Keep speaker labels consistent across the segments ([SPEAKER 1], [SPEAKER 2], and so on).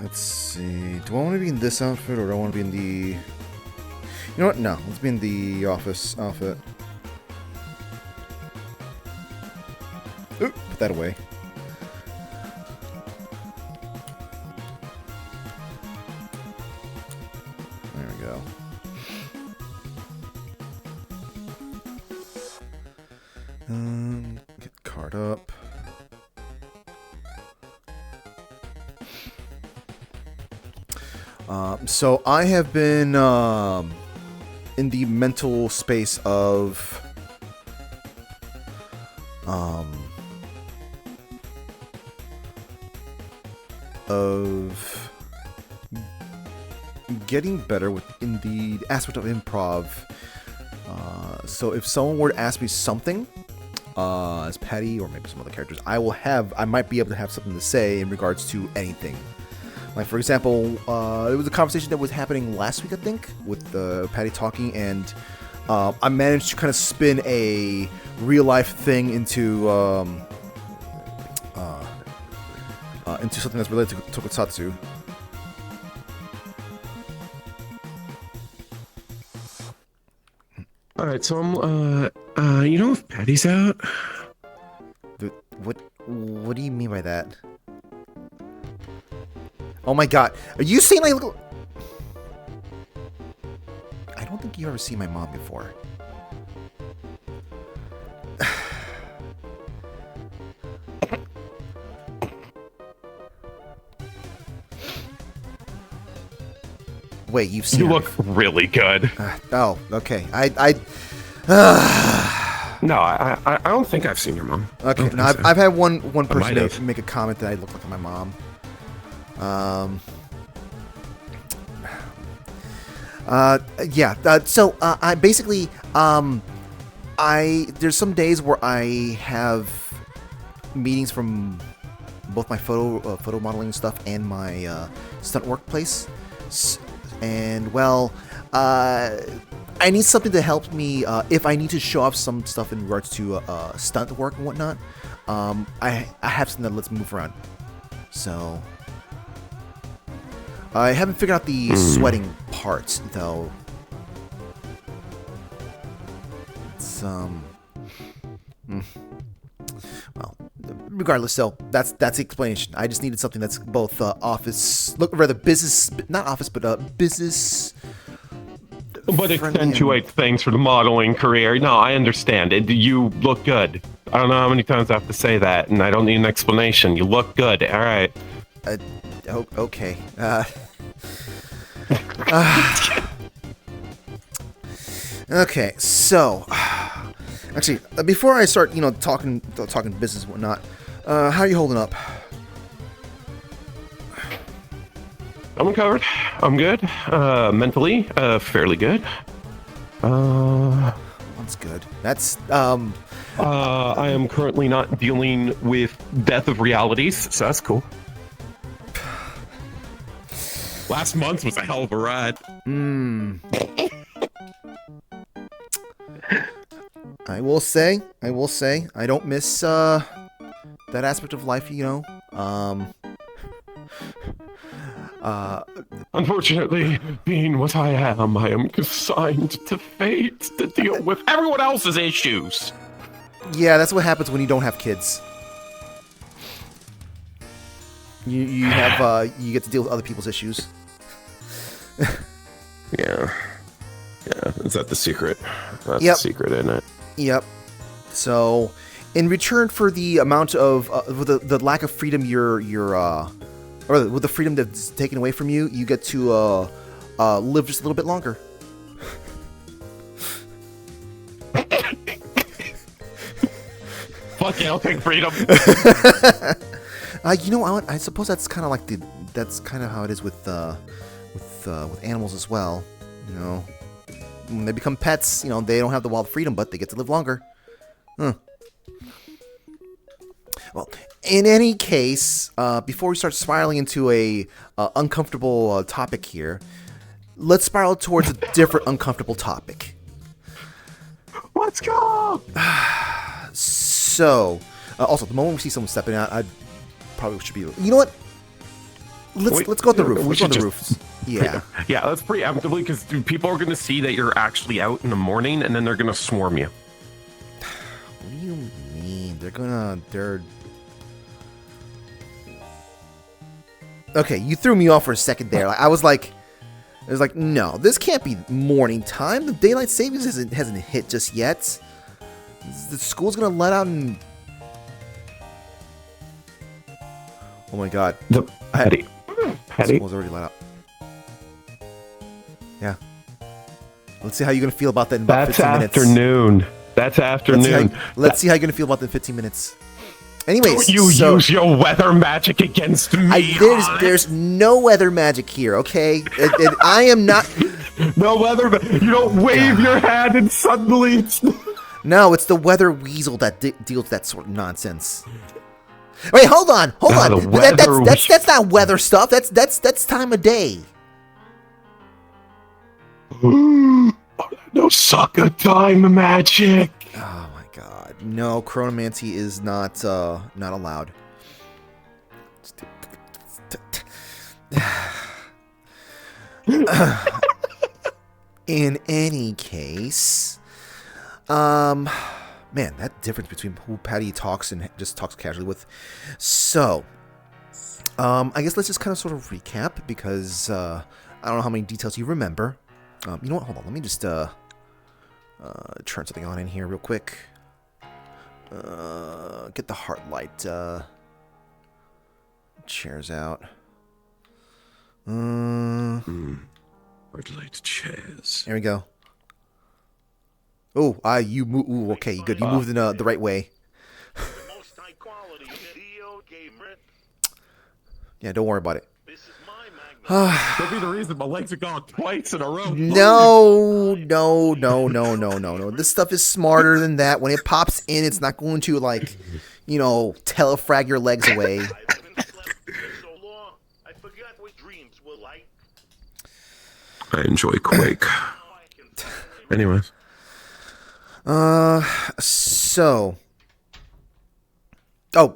[SPEAKER 1] Let's see. Do I want to be in this outfit or do I want to be in the... You know what? No. Let's be in the office outfit. Oop, put that away. There we go. Get card up. So I have been in the mental space of getting better in the aspect of improv. So if someone were to ask me something as Patty or maybe some other characters, I might be able to have something to say in regards to anything. Like, for example, there was a conversation that was happening last week, I think, with Patty talking, and I managed to kind of spin a real-life thing into something that's related to tokusatsu.
[SPEAKER 2] All right, so you know if Patty's out?
[SPEAKER 1] What do you mean by that? Oh my god. Are you saying like... I don't think you've ever seen my mom before. Wait, you've seen
[SPEAKER 2] You
[SPEAKER 1] her
[SPEAKER 2] look
[SPEAKER 1] before.
[SPEAKER 2] really good.
[SPEAKER 1] Oh, okay.
[SPEAKER 2] No, I don't think I've seen your mom.
[SPEAKER 1] Okay, no, I've had one person make a comment that I look like my mom. So I basically, there's some days where I have meetings from both my photo modeling stuff and my stunt workplace, and well, I need something to help me if I need to show off some stuff in regards to stunt work and whatnot. I have something that lets me move around, so. I haven't figured out the sweating part, though. It's, well, regardless, so that's the explanation. I just needed something that's both business, not office, but business.
[SPEAKER 2] But accentuate things for the modeling career. No, I understand. You look good. I don't know how many times I have to say that, and I don't need an explanation. You look good. All right.
[SPEAKER 1] Okay. Okay, so actually, before I start, talking business and whatnot, how are you holding up?
[SPEAKER 2] I'm covered. I'm good. Mentally, fairly good.
[SPEAKER 1] That's good. That's
[SPEAKER 2] I am currently not dealing with death of realities, so that's cool. Last month was a hell of a ride.
[SPEAKER 1] I will say, I don't miss that aspect of life,
[SPEAKER 2] Unfortunately, being what I am consigned to fate to deal with everyone else's issues.
[SPEAKER 1] Yeah, that's what happens when you don't have kids. You get to deal with other people's issues.
[SPEAKER 2] Yeah. Is that the secret? That's
[SPEAKER 1] Yep.
[SPEAKER 2] the secret, isn't it?
[SPEAKER 1] Yep. So, in return for the amount of the lack of freedom or with the freedom that's taken away from you, you get to live just a little bit longer.
[SPEAKER 2] Fuck yeah, I'll take freedom.
[SPEAKER 1] I suppose that's kind of like that's kind of how it is with animals as well. When they become pets, they don't have the wild freedom, but they get to live longer. Well, in any case, before we start spiraling into a uncomfortable topic here, let's spiral towards a different uncomfortable topic.
[SPEAKER 2] Let's go.
[SPEAKER 1] So, also, the moment we see someone stepping out, I probably should be. You know what? let's go to the roof. Let's go to the roofs. Yeah.
[SPEAKER 2] Yeah, let's preemptively, because people are going to see that you're actually out in the morning, and then they're going to swarm you.
[SPEAKER 1] What do you mean? They're... Okay, you threw me off for a second there. I was like, no, this can't be morning time. The daylight savings hasn't hit just yet. The school's gonna let out and... Oh my god.
[SPEAKER 2] Patty.
[SPEAKER 1] The school's already let out. Yeah. Let's see how you're gonna feel about that in about 15 minutes.
[SPEAKER 2] That's afternoon.
[SPEAKER 1] Let's see how you're gonna feel about that in 15 minutes. Anyways,
[SPEAKER 2] don't you use your weather magic against me.
[SPEAKER 1] There's no weather magic here, okay? I am not...
[SPEAKER 2] No weather... You don't wave your hand and suddenly... It's...
[SPEAKER 1] No, it's the weather weasel that deals with that sort of nonsense. Wait, hold on. That's not weather stuff. That's time of day.
[SPEAKER 2] Orlandosaka time magic.
[SPEAKER 1] Oh my god. No, chronomancy is not allowed. In any case, man, that difference between who Patty talks and just talks casually with. So, I guess let's just kind of sort of recap, because I don't know how many details you remember. You know what? Hold on. Let me just turn something on in here real quick. Get the heart light chairs out.
[SPEAKER 2] Heart light chairs.
[SPEAKER 1] There we go. Oh, you move. Ooh, okay, good. You moved in the right way. Yeah, don't worry about it.
[SPEAKER 2] That'd be the reason my legs are gone twice in a row.
[SPEAKER 1] No. This stuff is smarter than that. When it pops in, it's not going to, like, telefrag your legs away.
[SPEAKER 2] I enjoy Quake. Anyways.
[SPEAKER 1] So... Oh,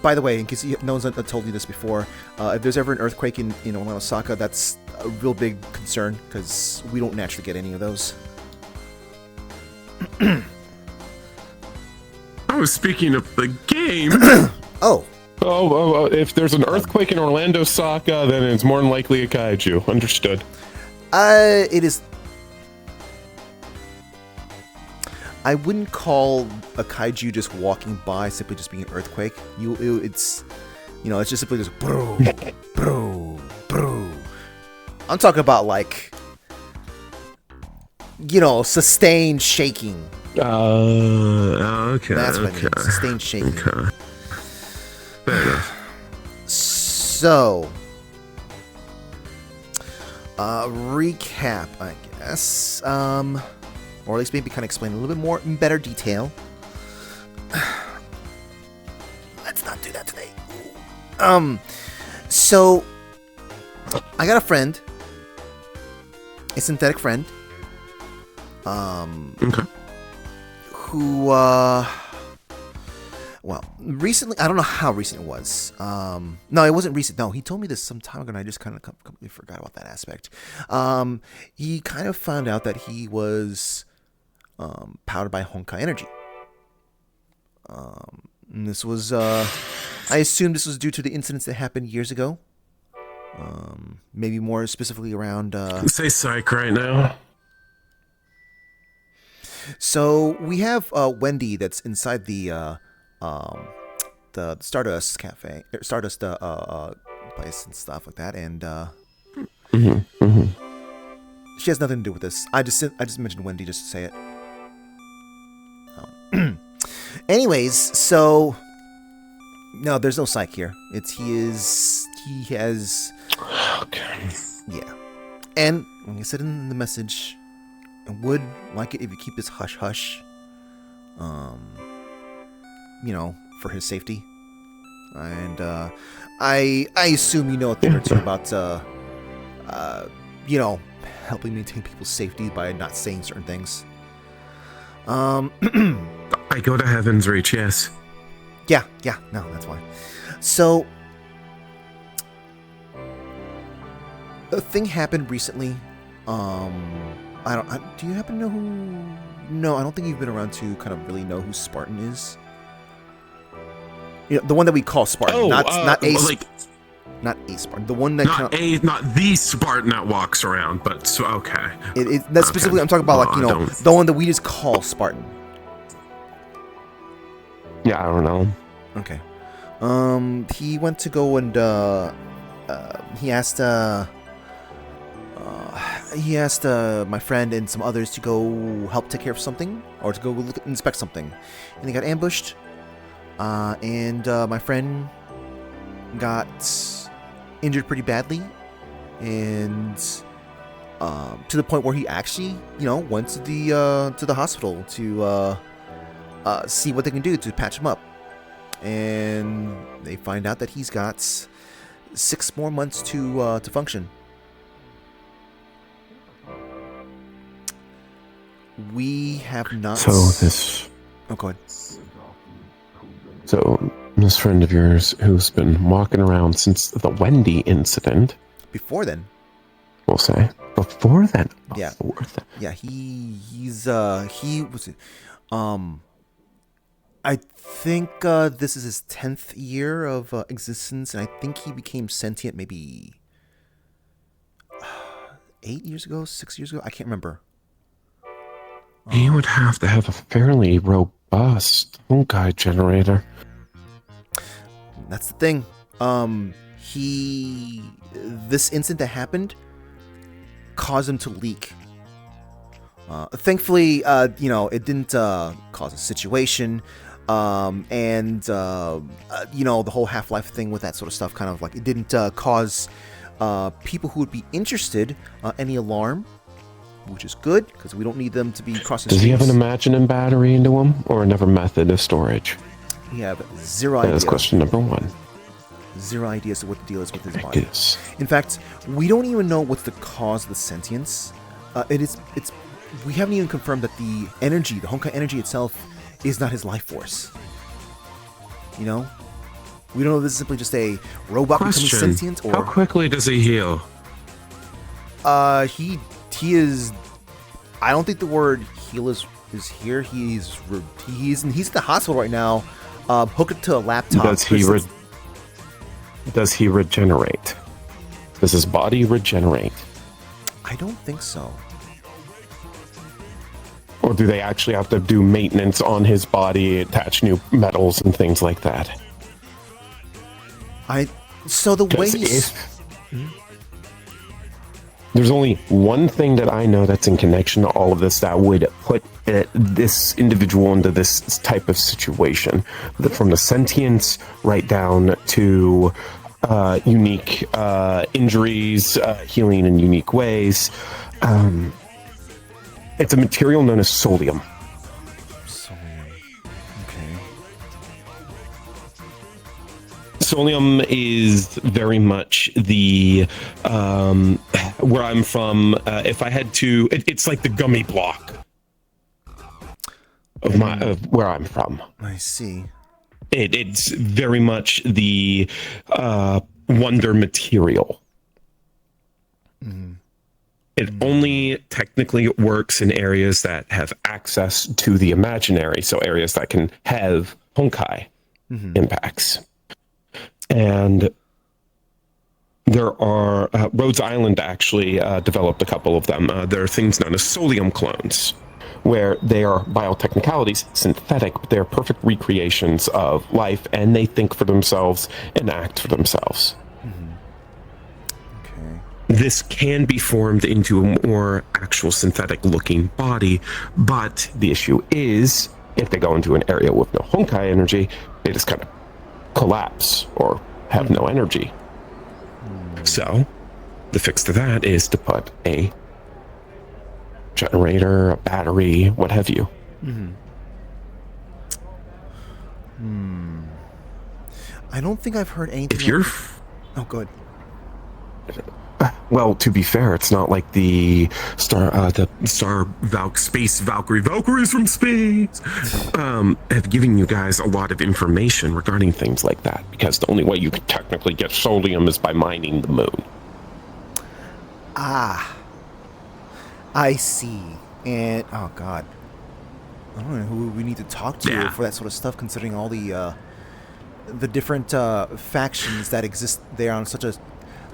[SPEAKER 1] by the way, in case no one's told you this before, if there's ever an earthquake in Orlandosaka, that's a real big concern, because we don't naturally get any of those.
[SPEAKER 2] I was speaking of the game.
[SPEAKER 1] Oh,
[SPEAKER 2] if there's an earthquake in Orlandosaka, then it's more than likely a kaiju. Understood.
[SPEAKER 1] It is... I wouldn't call a kaiju just walking by simply just being an earthquake. It's just simply just bro, bro, bro. I'm talking about, like, sustained shaking.
[SPEAKER 2] Okay.
[SPEAKER 1] That's what I mean. Sustained shaking.
[SPEAKER 2] Okay. Fair enough.
[SPEAKER 1] So, recap, I guess. Or at least maybe kind of explain a little bit more in better detail. Let's not do that today. So I got a friend, a synthetic friend,
[SPEAKER 2] okay.
[SPEAKER 1] who, well, recently, I don't know how recent it was. No, it wasn't recent. No, he told me this some time ago, and I just kind of completely forgot about that aspect. He kind of found out that he was powered by Honkai energy. And this was, I assume this was due to the incidents that happened years ago. Maybe more specifically around...
[SPEAKER 2] Say psych right now.
[SPEAKER 1] So we have Wendy that's inside the Stardust Cafe, Stardust place and stuff like that, and she has nothing to do with this. I just mentioned Wendy just to say it. Anyways, so no, there's no psych here. He has.
[SPEAKER 2] Okay.
[SPEAKER 1] Yeah, and like I said in the message, I would like it if you keep this hush hush. For his safety, and I assume you know a thing or two about helping maintain people's safety by not saying certain things.
[SPEAKER 2] I go to Heaven's Reach, yes.
[SPEAKER 1] Yeah, no, that's fine. So, A thing happened recently. Do you happen to know who? No, I don't think you've been around to kind of really know who Spartan is. You know, the one that we call Spartan, not a Spartan. The one that
[SPEAKER 2] not the Spartan that walks around, but so okay.
[SPEAKER 1] That's specifically I'm talking about, the one that we just call Spartan.
[SPEAKER 2] Yeah, I don't know.
[SPEAKER 1] Okay. He went to go and he asked my friend and some others to go help take care of something, or to go inspect something, and they got ambushed. And my friend got injured pretty badly, and to the point where he actually, went to the hospital to see what they can do to patch him up. And they find out that he's got 6 more months to function. We have not. Oh, go ahead.
[SPEAKER 2] So this friend of yours who's been walking around since the Wendy incident.
[SPEAKER 1] Before then.
[SPEAKER 2] We'll say before then.
[SPEAKER 1] Yeah. Yeah. He was. I think this is his 10th year of existence, and I think he became sentient maybe 8 years ago, 6 years ago. I can't remember.
[SPEAKER 2] He would have to have a fairly robust Honkai generator.
[SPEAKER 1] That's the thing. This incident that happened caused him to leak. Thankfully, it didn't cause a situation. And the whole Half-Life thing with that sort of stuff, kind of like it didn't cause people who would be interested any alarm, which is good because we don't need them to be crossing.
[SPEAKER 2] Does he have an Imagine battery into him, or another method of storage?
[SPEAKER 1] We have zero idea.
[SPEAKER 2] That's question number 1.
[SPEAKER 1] Zero ideas of what the deal is with his body. In fact, we don't even know what's the cause of the sentience. We haven't even confirmed that the energy, the Honkai energy itself, is not his life force. We don't know if this is simply just a robot becoming sentient, or
[SPEAKER 2] how quickly does he heal?
[SPEAKER 1] He is. I don't think the word heal is here. He's at the hospital right now, hooked to a laptop.
[SPEAKER 2] Does he regenerate? Does his body regenerate?
[SPEAKER 1] I don't think so.
[SPEAKER 2] Or do they actually have to do maintenance on his body, attach new metals and things like that? There's only one thing that I know that's in connection to all of this that would put this individual into this type of situation. From the sentience right down to unique injuries, healing in unique ways. It's a material known as solium.
[SPEAKER 1] Okay.
[SPEAKER 2] Solium is very much the where I'm from. If I had to, it's like the gummy block of where I'm from.
[SPEAKER 1] I see.
[SPEAKER 2] It's very much the wonder material. It only technically works in areas that have access to the imaginary, so areas that can have Honkai impacts. And there are, Rhodes Island actually developed a couple of them. There are things known as solium clones, where they are biotechnicalities, synthetic, but they're perfect recreations of life, and they think for themselves and act for themselves. This can be formed into a more actual synthetic-looking body, but the issue is, if they go into an area with no Honkai energy, they just kind of collapse or have no energy. So, the fix to that is to put a generator, a battery, what have you.
[SPEAKER 1] I don't think I've heard anything. Oh, good.
[SPEAKER 2] Well, to be fair, it's not like the Space Valkyries from space have given you guys a lot of information regarding things like that, because the only way you could technically get solium is by mining the moon.
[SPEAKER 1] Ah, I see. And oh god, I don't know who we need to talk to
[SPEAKER 2] Yeah.
[SPEAKER 1] for that sort of stuff, considering all the different factions that exist there on such a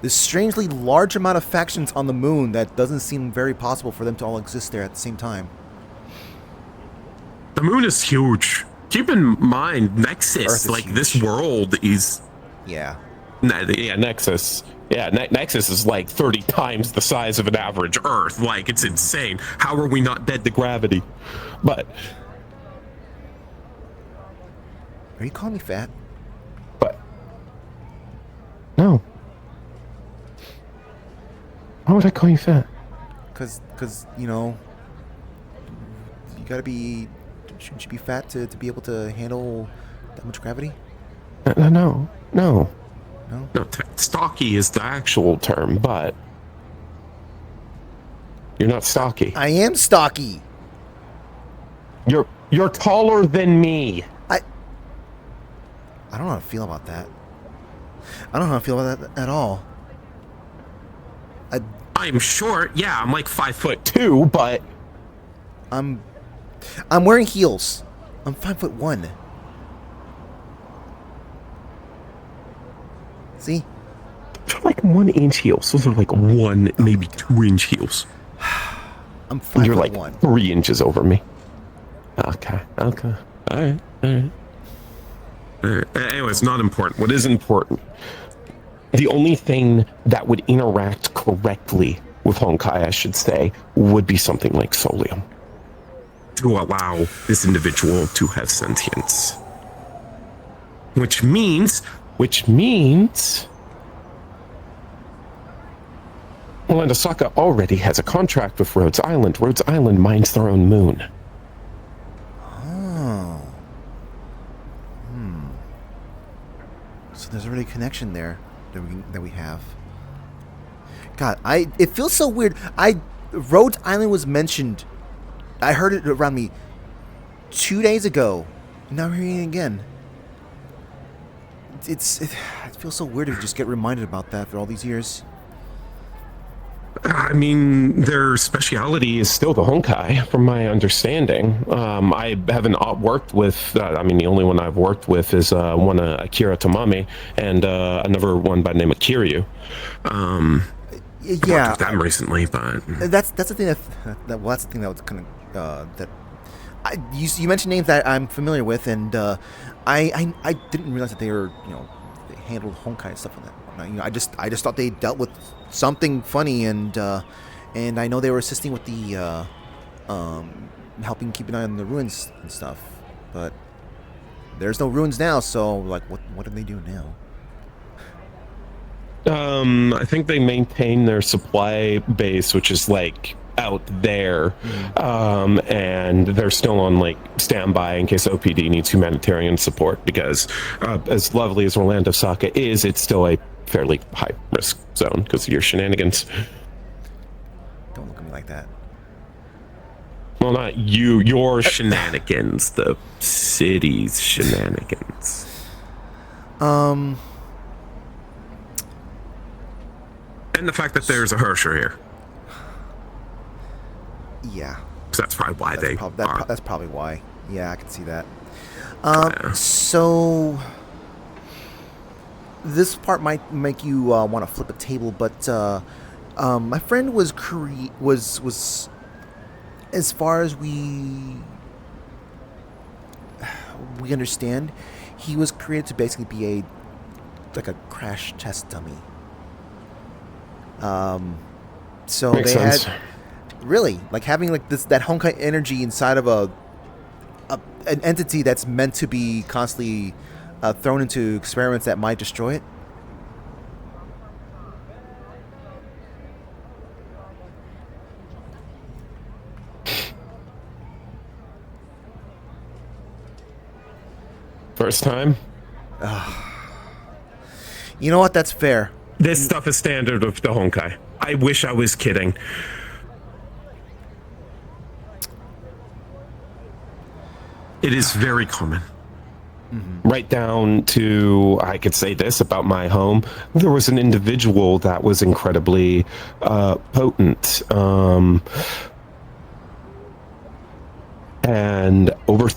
[SPEAKER 1] this strangely large amount of factions on the moon that doesn't seem very possible for them to all exist there at the same time.
[SPEAKER 2] The moon is huge. Keep in mind, Nexus, like
[SPEAKER 1] huge.
[SPEAKER 2] this world is.
[SPEAKER 1] Yeah.
[SPEAKER 2] Yeah, Nexus. Yeah, Nexus is like 30 times the size of an average Earth. Like, it's insane. How are we not dead to gravity? But.
[SPEAKER 1] Are you calling me fat?
[SPEAKER 2] But. No. Why would I call you fat?
[SPEAKER 1] Because you know, you gotta be. Shouldn't you be fat to be able to handle that much gravity?
[SPEAKER 2] No.
[SPEAKER 1] No?
[SPEAKER 2] No, stocky is the actual term, but you're not stocky.
[SPEAKER 1] I am stocky.
[SPEAKER 2] You're taller than me.
[SPEAKER 1] I don't know how to feel about that. I don't know how to feel about that at all.
[SPEAKER 2] I'm short. Yeah, I'm like 5'2", but
[SPEAKER 1] I'm wearing heels. I'm 5'1". See?
[SPEAKER 2] like 1 inch heels. Those are like 1, maybe 2 inch heels.
[SPEAKER 1] I'm 5'1".
[SPEAKER 2] You're like 3 inches over me. Okay. All right. Anyway, it's not important. What is important? The only thing that would interact correctly with Honkai, I should say, would be something like Solium. To allow this individual to have sentience. Which means Orlandosaka already has a contract with Rhodes Island. Rhodes Island mines their own moon.
[SPEAKER 1] Oh. So there's already a connection there that we have. God, it feels so weird. Rhodes Island was mentioned. I heard it around me 2 days ago. Now I'm hearing it again. It feels so weird to just get reminded about that for all these years.
[SPEAKER 2] I mean, their speciality is still the Honkai, from my understanding. I haven't worked with, the only one I've worked with is one Akira Tamami and another one by the name of Kiryu.
[SPEAKER 1] Yeah,
[SPEAKER 2] worked with them recently, but
[SPEAKER 1] that's the thing that was kind of you mentioned names that I'm familiar with, and I didn't realize that they were they handled Honkai and stuff like that. I just thought they dealt with something funny, and I know they were assisting with the helping keep an eye on the ruins and stuff, but there's no ruins now, so like what do they do now?
[SPEAKER 2] I think they maintain their supply base, which is like out there, and they're still on like standby in case OPD needs humanitarian support, because as lovely as Orlandosaka is, it's still a fairly high risk zone because of your shenanigans.
[SPEAKER 1] Don't look at me like that.
[SPEAKER 2] Well, not you, your shenanigans, the city's shenanigans. And the fact that there's a Hersher here.
[SPEAKER 1] Yeah.
[SPEAKER 2] So that's probably why
[SPEAKER 1] that's probably why. Yeah, I can see that. So this part might make you want to flip a table, but my friend was as far as we understand, he was created to basically be like a crash test dummy. So
[SPEAKER 2] Makes sense.
[SPEAKER 1] had really like having like that Honkai energy inside of an entity that's meant to be constantly thrown into experiments that might destroy it.
[SPEAKER 2] First time?
[SPEAKER 1] You know what? That's fair.
[SPEAKER 2] This stuff is standard with the Honkai. I wish I was kidding. It is very common. Right down to, I could say this about my home. There was an individual that was incredibly potent. And they were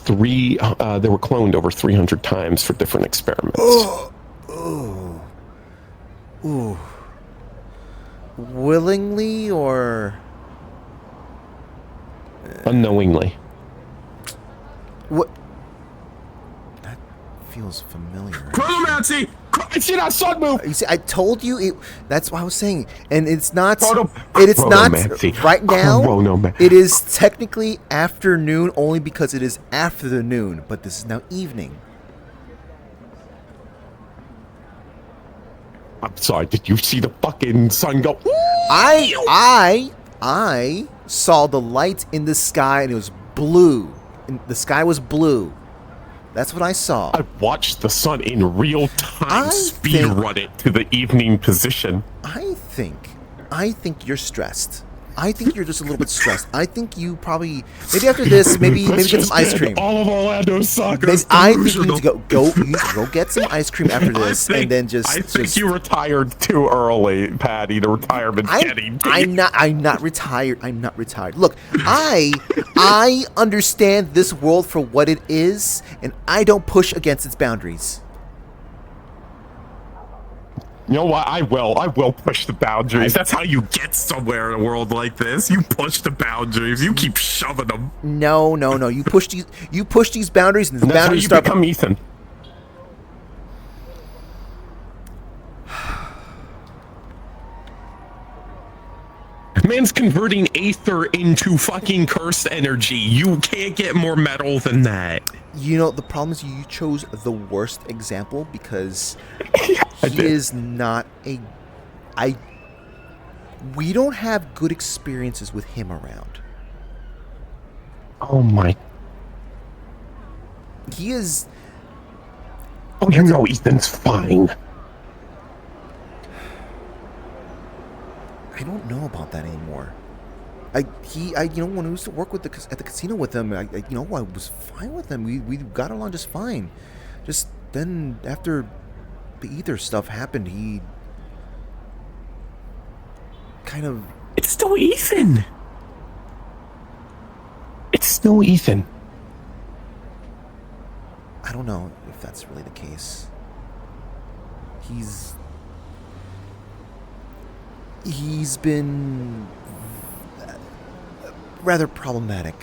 [SPEAKER 2] cloned over 300 times for different experiments.
[SPEAKER 1] Ooh. Ooh. Willingly or
[SPEAKER 2] Unknowingly.
[SPEAKER 1] what? That feels familiar.
[SPEAKER 2] Chronomancy! I see that sun move!
[SPEAKER 1] You see, I told you it. That's what I was saying, and it's not. It's
[SPEAKER 2] Chronomancy.
[SPEAKER 1] not right now.
[SPEAKER 2] Chronomancy.
[SPEAKER 1] It is technically afternoon only because it is after the noon, but this is now evening.
[SPEAKER 2] I'm sorry, did you see the fucking sun go?
[SPEAKER 1] I saw the light in the sky and it was blue. And the sky was blue. That's what I saw.
[SPEAKER 2] I watched the sun in real time run it to the evening position.
[SPEAKER 1] I think you're stressed. I think you're just a little bit stressed. I think you probably maybe after this, maybe get some ice cream.
[SPEAKER 2] All of Orlandosaka.
[SPEAKER 1] I think you need to go get some ice cream after this, and then
[SPEAKER 2] I think you retired too early, Patty. The retirement's getting deep.
[SPEAKER 1] I'm not retired. I'm not retired. Look, I understand this world for what it is, and I don't push against its boundaries.
[SPEAKER 2] You know what? I will push the boundaries. That's how you get somewhere in a world like this. You push the boundaries. You keep shoving them.
[SPEAKER 1] No. You push these boundaries, and the boundaries
[SPEAKER 2] start. That's how you become Ethan. Man's converting aether into fucking cursed energy. You can't get more metal than that.
[SPEAKER 1] You know, the problem is you chose the worst example because he is not we don't have good experiences with him around.
[SPEAKER 2] Oh my.
[SPEAKER 1] He is...
[SPEAKER 2] Oh, you know Ethan's fine.
[SPEAKER 1] I don't know about that anymore. When we used to work with at the casino with him, I was fine with him. We got along just fine. Just then, after the ether stuff happened, he kind of...
[SPEAKER 2] It's still Ethan. It's still Ethan.
[SPEAKER 1] I don't know if that's really the case. He's been rather problematic.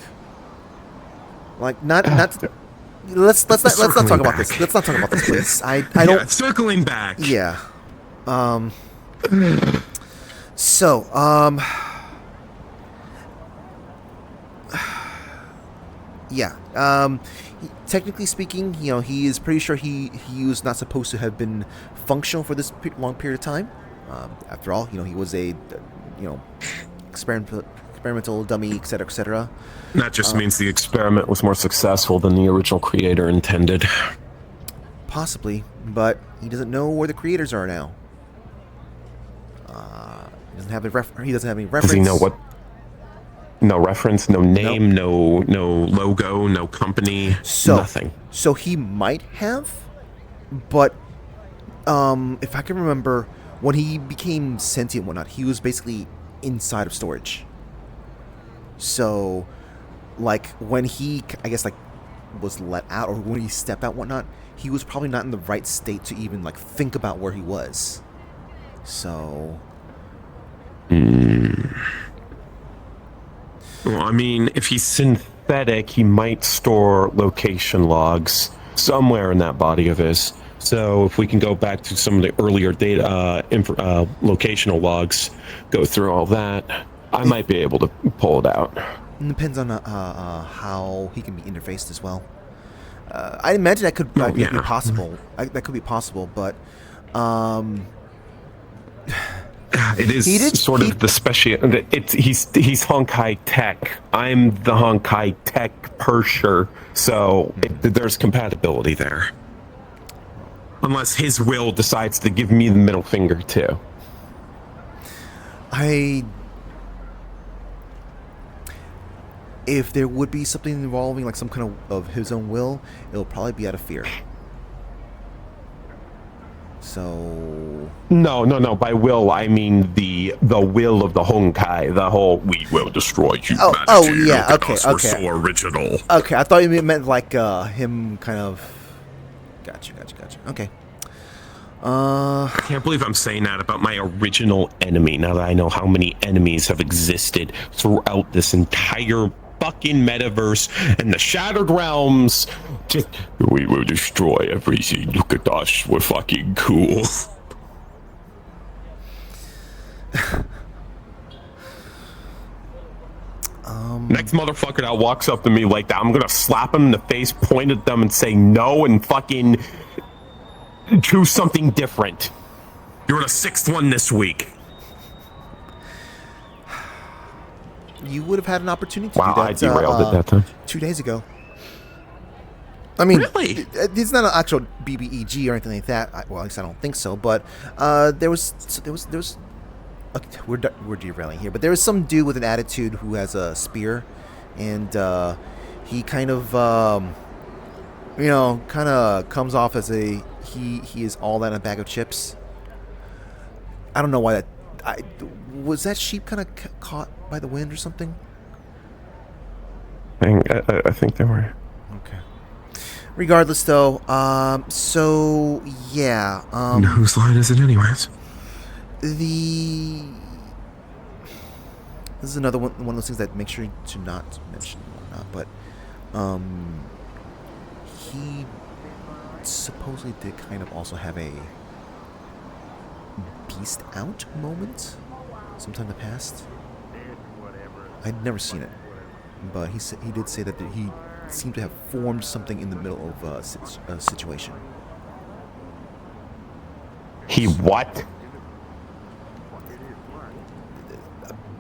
[SPEAKER 1] Like not. Let's not talk about this. Let's not talk about this, please. I don't.
[SPEAKER 2] Circling back.
[SPEAKER 1] Yeah. So. Yeah. Technically speaking, he is pretty sure he was not supposed to have been functional for this long period of time. After all, he was a, experimental dummy, etc., etc.
[SPEAKER 2] That just means the experiment was more successful than the original creator intended.
[SPEAKER 1] Possibly, but he doesn't know where the creators are now. He doesn't have any reference.
[SPEAKER 2] Does he know what? No reference, no name, nope. no logo, no company, nothing.
[SPEAKER 1] So he might have, but if I can remember, when he became sentient and whatnot, he was basically inside of storage. So, like, when he, I guess, like, was let out, or when he stepped out and whatnot, he was probably not in the right state to even, like, think about where he was. So...
[SPEAKER 2] Well, I mean, if he's synthetic, he might store location logs somewhere in that body of his. So if we can go back to some of the earlier data, locational logs, go through all that, I might be able to pull it out.
[SPEAKER 1] It depends on how he can be interfaced as well. I imagine that could be possible. That could be possible, but
[SPEAKER 2] it is sort of the special. He's Honkai Tech. I'm the Honkai Tech Pursher, so there's compatibility there. Unless his will decides to give me the middle finger too.
[SPEAKER 1] If there would be something involving like some kind of his own will, it'll probably be out of fear. So
[SPEAKER 2] No. By will, I mean the will of the Honkai. The whole we will destroy humanity.
[SPEAKER 1] oh yeah,
[SPEAKER 2] Look at
[SPEAKER 1] okay,
[SPEAKER 2] us, we're
[SPEAKER 1] okay.
[SPEAKER 2] so original.
[SPEAKER 1] Okay, I thought you meant like him kind of. Gotcha. Okay.
[SPEAKER 2] I can't believe I'm saying that about my original enemy. Now that I know how many enemies have existed throughout this entire fucking metaverse and the Shattered Realms. Just we will destroy everything. Look at us, we're fucking cool. Next motherfucker that walks up to me like that, I'm gonna slap him in the face, point at them, and say no, and fucking choose something different. You're the 6th one this week.
[SPEAKER 1] You would have had an opportunity to
[SPEAKER 2] Wow,
[SPEAKER 1] do
[SPEAKER 2] I
[SPEAKER 1] that.
[SPEAKER 2] derailed it that time.
[SPEAKER 1] 2 days ago. I mean,
[SPEAKER 2] Really?
[SPEAKER 1] It's not an actual BBEG or anything like that. Well, at least I don't think so. But there was. Okay, we're derailing here, but there was some dude with an attitude who has a spear, and he kind of comes off as he is all that in a bag of chips. I don't know why that. Was that sheep kind of caught by the wind or something?
[SPEAKER 2] I think they were.
[SPEAKER 1] Okay. Regardless, though, so yeah.
[SPEAKER 2] Whose line is it, anyways?
[SPEAKER 1] This is another one of those things that make sure to not mention or not, but he supposedly did kind of also have a beast out moment sometime in the past. I'd never seen it, but he did say that he seemed to have formed something in the middle of a situation.
[SPEAKER 2] He what?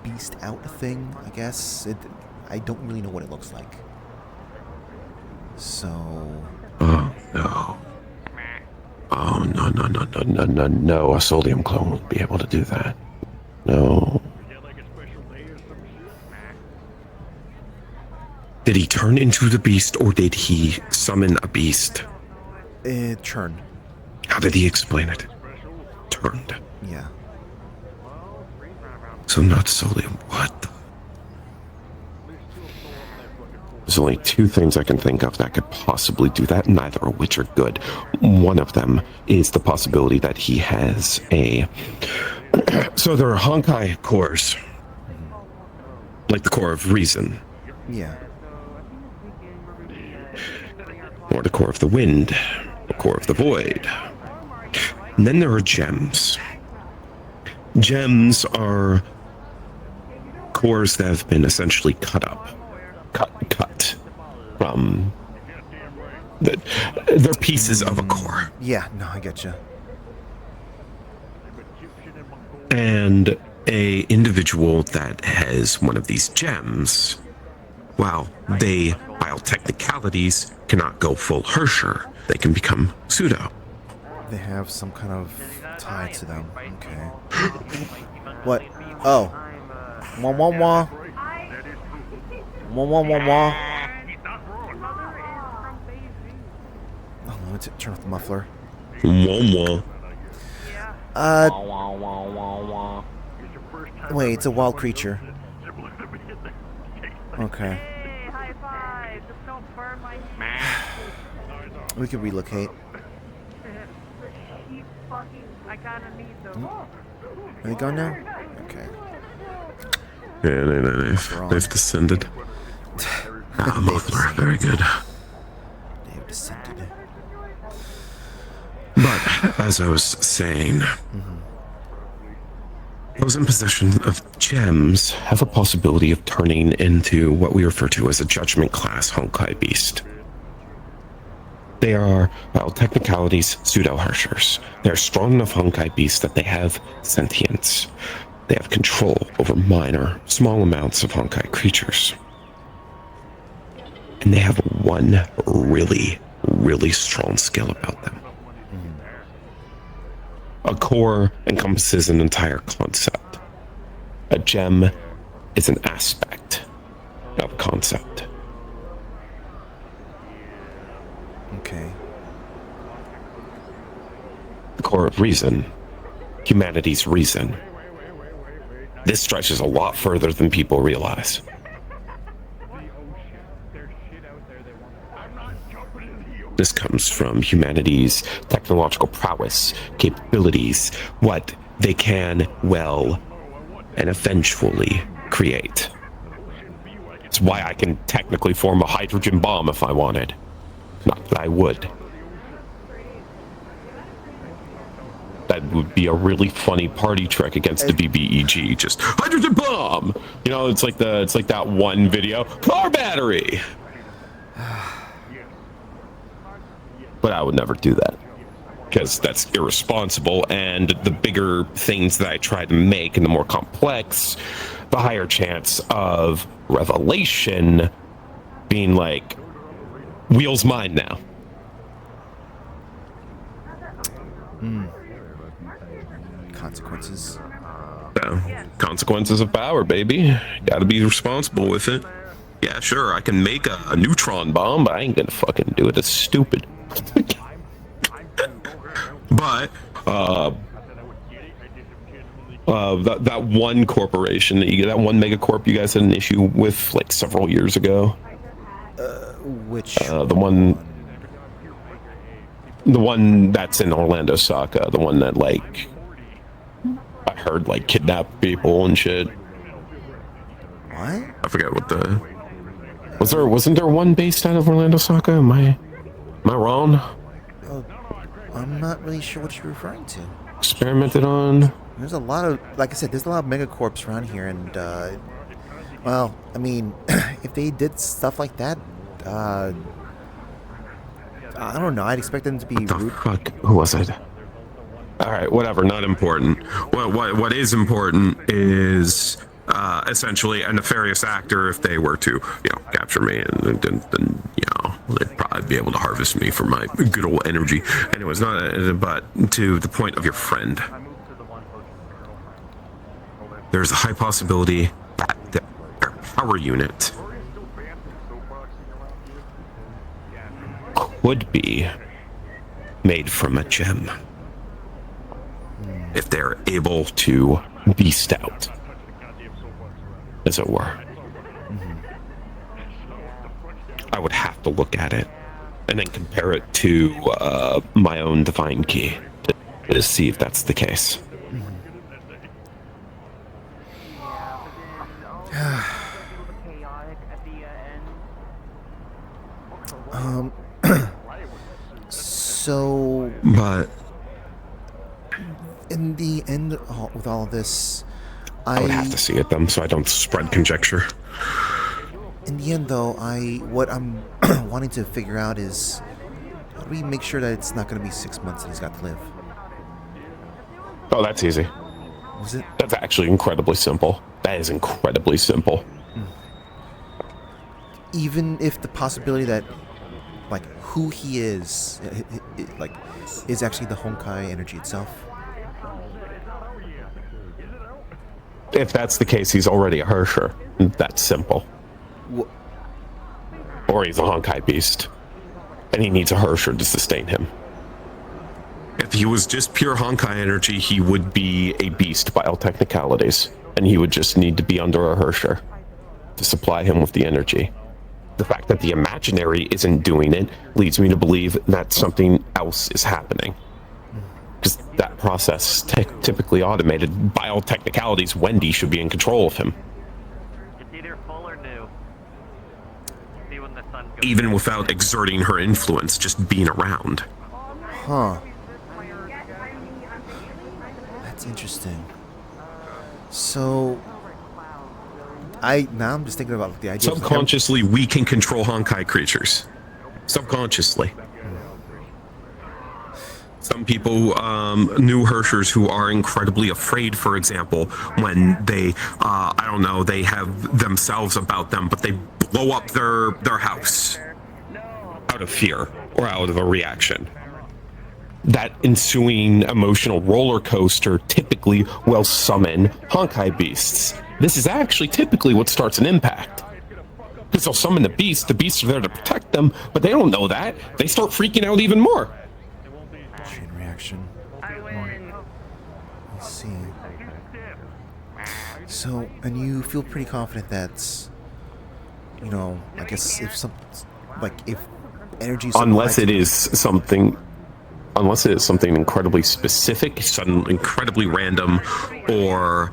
[SPEAKER 1] Beast out thing, I guess. I don't really know what it looks like. So.
[SPEAKER 2] Oh no. Oh no. A sodium clone would be able to do that. No. Did he turn into the beast or did he summon a beast?
[SPEAKER 1] Turned.
[SPEAKER 2] How did he explain it? Turned.
[SPEAKER 1] Yeah.
[SPEAKER 2] So not sodium. What? There's only 2 things I can think of that could possibly do that, neither of which are good. One of them is the possibility that he has a... So there are Honkai cores. Like the core of reason.
[SPEAKER 1] Yeah.
[SPEAKER 2] Or the core of the wind. The core of the void. And then there are gems. Gems are cores that have been essentially cut from they're pieces of a core.
[SPEAKER 1] Yeah, no, I get you.
[SPEAKER 2] And a individual that has one of these gems, well, they, by all technicalities, cannot go full Hersher. They can become pseudo.
[SPEAKER 1] They have some kind of tie to them. Okay. What? Oh. Wah wah wah. Wah wah wah wah. Oh, let me turn off the muffler.
[SPEAKER 2] Wah wah.
[SPEAKER 1] Wait, it's a wild creature. Okay. We could relocate. Are they gone now? Okay.
[SPEAKER 2] Yeah, they've descended. Muffler, very good.
[SPEAKER 1] They've descended.
[SPEAKER 2] But, as I was saying, those in possession of gems have a possibility of turning into what we refer to as a judgment class Honkai beast. They are, well, technicalities, pseudo-Hershers. They're strong enough Honkai beasts that they have sentience. They have control over minor, small amounts of Honkai creatures. And they have one really, really strong skill about them. A core encompasses an entire concept. A gem is an aspect of a concept.
[SPEAKER 1] Okay.
[SPEAKER 2] The core reason, humanity's reason, this stretches a lot further than people realize. This comes from humanity's technological prowess, capabilities, what they can, well, and eventually create. It's why I can technically form a hydrogen bomb if I wanted. Not that I would. That would be a really funny party trick against the BBEG. Just hydrogen bomb. You know, it's like that one video. Car battery. But I would never do that because that's irresponsible. And the bigger things that I try to make and the more complex, the higher chance of revelation being like, wheels mine now.
[SPEAKER 1] Consequences.
[SPEAKER 2] Consequences of power, baby. Gotta be responsible with it. Yeah, sure, I can make a neutron bomb, but I ain't gonna fucking do it. It's stupid. But that one corporation that one megacorp you guys had an issue with like several years ago.
[SPEAKER 1] Which
[SPEAKER 2] the one that's in Orlandosaka, the one that like I heard like kidnapped people and shit.
[SPEAKER 1] What?
[SPEAKER 2] I forget what the wasn't there one based out of Orlandosaka? Am I wrong?
[SPEAKER 1] I'm not really sure what you're referring to.
[SPEAKER 2] Experimented on.
[SPEAKER 1] There's a lot of, like I said, there's a lot of megacorps around here, and well, I mean, if they did stuff like that, I don't know. I'd expect them to be rude.
[SPEAKER 2] Fuck, who was it? All right, whatever. Not important. What is important is essentially a nefarious actor. If they were to, capture me, and then they'd probably be able to harvest me for my good old energy. And it was not. But to the point of your friend, there's a high possibility that their power unit would be made from a gem. If they're able to beast out, as it were. I would have to look at it and then compare it to my own divine key to see if that's the case.
[SPEAKER 1] So,
[SPEAKER 2] but
[SPEAKER 1] in the end, with all of this,
[SPEAKER 2] I would have to see it then, so I don't spread conjecture.
[SPEAKER 1] In the end, though, what I'm wanting to figure out is how do we make sure that it's not going to be 6 months that he's got to live?
[SPEAKER 2] Oh, that's easy.
[SPEAKER 1] Is it?
[SPEAKER 2] That's actually incredibly simple. That is incredibly simple.
[SPEAKER 1] Even if the possibility that, like, who he is, like, is actually the Honkai energy itself.
[SPEAKER 2] If that's the case, he's already a Hersher. That's simple. Or he's a Honkai beast. And he needs a Hersher to sustain him. If he was just pure Honkai energy, he would be a beast by all technicalities. And he would just need to be under a Hersher to supply him with the energy. The fact that the imaginary isn't doing it leads me to believe that something else is happening. Because that process typically automated. By all technicalities, Wendy should be in control of him.
[SPEAKER 3] It's either full or new. See when the sun goes
[SPEAKER 2] Even without exerting her influence, just being around.
[SPEAKER 1] Huh. That's interesting. So, now I'm just thinking about the idea.
[SPEAKER 2] Subconsciously, we can control Honkai creatures. Subconsciously. Some people, new Hershers who are incredibly afraid, for example, when they, they have themselves about them, but they blow up their house out of fear or out of a reaction. That ensuing emotional roller coaster typically will summon Honkai beasts. This is actually typically what starts an impact. Because they'll summon the beasts are there to protect them, but they don't know that. They start freaking out even more.
[SPEAKER 1] Chain reaction. Let's see. So, and you feel pretty confident that, I guess if if energy supply
[SPEAKER 2] unless it is something incredibly specific, sudden, incredibly random, or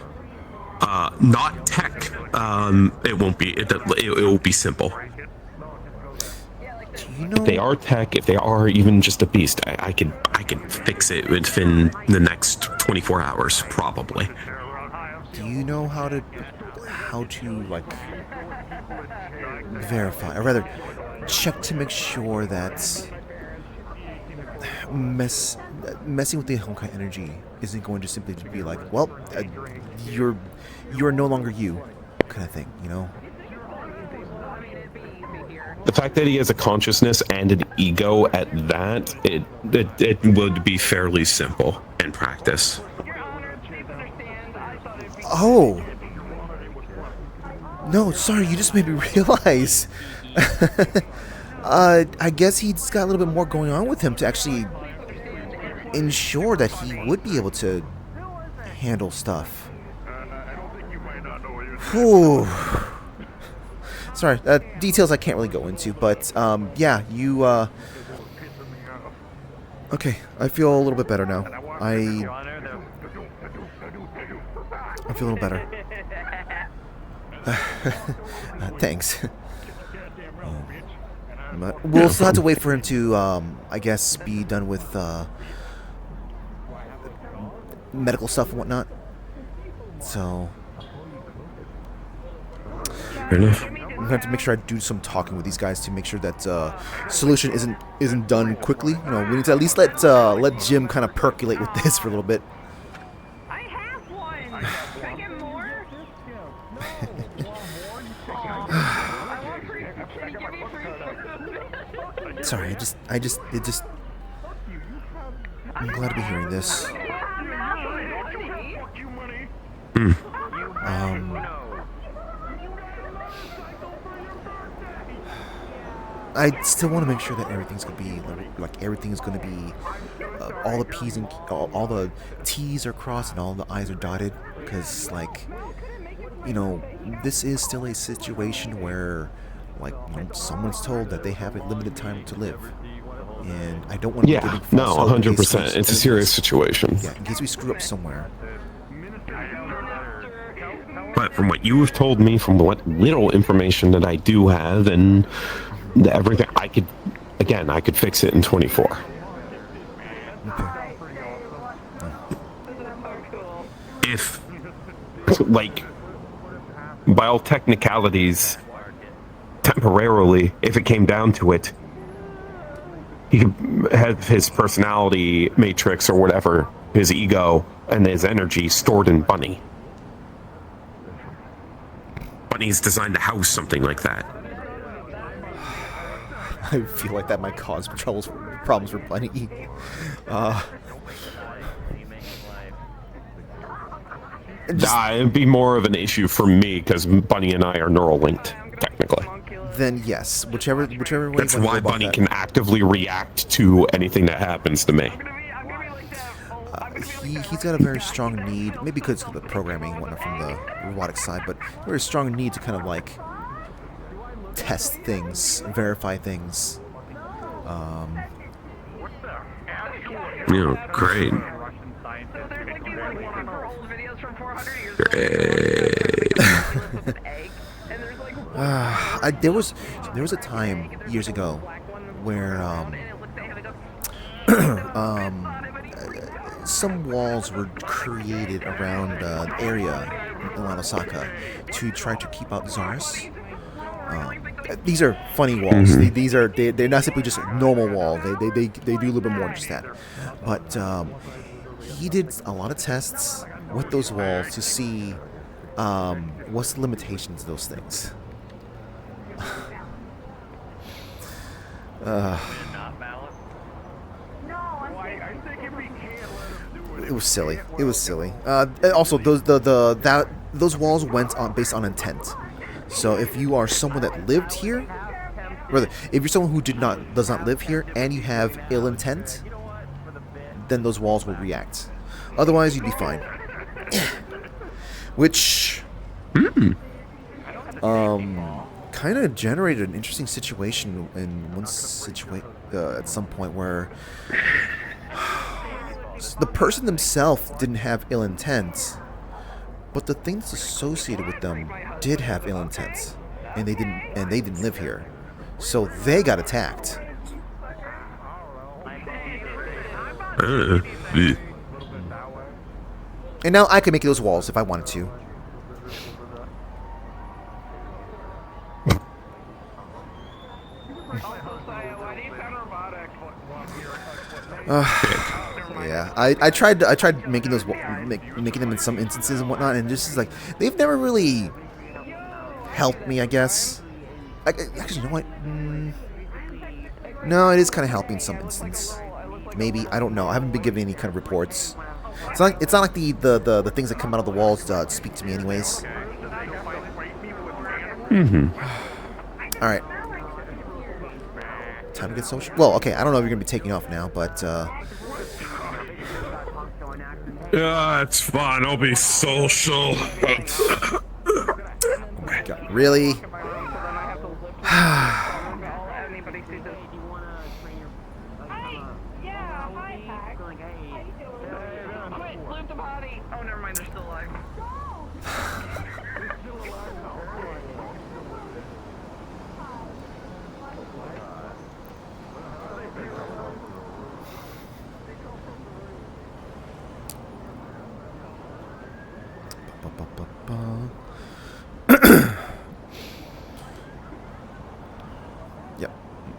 [SPEAKER 2] not tech, it won't be. It will be simple. If they are tech, if they are even just a beast, I can fix it within the next 24 hours, probably.
[SPEAKER 1] Do you know how to like verify, or rather, check to make sure that messing with the Honkai energy isn't going to simply be like, well, you're no longer you, kind of thing,
[SPEAKER 2] The fact that he has a consciousness and an ego at that, it would be fairly simple in practice.
[SPEAKER 1] Oh. No, sorry, you just made me realize. I guess he's got a little bit more going on with him to actually ensure that he would be able to handle stuff. Whew. Sorry, details I can't really go into, but yeah, you. Okay, I feel a little bit better now. I feel a little better. Thanks. But we'll still have to wait for him to, I guess, be done with medical stuff and whatnot. So,
[SPEAKER 2] fair enough.
[SPEAKER 1] I'm gonna have to make sure I do some talking with these guys to make sure that solution isn't done quickly. We need to at least let Jim kind of percolate with this for a little bit.
[SPEAKER 4] I have one. Can I get more?
[SPEAKER 1] Sorry, I'm glad to be hearing this. I still want to make sure that everything's gonna be everything's gonna be all the P's and all the T's are crossed and all the I's are dotted, because this is still a situation where someone's told that they have a limited time to live, and I don't want to be giving false hope
[SPEAKER 2] 100%. It's a serious situation.
[SPEAKER 1] Yeah, in case we screw up somewhere.
[SPEAKER 2] But from what you have told me, from what little information that I do have, and everything, I could fix it in 24.
[SPEAKER 1] Okay.
[SPEAKER 2] If, by all technicalities, temporarily, if it came down to it, he could have his personality matrix or whatever, his ego and his energy stored in Bunny. Bunny's designed to house something like that.
[SPEAKER 1] I feel like that might cause problems for Bunny.
[SPEAKER 2] It'd be more of an issue for me because Bunny and I are neural linked, technically.
[SPEAKER 1] Then yes, whichever way.
[SPEAKER 2] That's why Bunny can actively react to anything that happens to me.
[SPEAKER 1] He's got a very strong need, maybe because of the programming and whatnot from the robotic side, but a very strong need to kind of test things, verify things.
[SPEAKER 2] Great.
[SPEAKER 1] There was a time years ago where some walls were created around the area in Orlandosaka to try to keep out Czars. These are funny walls. Mm-hmm. They're not simply just normal walls. They do a little bit more than just that. But he did a lot of tests with those walls to see what's the limitations of those things. It was silly. Also, those walls went on based on intent. So if you are someone that lived here, rather, if you're someone who does not live here and you have ill intent, then those walls will react. Otherwise, you'd be fine. which kind of generated an interesting situation in one at some point where the person themselves didn't have ill intent, but the things associated with them did have ill intent, and they didn't live here, so they got attacked. And now I can make those walls if I wanted to. Yeah, I tried making those making them in some instances and whatnot, and just like they've never really helped me, I guess. Actually, you know what? No, it is kind of helping in some instance. Maybe, I don't know. I haven't been given any kind of reports. It's not like the things that come out of the walls speak to me, anyways. All right. Time to get social. Well, okay. I don't know if you're gonna be taking off now, but.
[SPEAKER 2] Yeah, it's fine. I'll be social.
[SPEAKER 1] Oh my God, really?
[SPEAKER 4] Oh, never mind, they're still alive.
[SPEAKER 1] Yep.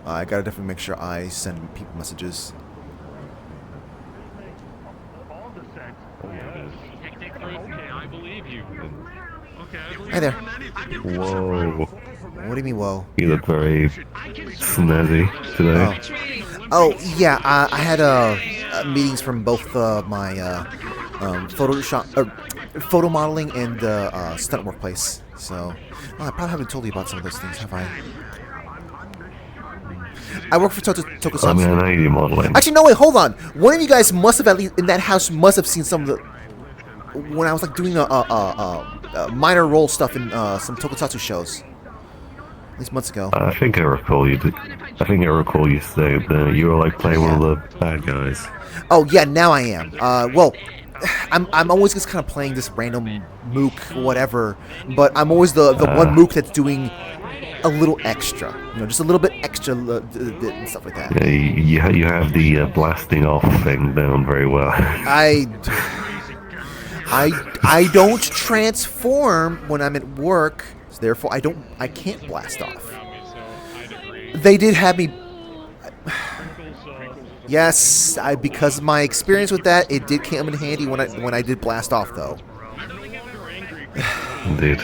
[SPEAKER 1] I gotta definitely make sure I send people messages. Hi there.
[SPEAKER 5] Whoa.
[SPEAKER 1] What do you mean, whoa?
[SPEAKER 5] You look very snazzy today.
[SPEAKER 1] Oh yeah, I had meetings from both my photo modeling and stunt workplace. So I probably haven't told you about some of those things, have I? I work for Tokusatsu.
[SPEAKER 5] I mean, I know you do modeling.
[SPEAKER 1] Actually, no, wait, hold on. One of you guys must have, at least in that house, must have seen some of the when I was like doing minor role stuff in some Tokusatsu shows. At least months ago.
[SPEAKER 5] I think I recall you. I think I recall you saying that you were like playing one of the bad guys.
[SPEAKER 1] Oh yeah, now I am. Well, I'm always just kind of playing this random mook or whatever, but I'm always the one mook that's doing a little extra, just a little bit extra and stuff like that.
[SPEAKER 5] Yeah, you have the blasting off thing down very well.
[SPEAKER 1] I don't transform when I'm at work, so therefore I can't blast off. They did have me. Yes, because of my experience with that, it did come in handy when I did blast off, though.
[SPEAKER 5] Indeed.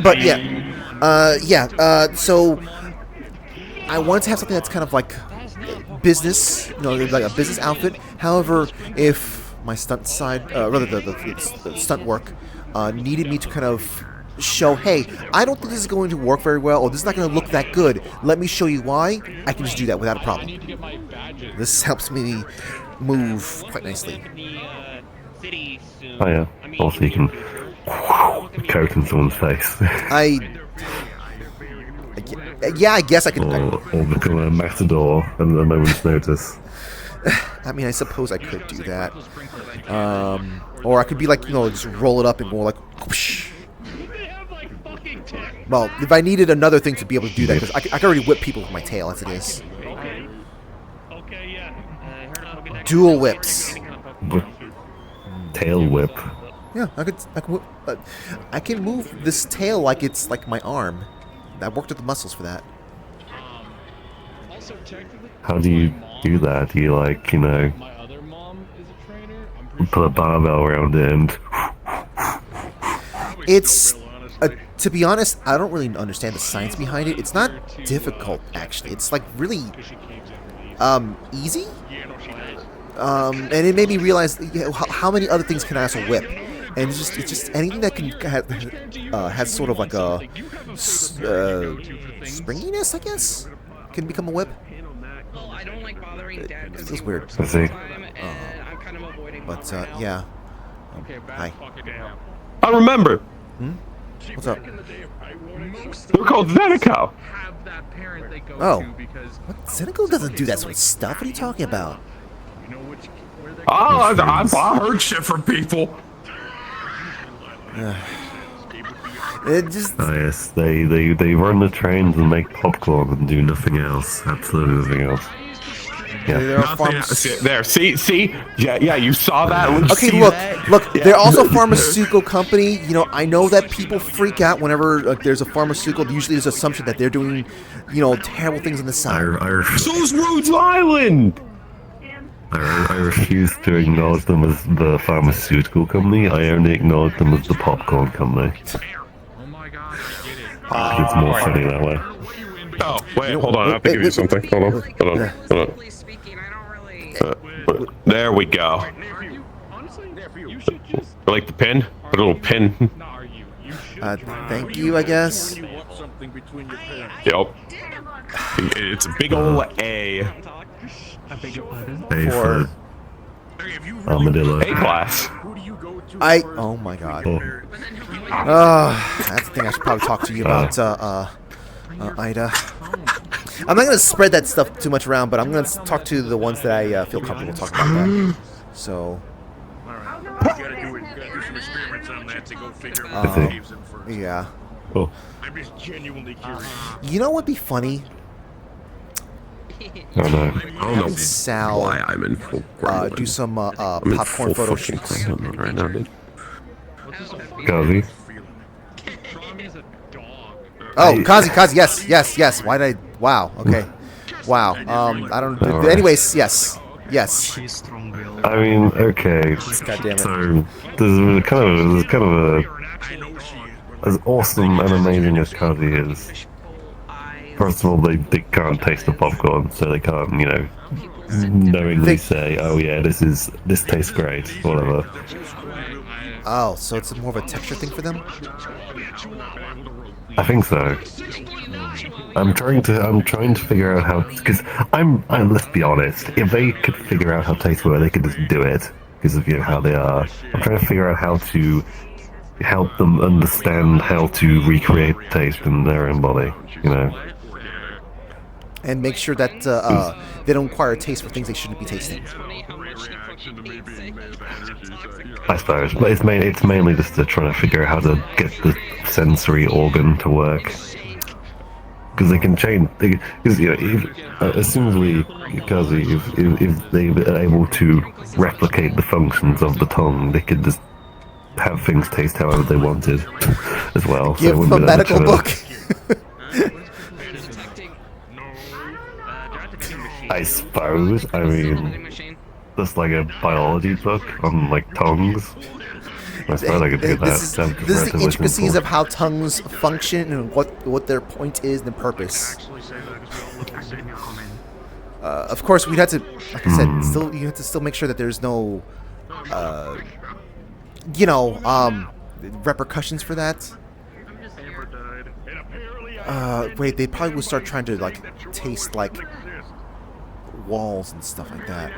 [SPEAKER 1] But yeah, so I wanted to have something that's kind of like business, like a business outfit. However, if my stunt side, rather the stunt work, needed me to kind of show, hey, I don't think this is going to work very well, or this is not going to look that good. Let me show you why. I can just do that without a problem. This helps me move quite nicely.
[SPEAKER 5] Oh yeah. Also, you can coat in someone's face.
[SPEAKER 1] Yeah, I guess I could.
[SPEAKER 5] Or become a matador at a moment's notice.
[SPEAKER 1] I mean, I suppose I could do that. Or I could be like, just roll it up and go like, whoosh. Well, if I needed another thing to be able to do that, because I can already whip people with my tail as it is. Dual whips.
[SPEAKER 5] Tail whip.
[SPEAKER 1] Yeah, I can move this tail like it's like my arm. I worked with the muscles for that.
[SPEAKER 5] How do you do that? Do you put a barbell around it and...
[SPEAKER 1] It's, to be honest, I don't really understand the science behind it. It's not difficult, actually. It's like really, easy. And it made me realize how many other things can I also whip. And it's just anything that can has sort of like a springiness, I guess, can become a whip.
[SPEAKER 6] Well, I don't like bothering Dad.
[SPEAKER 1] It feels weird.
[SPEAKER 5] I see.
[SPEAKER 1] But yeah. Hi.
[SPEAKER 2] I remember.
[SPEAKER 1] What's up?
[SPEAKER 2] We're called Zenico.
[SPEAKER 1] Oh. What? Cynical doesn't do that sort of stuff. What are you talking about?
[SPEAKER 2] Oh, I heard shit from people.
[SPEAKER 1] It just.
[SPEAKER 5] Oh yes, they run the trains and make popcorn and do nothing else. Absolutely nothing else. Yeah.
[SPEAKER 1] There are farms.
[SPEAKER 2] There, see, yeah, you saw that.
[SPEAKER 1] Okay, look. They're also a pharmaceutical company. You know, I know that people freak out whenever there's a pharmaceutical. Usually, there's an assumption that they're doing, terrible things on the side.
[SPEAKER 2] So's Rhodes Island.
[SPEAKER 5] I refuse to acknowledge them as the pharmaceutical company. I only acknowledge them as the popcorn company. It's more funny that way.
[SPEAKER 2] Oh, wait, hold on. I have to give you something. Hold on. There we go. Like the pin? Put a little pin.
[SPEAKER 1] Thank you, I guess.
[SPEAKER 2] Yep. It's a big ol' A.
[SPEAKER 5] A for armadillo.
[SPEAKER 2] A class.
[SPEAKER 1] Oh my god.
[SPEAKER 5] Oh.
[SPEAKER 1] That's the thing I should probably talk to you about, Ida. I'm not gonna spread that stuff too much around, but I'm gonna talk to the ones that I feel comfortable talking about that. So. Yeah.
[SPEAKER 5] Oh.
[SPEAKER 6] I'm just genuinely curious.
[SPEAKER 1] You know what'd be funny?
[SPEAKER 5] Oh no.
[SPEAKER 2] I don't know
[SPEAKER 1] Sal
[SPEAKER 2] why I'm in full
[SPEAKER 1] do some
[SPEAKER 2] I'm in
[SPEAKER 1] popcorn
[SPEAKER 2] full
[SPEAKER 1] photo
[SPEAKER 2] fucking
[SPEAKER 1] shoots.
[SPEAKER 2] Gremlin right now, dude.
[SPEAKER 5] Kazi?
[SPEAKER 1] Oh, Kazi, yes. Why did I? Wow. Okay. Wow. I don't.
[SPEAKER 5] Alright.
[SPEAKER 1] Anyways, yes.
[SPEAKER 5] I mean, okay.
[SPEAKER 1] God damn it.
[SPEAKER 5] So there's kind of a as awesome and amazing as Kazi is. First of all, they can't taste the popcorn, so they can't, knowingly say, "Oh yeah, this tastes great," whatever.
[SPEAKER 1] Oh, so it's more of a texture thing for them?
[SPEAKER 5] I think so. I'm trying to figure out how, because let's be honest, if they could figure out how taste works, they could just do it because of how they are. I'm trying to figure out how to help them understand how to recreate taste in their own body,
[SPEAKER 1] And make sure that they don't acquire a taste for things they shouldn't be tasting.
[SPEAKER 5] I suppose, but it's mainly just to trying to figure out how to get the sensory organ to work. Because they can change. Because assumably, if they are able to replicate the functions of the tongue, they could just have things taste however they wanted, as well.
[SPEAKER 1] Give
[SPEAKER 5] so
[SPEAKER 1] them a medical book.
[SPEAKER 5] I suppose. I mean, just like a biology book on tongues. I suppose I could do that.
[SPEAKER 1] This is the intricacies of how tongues function and what their point is and purpose. Of course, we'd have to, like I said, you have to still make sure that there's no, repercussions for that. Wait, they probably would start trying to taste walls and stuff like that.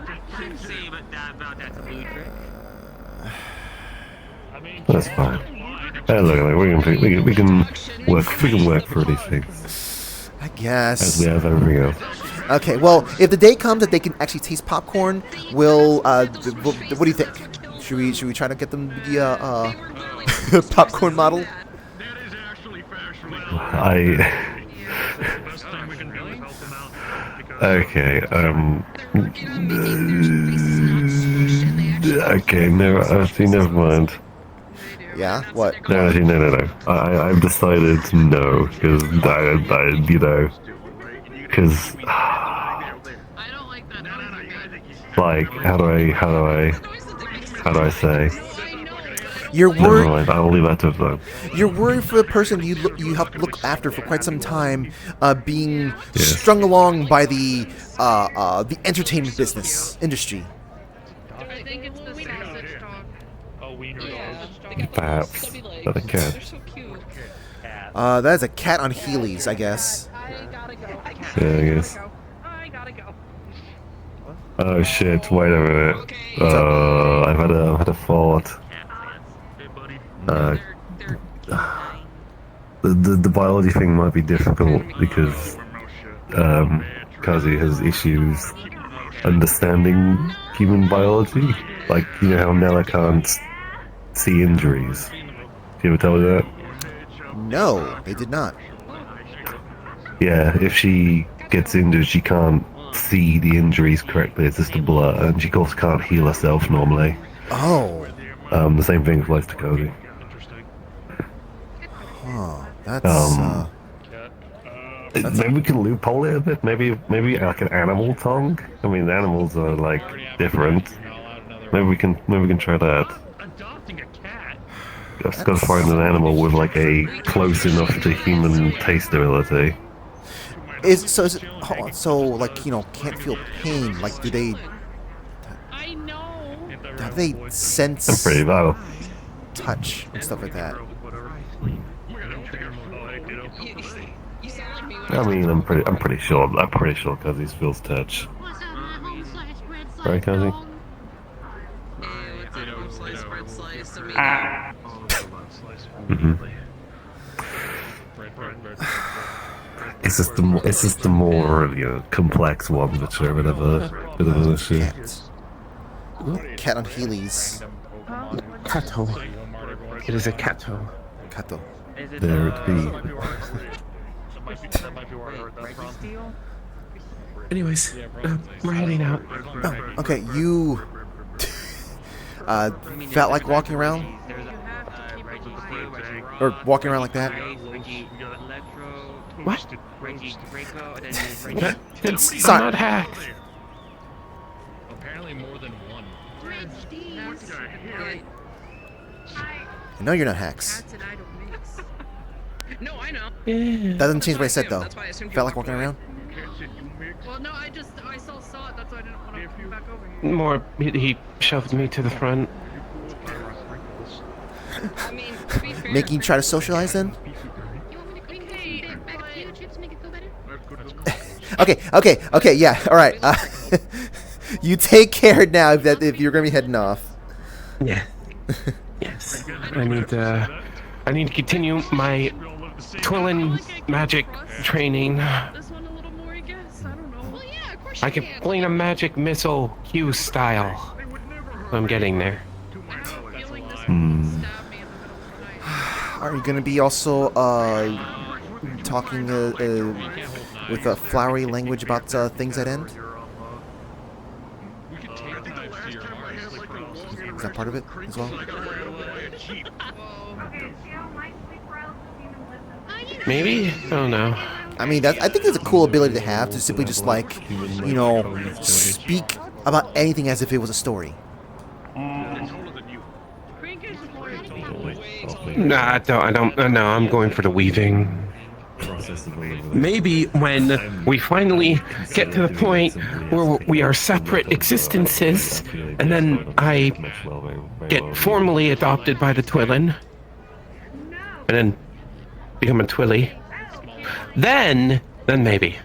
[SPEAKER 5] That's fine. Hey, look, we can work through these things.
[SPEAKER 1] I guess.
[SPEAKER 5] As we have everything else.
[SPEAKER 1] Okay, well, if the day comes that they can actually taste popcorn, what do you think? Should we try to get them the popcorn model?
[SPEAKER 5] Okay, okay, never mind.
[SPEAKER 1] Yeah, what?
[SPEAKER 5] No, actually, no. I've decided no, because because how do I say?
[SPEAKER 1] You're
[SPEAKER 5] Never
[SPEAKER 1] worried.
[SPEAKER 5] mind. I'll leave that to them.
[SPEAKER 1] You're worried for the person you helped look after for quite some time, being strung along by the entertainment business industry.
[SPEAKER 4] I think it's the sausage dog.
[SPEAKER 5] Perhaps. But a cat.
[SPEAKER 4] They're so cute.
[SPEAKER 1] That is a cat on Heelys, I guess.
[SPEAKER 4] I gotta go.
[SPEAKER 5] Yeah, I guess.
[SPEAKER 4] I gotta go.
[SPEAKER 5] Oh shit! Wait a minute. I've had a thought. Uh, the biology thing might be difficult because Kazi has issues understanding human biology. Like, you know how Nella can't see injuries. Did you ever tell her that?
[SPEAKER 1] No, they did not.
[SPEAKER 5] Yeah, if she gets injured, she can't see the injuries correctly. It's just a blur, and she also can't heal herself normally.
[SPEAKER 1] Oh,
[SPEAKER 5] The same thing applies to Cozy.
[SPEAKER 1] huh. That's
[SPEAKER 5] Maybe we can loophole it a bit. Maybe like an animal tongue. I mean, animals are like different. Maybe we can try that.
[SPEAKER 6] Adopting a cat.
[SPEAKER 5] Just gotta find an animal with like a close enough to human taste ability.
[SPEAKER 1] is it? Hold on. So like can't feel pain. Like do they?
[SPEAKER 4] I know.
[SPEAKER 1] Have they
[SPEAKER 5] That's
[SPEAKER 1] sense
[SPEAKER 5] pretty vital.
[SPEAKER 1] touch and stuff like that?
[SPEAKER 4] You sound like me when
[SPEAKER 5] I mean, I'm pretty sure Kazi feels touch. Right, Kazi? It's just the more complex ones which are a bit of an issue.
[SPEAKER 1] Cat. Cat on Heelys.
[SPEAKER 2] Kato. It is a Kato.
[SPEAKER 1] Kato.
[SPEAKER 5] There it be.
[SPEAKER 2] Anyways, we're heading out.
[SPEAKER 1] Oh, okay, you felt like walking around? Or walking around like that?
[SPEAKER 2] What?
[SPEAKER 1] Sorry.
[SPEAKER 2] I'm not hacked.
[SPEAKER 6] Apparently more than one.
[SPEAKER 1] No, you're not hacks.
[SPEAKER 4] No, I know.
[SPEAKER 2] Yeah.
[SPEAKER 1] That doesn't change what I said though.
[SPEAKER 4] That's why I assumed
[SPEAKER 1] Felt like walking around?
[SPEAKER 4] Well, no, I saw it. That's why I didn't want to come back over here.
[SPEAKER 2] More, he shoved me to the front.
[SPEAKER 4] I mean, to be fair,
[SPEAKER 1] Making you try to socialize then? Okay, yeah, alright. You take care now if you're gonna be heading off.
[SPEAKER 2] Yeah. Yes. I need to continue my Twillin magic training.
[SPEAKER 4] this one a little more, I guess. I don't know. Well, yeah, of course
[SPEAKER 2] I can fling a magic missile Q style. I'm getting there.
[SPEAKER 4] Feeling this one stab me in the middle of the night.
[SPEAKER 1] Are you gonna be also talking with a flowery language about things that end? Is that part of it as well?
[SPEAKER 2] Maybe? I don't know.
[SPEAKER 1] I mean, I think it's a cool ability to have, to simply just like, speak about anything as if it was a story.
[SPEAKER 2] Nah, I don't. No, I'm going for the weaving. Maybe when we finally get to the point where we are separate existences, and then I get formally adopted by the Twillin, and then become a Twilly, then maybe.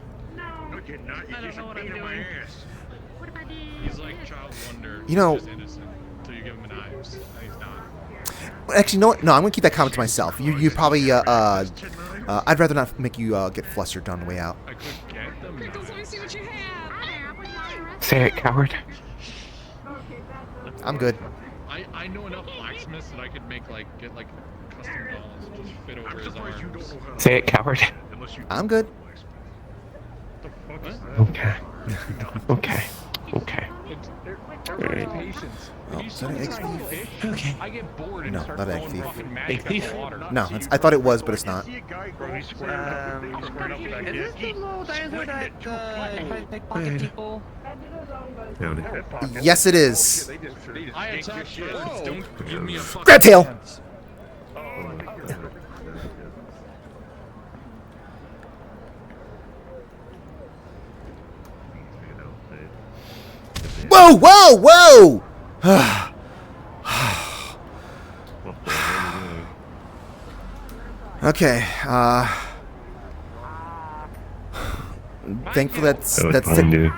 [SPEAKER 1] Actually, no, I'm gonna keep that comment to myself. You probably, I'd rather not make you get flustered on the way out.
[SPEAKER 4] Pickles, let me see what you have.
[SPEAKER 2] Say it, coward.
[SPEAKER 1] I'm good.
[SPEAKER 6] I know enough blacksmiths that I could get custom dolls to just fit over his arms.
[SPEAKER 2] Say it, coward.
[SPEAKER 1] I'm good.
[SPEAKER 2] Okay. Okay. Okay. Alright.
[SPEAKER 1] Oh, is that an egg thief?
[SPEAKER 2] Okay.
[SPEAKER 6] I get bored and
[SPEAKER 1] No,
[SPEAKER 6] start
[SPEAKER 1] not egg
[SPEAKER 6] throwing
[SPEAKER 1] thief.
[SPEAKER 6] fucking
[SPEAKER 2] Egg
[SPEAKER 6] magic at
[SPEAKER 2] thief?
[SPEAKER 6] the water.
[SPEAKER 1] No, I thought it was, but it's not.
[SPEAKER 7] Is this the little dinosaur that tries to pocket people?
[SPEAKER 1] Yes, it is.
[SPEAKER 6] I attack first. Don't give me a fucking
[SPEAKER 1] Grab tail.
[SPEAKER 6] chance.
[SPEAKER 1] Whoa, whoa, whoa! Okay, thankful that's
[SPEAKER 5] Behind you.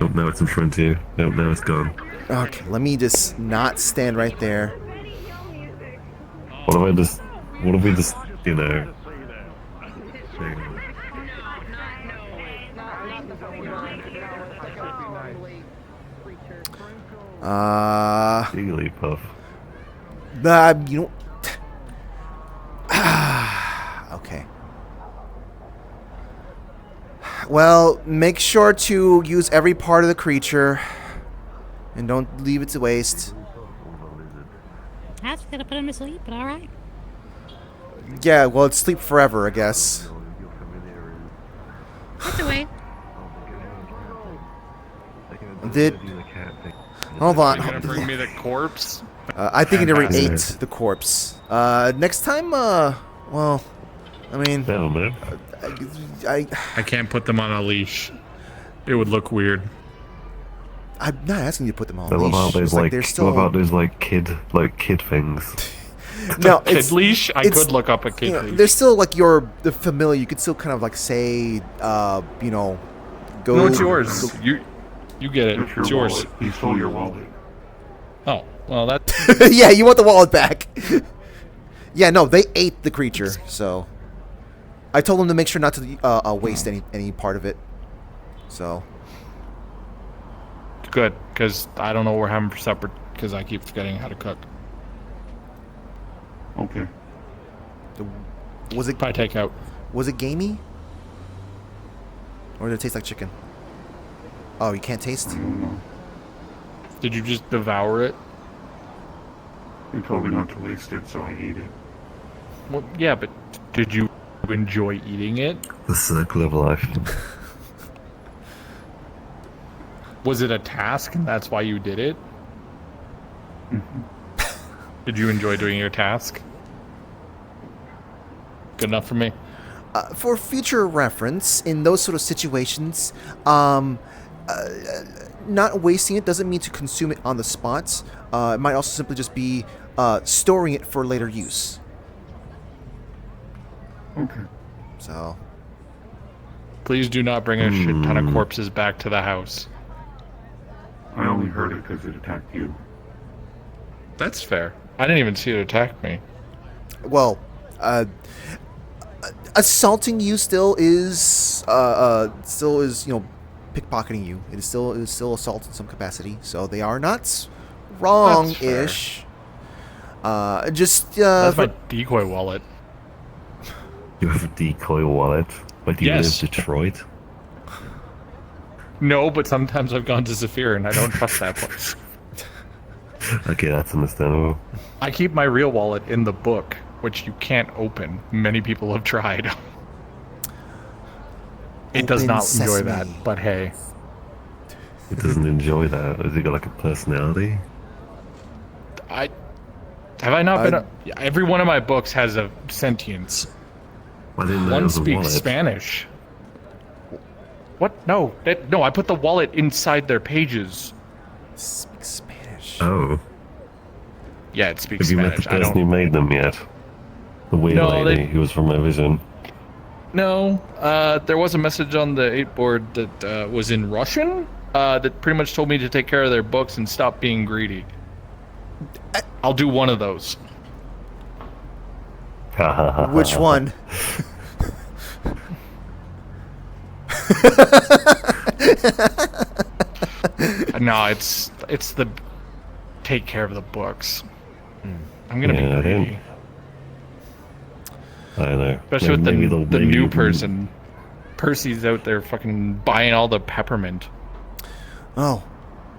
[SPEAKER 5] Oh, now it's in front of you. No, now it's gone.
[SPEAKER 1] Okay, let me just not stand right there.
[SPEAKER 5] What if we just, you know... Jigglypuff.
[SPEAKER 1] You know... Okay. Well, make sure to use every part of the creature. And don't leave it to waste.
[SPEAKER 8] I was gonna put him to sleep, but alright.
[SPEAKER 1] Yeah, well, it's sleep forever, I guess.
[SPEAKER 8] That's a way.
[SPEAKER 1] Did... Hold on.
[SPEAKER 6] You're gonna bring me the corpse?
[SPEAKER 1] I think it already ate
[SPEAKER 6] Fantastic.
[SPEAKER 1] the corpse. Next time, well, I mean...
[SPEAKER 5] I don't know.
[SPEAKER 6] I can't put them on a leash. It would look weird.
[SPEAKER 1] I'm not asking you to put them on
[SPEAKER 5] So
[SPEAKER 1] a
[SPEAKER 5] what
[SPEAKER 1] leash.
[SPEAKER 5] about those
[SPEAKER 1] It's
[SPEAKER 5] like,
[SPEAKER 1] they're still...
[SPEAKER 5] what about those like kid things?
[SPEAKER 1] No,
[SPEAKER 6] Kid
[SPEAKER 1] it's...
[SPEAKER 6] leash? I
[SPEAKER 1] it's-
[SPEAKER 6] could look up a kid
[SPEAKER 1] You know,
[SPEAKER 6] leash.
[SPEAKER 1] they're still like the familiar. You could still kind of like say, you know, go.
[SPEAKER 6] No, it's yours. You get it. It's yours.
[SPEAKER 9] He stole your wallet.
[SPEAKER 6] Oh, well, that.
[SPEAKER 1] Yeah, you want the wallet back. Yeah, no, they ate the creature, so I told them to make sure not to waste any part of it. So
[SPEAKER 6] Good, because I don't know what we're having for supper, because I keep forgetting how to cook.
[SPEAKER 9] Okay.
[SPEAKER 1] was it
[SPEAKER 6] Probably take out.
[SPEAKER 1] was it gamey, or did it taste like chicken? Oh, you can't taste.
[SPEAKER 9] I don't know.
[SPEAKER 6] Did you just devour it?
[SPEAKER 9] He told me not to waste it, so I ate it.
[SPEAKER 6] Well, yeah, but did you enjoy eating it?
[SPEAKER 5] The circle of life.
[SPEAKER 6] Was it a task, and that's why you did it? Did you enjoy doing your task? Good enough for me.
[SPEAKER 1] For future reference, in those sort of situations, not wasting it doesn't mean to consume it on the spot. It might also simply just be storing it for later use.
[SPEAKER 9] Okay.
[SPEAKER 1] So,
[SPEAKER 6] Please do not bring a shit ton of corpses back to the house.
[SPEAKER 9] I only heard it because it attacked you.
[SPEAKER 6] That's fair. I didn't even see it attack me.
[SPEAKER 1] well, assaulting you still is you know, pickpocketing you. It is still assault in some capacity. So they are not wrong-ish.
[SPEAKER 6] That's my decoy wallet.
[SPEAKER 5] You have a decoy wallet. But do you
[SPEAKER 6] Yes.
[SPEAKER 5] live in Detroit?
[SPEAKER 6] No, but sometimes I've gone to Zephyr and I don't trust that place.
[SPEAKER 5] Okay, that's understandable.
[SPEAKER 6] I keep my real wallet in the book, which you can't open. Many people have tried. It does
[SPEAKER 1] Open
[SPEAKER 6] not enjoy
[SPEAKER 1] sesame.
[SPEAKER 6] that, but hey.
[SPEAKER 5] It doesn't enjoy that. Has it got like a personality?
[SPEAKER 6] Have I not been... every one of my books has a sentience.
[SPEAKER 5] I didn't know it
[SPEAKER 6] One
[SPEAKER 5] was a
[SPEAKER 6] speaks
[SPEAKER 5] wallet.
[SPEAKER 6] Spanish. What? No. No, I put the wallet inside their pages.
[SPEAKER 1] Speak Spanish.
[SPEAKER 5] Oh.
[SPEAKER 6] Yeah, it speaks
[SPEAKER 5] Have you met
[SPEAKER 6] Spanish.
[SPEAKER 5] the
[SPEAKER 6] I
[SPEAKER 5] person
[SPEAKER 6] don't...
[SPEAKER 5] who made them yet? The weird
[SPEAKER 6] No,
[SPEAKER 5] lady
[SPEAKER 6] they-
[SPEAKER 5] who was from my vision.
[SPEAKER 6] No, there was a message on the 8 board that was in Russian that pretty much told me to take care of their books and stop being greedy. I'll do one of those.
[SPEAKER 1] Which one?
[SPEAKER 6] No, it's the take care of the books. I'm gonna
[SPEAKER 5] Yeah, I
[SPEAKER 6] be greedy,
[SPEAKER 5] didn't- I don't know.
[SPEAKER 6] especially with
[SPEAKER 5] Maybe
[SPEAKER 6] the
[SPEAKER 5] maybe
[SPEAKER 6] new
[SPEAKER 5] you-
[SPEAKER 6] person. Percy's out there fucking buying all the peppermint.
[SPEAKER 1] Oh,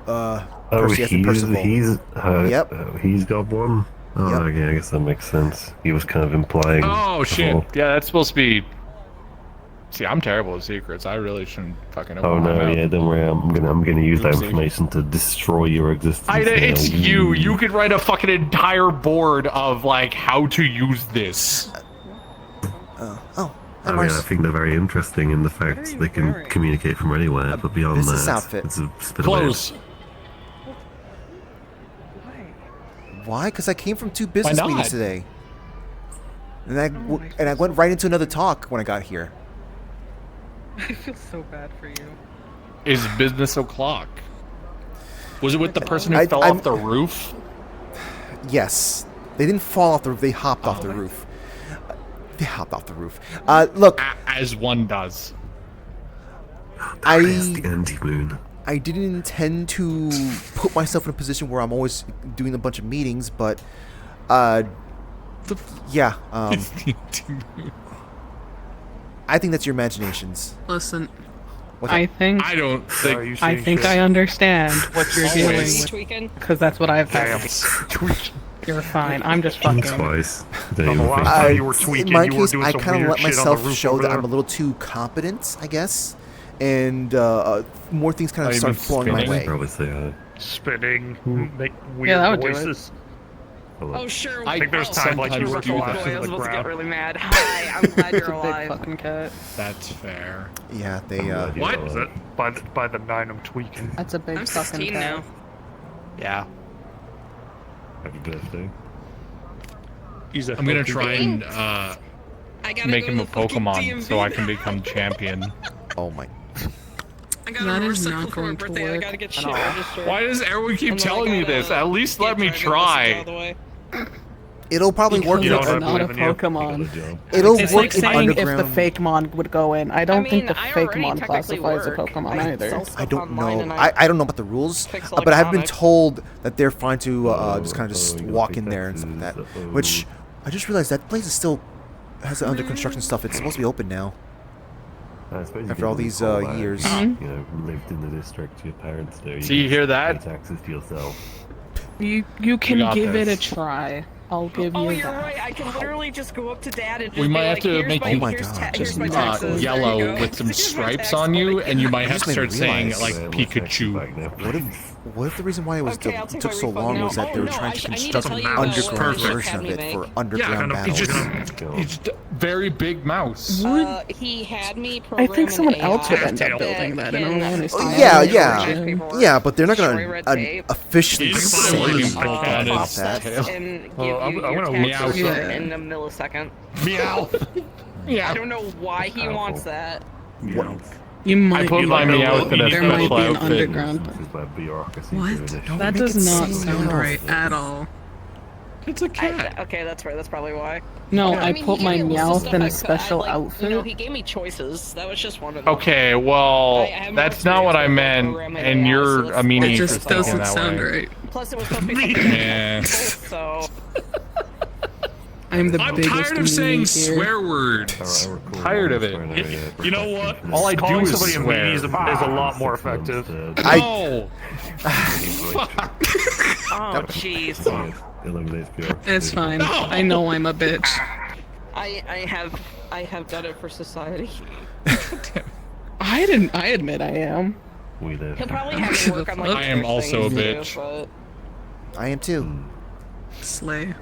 [SPEAKER 5] Oh,
[SPEAKER 1] Percy as in Percival.
[SPEAKER 5] Yep. He's got one. Oh,
[SPEAKER 1] Yep.
[SPEAKER 5] okay, I guess that makes sense. He was kind of implying.
[SPEAKER 6] Oh shit!
[SPEAKER 5] before.
[SPEAKER 6] Yeah, that's supposed to be. See, I'm terrible at secrets. I really shouldn't fucking open
[SPEAKER 5] Oh
[SPEAKER 6] my
[SPEAKER 5] no,
[SPEAKER 6] mouth.
[SPEAKER 5] yeah, don't worry. I'm gonna use that
[SPEAKER 6] Oopsie.
[SPEAKER 5] information to destroy your existence.
[SPEAKER 6] It's
[SPEAKER 5] now.
[SPEAKER 6] you. You could write a fucking entire board of like how to use this.
[SPEAKER 1] hi,
[SPEAKER 5] I mean,
[SPEAKER 1] Mars.
[SPEAKER 5] I think they're very interesting in the fact they can communicate from anywhere, but beyond
[SPEAKER 1] business
[SPEAKER 5] that,
[SPEAKER 1] outfit.
[SPEAKER 5] it's a bit weird.
[SPEAKER 6] Close.
[SPEAKER 1] Why? Because I came from 2 business
[SPEAKER 6] not?
[SPEAKER 1] meetings today, and I went right into another talk when I got here.
[SPEAKER 10] I feel so bad for you.
[SPEAKER 6] is business o'clock? Was it with the person who fell
[SPEAKER 1] I'm-
[SPEAKER 6] off the roof?
[SPEAKER 1] Yes. They didn't fall off the roof. They hopped off the roof. They hopped off the roof. Look.
[SPEAKER 6] As one does.
[SPEAKER 5] That is the anti-moon.
[SPEAKER 1] I didn't intend to put myself in a position where I'm always doing a bunch of meetings, but, yeah, I think that's your imaginations.
[SPEAKER 4] Listen,
[SPEAKER 6] I don't think.
[SPEAKER 4] I think I understand what you're dealing with.
[SPEAKER 10] Tweaking.
[SPEAKER 4] Because that's what I've had. You're fine. I'm just fucking.
[SPEAKER 5] Twice.
[SPEAKER 9] On the last time you were tweaking,
[SPEAKER 1] In my
[SPEAKER 9] you were
[SPEAKER 1] case,
[SPEAKER 9] doing
[SPEAKER 1] I
[SPEAKER 9] some
[SPEAKER 1] kind of
[SPEAKER 9] weird
[SPEAKER 1] let
[SPEAKER 9] shit on the
[SPEAKER 1] myself
[SPEAKER 9] roof
[SPEAKER 1] show
[SPEAKER 9] over
[SPEAKER 1] that
[SPEAKER 9] there.
[SPEAKER 1] I'm a little too competent, I guess, and more things kind of
[SPEAKER 6] you
[SPEAKER 1] start
[SPEAKER 6] mean
[SPEAKER 1] flowing my
[SPEAKER 6] spinning?
[SPEAKER 1] way.
[SPEAKER 5] Probably say hi.
[SPEAKER 9] Spinning, make
[SPEAKER 4] Yeah,
[SPEAKER 9] weird
[SPEAKER 4] that would do it.
[SPEAKER 9] voices.
[SPEAKER 10] Oh, sure.
[SPEAKER 6] I
[SPEAKER 9] think there's time, like, you
[SPEAKER 6] sometimes
[SPEAKER 9] were
[SPEAKER 6] do
[SPEAKER 10] I
[SPEAKER 6] that.
[SPEAKER 9] collapsing.
[SPEAKER 10] was
[SPEAKER 9] the
[SPEAKER 10] about to get
[SPEAKER 9] ground.
[SPEAKER 10] really mad. Hi, I'm glad you're alive.
[SPEAKER 4] Fucking cat.
[SPEAKER 6] That's fair.
[SPEAKER 1] Yeah, they.
[SPEAKER 5] glad you
[SPEAKER 9] What?
[SPEAKER 5] are
[SPEAKER 9] Is
[SPEAKER 5] alive.
[SPEAKER 9] it? By the 9, I'm tweaking.
[SPEAKER 4] That's a big
[SPEAKER 10] I'm
[SPEAKER 4] fucking
[SPEAKER 10] 16
[SPEAKER 4] cat.
[SPEAKER 10] now.
[SPEAKER 6] Yeah.
[SPEAKER 5] Happy birthday.
[SPEAKER 6] I'm gonna try and
[SPEAKER 10] I gotta
[SPEAKER 6] make
[SPEAKER 10] go
[SPEAKER 6] him
[SPEAKER 10] to
[SPEAKER 6] a
[SPEAKER 10] the fucking
[SPEAKER 6] Pokemon
[SPEAKER 10] DMV
[SPEAKER 6] so I
[SPEAKER 10] now.
[SPEAKER 6] can become champion.
[SPEAKER 1] Oh my.
[SPEAKER 10] I got
[SPEAKER 4] That
[SPEAKER 10] a
[SPEAKER 4] is
[SPEAKER 10] motorcycle
[SPEAKER 4] not
[SPEAKER 10] for my
[SPEAKER 4] going to
[SPEAKER 10] birthday. I
[SPEAKER 4] work
[SPEAKER 10] gotta get
[SPEAKER 4] at
[SPEAKER 10] shit
[SPEAKER 4] all.
[SPEAKER 10] registered.
[SPEAKER 6] Why does everyone keep
[SPEAKER 10] And then I
[SPEAKER 6] telling me
[SPEAKER 10] gotta
[SPEAKER 6] this? At least let
[SPEAKER 10] get
[SPEAKER 6] me
[SPEAKER 10] driving license out
[SPEAKER 6] try.
[SPEAKER 10] of the way.
[SPEAKER 1] It'll probably work.
[SPEAKER 9] You don't
[SPEAKER 4] It's
[SPEAKER 9] have to
[SPEAKER 4] not a
[SPEAKER 9] live in you.
[SPEAKER 4] Pokemon.
[SPEAKER 1] It'll
[SPEAKER 4] It's
[SPEAKER 1] work
[SPEAKER 4] like
[SPEAKER 1] in
[SPEAKER 4] saying if
[SPEAKER 1] underground.
[SPEAKER 4] the Fakemon would go in. I don't think the
[SPEAKER 10] I already
[SPEAKER 4] Fakemon
[SPEAKER 10] technically
[SPEAKER 4] classifies a
[SPEAKER 10] work.
[SPEAKER 4] Pokemon
[SPEAKER 10] I
[SPEAKER 4] either.
[SPEAKER 10] sell
[SPEAKER 1] I
[SPEAKER 10] stuff
[SPEAKER 1] don't
[SPEAKER 10] online
[SPEAKER 1] know.
[SPEAKER 10] and
[SPEAKER 1] I don't know about the rules,
[SPEAKER 10] fix
[SPEAKER 1] but I've been
[SPEAKER 10] electronics.
[SPEAKER 1] told that they're fine to just kind of
[SPEAKER 5] Oh,
[SPEAKER 1] just
[SPEAKER 5] you gotta
[SPEAKER 1] walk
[SPEAKER 5] pay
[SPEAKER 1] in there and stuff like that.
[SPEAKER 5] taxes,
[SPEAKER 1] Which I just realized that place is still has the under construction stuff. It's supposed to be open now.
[SPEAKER 5] I suppose you
[SPEAKER 1] After
[SPEAKER 5] can
[SPEAKER 1] all
[SPEAKER 5] really
[SPEAKER 1] these,
[SPEAKER 5] call that,
[SPEAKER 1] years.
[SPEAKER 4] Mhm.
[SPEAKER 5] You know, lived in the district, your parents do.
[SPEAKER 6] So you hear
[SPEAKER 5] just
[SPEAKER 6] that?
[SPEAKER 5] Pay taxes to yourself.
[SPEAKER 4] You can
[SPEAKER 6] got
[SPEAKER 4] give it a
[SPEAKER 6] this.
[SPEAKER 4] try. I'll give
[SPEAKER 10] Oh,
[SPEAKER 4] you
[SPEAKER 10] you're
[SPEAKER 4] that.
[SPEAKER 10] right. I can literally just go up to Dad and just
[SPEAKER 6] We
[SPEAKER 10] be
[SPEAKER 6] might have
[SPEAKER 10] like,
[SPEAKER 6] to
[SPEAKER 10] here's
[SPEAKER 6] make
[SPEAKER 10] my,
[SPEAKER 6] you-
[SPEAKER 1] Oh my
[SPEAKER 10] here's
[SPEAKER 1] God.
[SPEAKER 10] ta- here's
[SPEAKER 1] Just
[SPEAKER 10] my
[SPEAKER 1] not
[SPEAKER 10] taxes. There you
[SPEAKER 6] yellow
[SPEAKER 10] go.
[SPEAKER 6] with some
[SPEAKER 10] Here's my
[SPEAKER 6] stripes
[SPEAKER 10] tax
[SPEAKER 6] on you,
[SPEAKER 10] blanket.
[SPEAKER 6] and you might
[SPEAKER 1] I
[SPEAKER 6] have
[SPEAKER 1] just
[SPEAKER 6] to
[SPEAKER 1] made
[SPEAKER 6] start
[SPEAKER 1] me
[SPEAKER 6] saying
[SPEAKER 1] realize
[SPEAKER 6] like
[SPEAKER 5] Well, let's actually
[SPEAKER 6] Pikachu.
[SPEAKER 5] back now.
[SPEAKER 1] What if the reason why it was
[SPEAKER 10] Okay, I'll take
[SPEAKER 1] took
[SPEAKER 10] my
[SPEAKER 1] so
[SPEAKER 10] refund
[SPEAKER 1] long
[SPEAKER 10] now.
[SPEAKER 1] was that they
[SPEAKER 10] Oh,
[SPEAKER 1] were
[SPEAKER 10] no,
[SPEAKER 1] trying
[SPEAKER 10] I
[SPEAKER 1] to
[SPEAKER 10] need to
[SPEAKER 1] construct
[SPEAKER 10] tell
[SPEAKER 1] an
[SPEAKER 10] you about what
[SPEAKER 1] underground
[SPEAKER 10] Perfect.
[SPEAKER 1] version of
[SPEAKER 10] Had
[SPEAKER 1] it
[SPEAKER 10] me
[SPEAKER 1] for
[SPEAKER 10] make.
[SPEAKER 1] underground
[SPEAKER 6] He's
[SPEAKER 1] battles?
[SPEAKER 6] just very big mouse.
[SPEAKER 10] He had me
[SPEAKER 4] I
[SPEAKER 10] program
[SPEAKER 4] think someone
[SPEAKER 10] an
[SPEAKER 4] else would
[SPEAKER 10] AI
[SPEAKER 4] end up
[SPEAKER 9] Tail.
[SPEAKER 4] building that in all
[SPEAKER 10] can
[SPEAKER 4] honesty.
[SPEAKER 1] Oh,
[SPEAKER 10] file
[SPEAKER 1] yeah,
[SPEAKER 10] and
[SPEAKER 1] yeah.
[SPEAKER 10] organize paperwork,
[SPEAKER 1] Yeah, but they're not
[SPEAKER 10] destroy
[SPEAKER 1] gonna
[SPEAKER 10] red tape,
[SPEAKER 1] officially
[SPEAKER 6] You can
[SPEAKER 1] say
[SPEAKER 6] find
[SPEAKER 1] anything
[SPEAKER 6] him
[SPEAKER 1] about
[SPEAKER 6] on his
[SPEAKER 1] that.
[SPEAKER 10] process and give
[SPEAKER 9] Oh, I'm
[SPEAKER 10] you
[SPEAKER 9] gonna
[SPEAKER 10] your
[SPEAKER 9] look
[SPEAKER 10] tax
[SPEAKER 6] this
[SPEAKER 10] return
[SPEAKER 4] up.
[SPEAKER 10] in a millisecond.
[SPEAKER 6] Meow.
[SPEAKER 10] I
[SPEAKER 6] Yeah.
[SPEAKER 10] don't know why he wants that.
[SPEAKER 4] You might
[SPEAKER 6] put
[SPEAKER 4] be
[SPEAKER 6] my
[SPEAKER 4] right.
[SPEAKER 6] Meowth in a
[SPEAKER 4] There might
[SPEAKER 6] special
[SPEAKER 4] be an
[SPEAKER 6] outfit.
[SPEAKER 4] underground.
[SPEAKER 5] This is by bureaucracy
[SPEAKER 4] What?
[SPEAKER 5] doing it.
[SPEAKER 4] That
[SPEAKER 1] make
[SPEAKER 4] does
[SPEAKER 1] it
[SPEAKER 4] not
[SPEAKER 1] seem
[SPEAKER 4] sound
[SPEAKER 1] like-
[SPEAKER 4] right at all.
[SPEAKER 6] It's a cat.
[SPEAKER 10] Okay, that's right. That's probably why.
[SPEAKER 4] No,
[SPEAKER 10] I
[SPEAKER 4] I
[SPEAKER 10] mean,
[SPEAKER 4] put
[SPEAKER 10] he
[SPEAKER 4] my
[SPEAKER 10] gave me a list of
[SPEAKER 4] Meowth in a
[SPEAKER 10] stuff I
[SPEAKER 4] special
[SPEAKER 10] like,
[SPEAKER 4] outfit.
[SPEAKER 10] You know, he gave me choices. That was just one of them.
[SPEAKER 6] Okay, well,
[SPEAKER 10] I have no
[SPEAKER 6] that's not what I
[SPEAKER 10] experience with
[SPEAKER 6] meant,
[SPEAKER 10] programming
[SPEAKER 6] and
[SPEAKER 10] AI,
[SPEAKER 6] you're
[SPEAKER 10] so
[SPEAKER 6] a
[SPEAKER 10] that's-
[SPEAKER 6] meanie
[SPEAKER 4] It
[SPEAKER 6] for
[SPEAKER 4] just
[SPEAKER 6] thinking
[SPEAKER 4] doesn't
[SPEAKER 6] that
[SPEAKER 4] sound
[SPEAKER 6] way.
[SPEAKER 4] right.
[SPEAKER 10] Plus, it was supposed to be something
[SPEAKER 6] Yeah.
[SPEAKER 10] so.
[SPEAKER 4] I'm the
[SPEAKER 6] I'm
[SPEAKER 4] biggest
[SPEAKER 6] tired of saying
[SPEAKER 4] meanie here.
[SPEAKER 6] swear words.
[SPEAKER 5] I recall
[SPEAKER 6] Tired of
[SPEAKER 5] once
[SPEAKER 6] it.
[SPEAKER 5] when I,
[SPEAKER 9] You know what?
[SPEAKER 6] All I do
[SPEAKER 9] Calling
[SPEAKER 6] is
[SPEAKER 9] somebody a
[SPEAKER 6] swear.
[SPEAKER 9] meanie is a lot more effective.
[SPEAKER 6] No.
[SPEAKER 10] Oh, jeez.
[SPEAKER 5] Eliminates bureaucracy.
[SPEAKER 4] It's fine. I know I'm a bitch.
[SPEAKER 10] I have done it for society.
[SPEAKER 4] I admit I am.
[SPEAKER 5] We live.
[SPEAKER 10] He'll probably have me work on like.
[SPEAKER 6] I am
[SPEAKER 10] other
[SPEAKER 6] also a
[SPEAKER 10] things,
[SPEAKER 6] bitch.
[SPEAKER 10] too,
[SPEAKER 1] I am too.
[SPEAKER 4] Slay.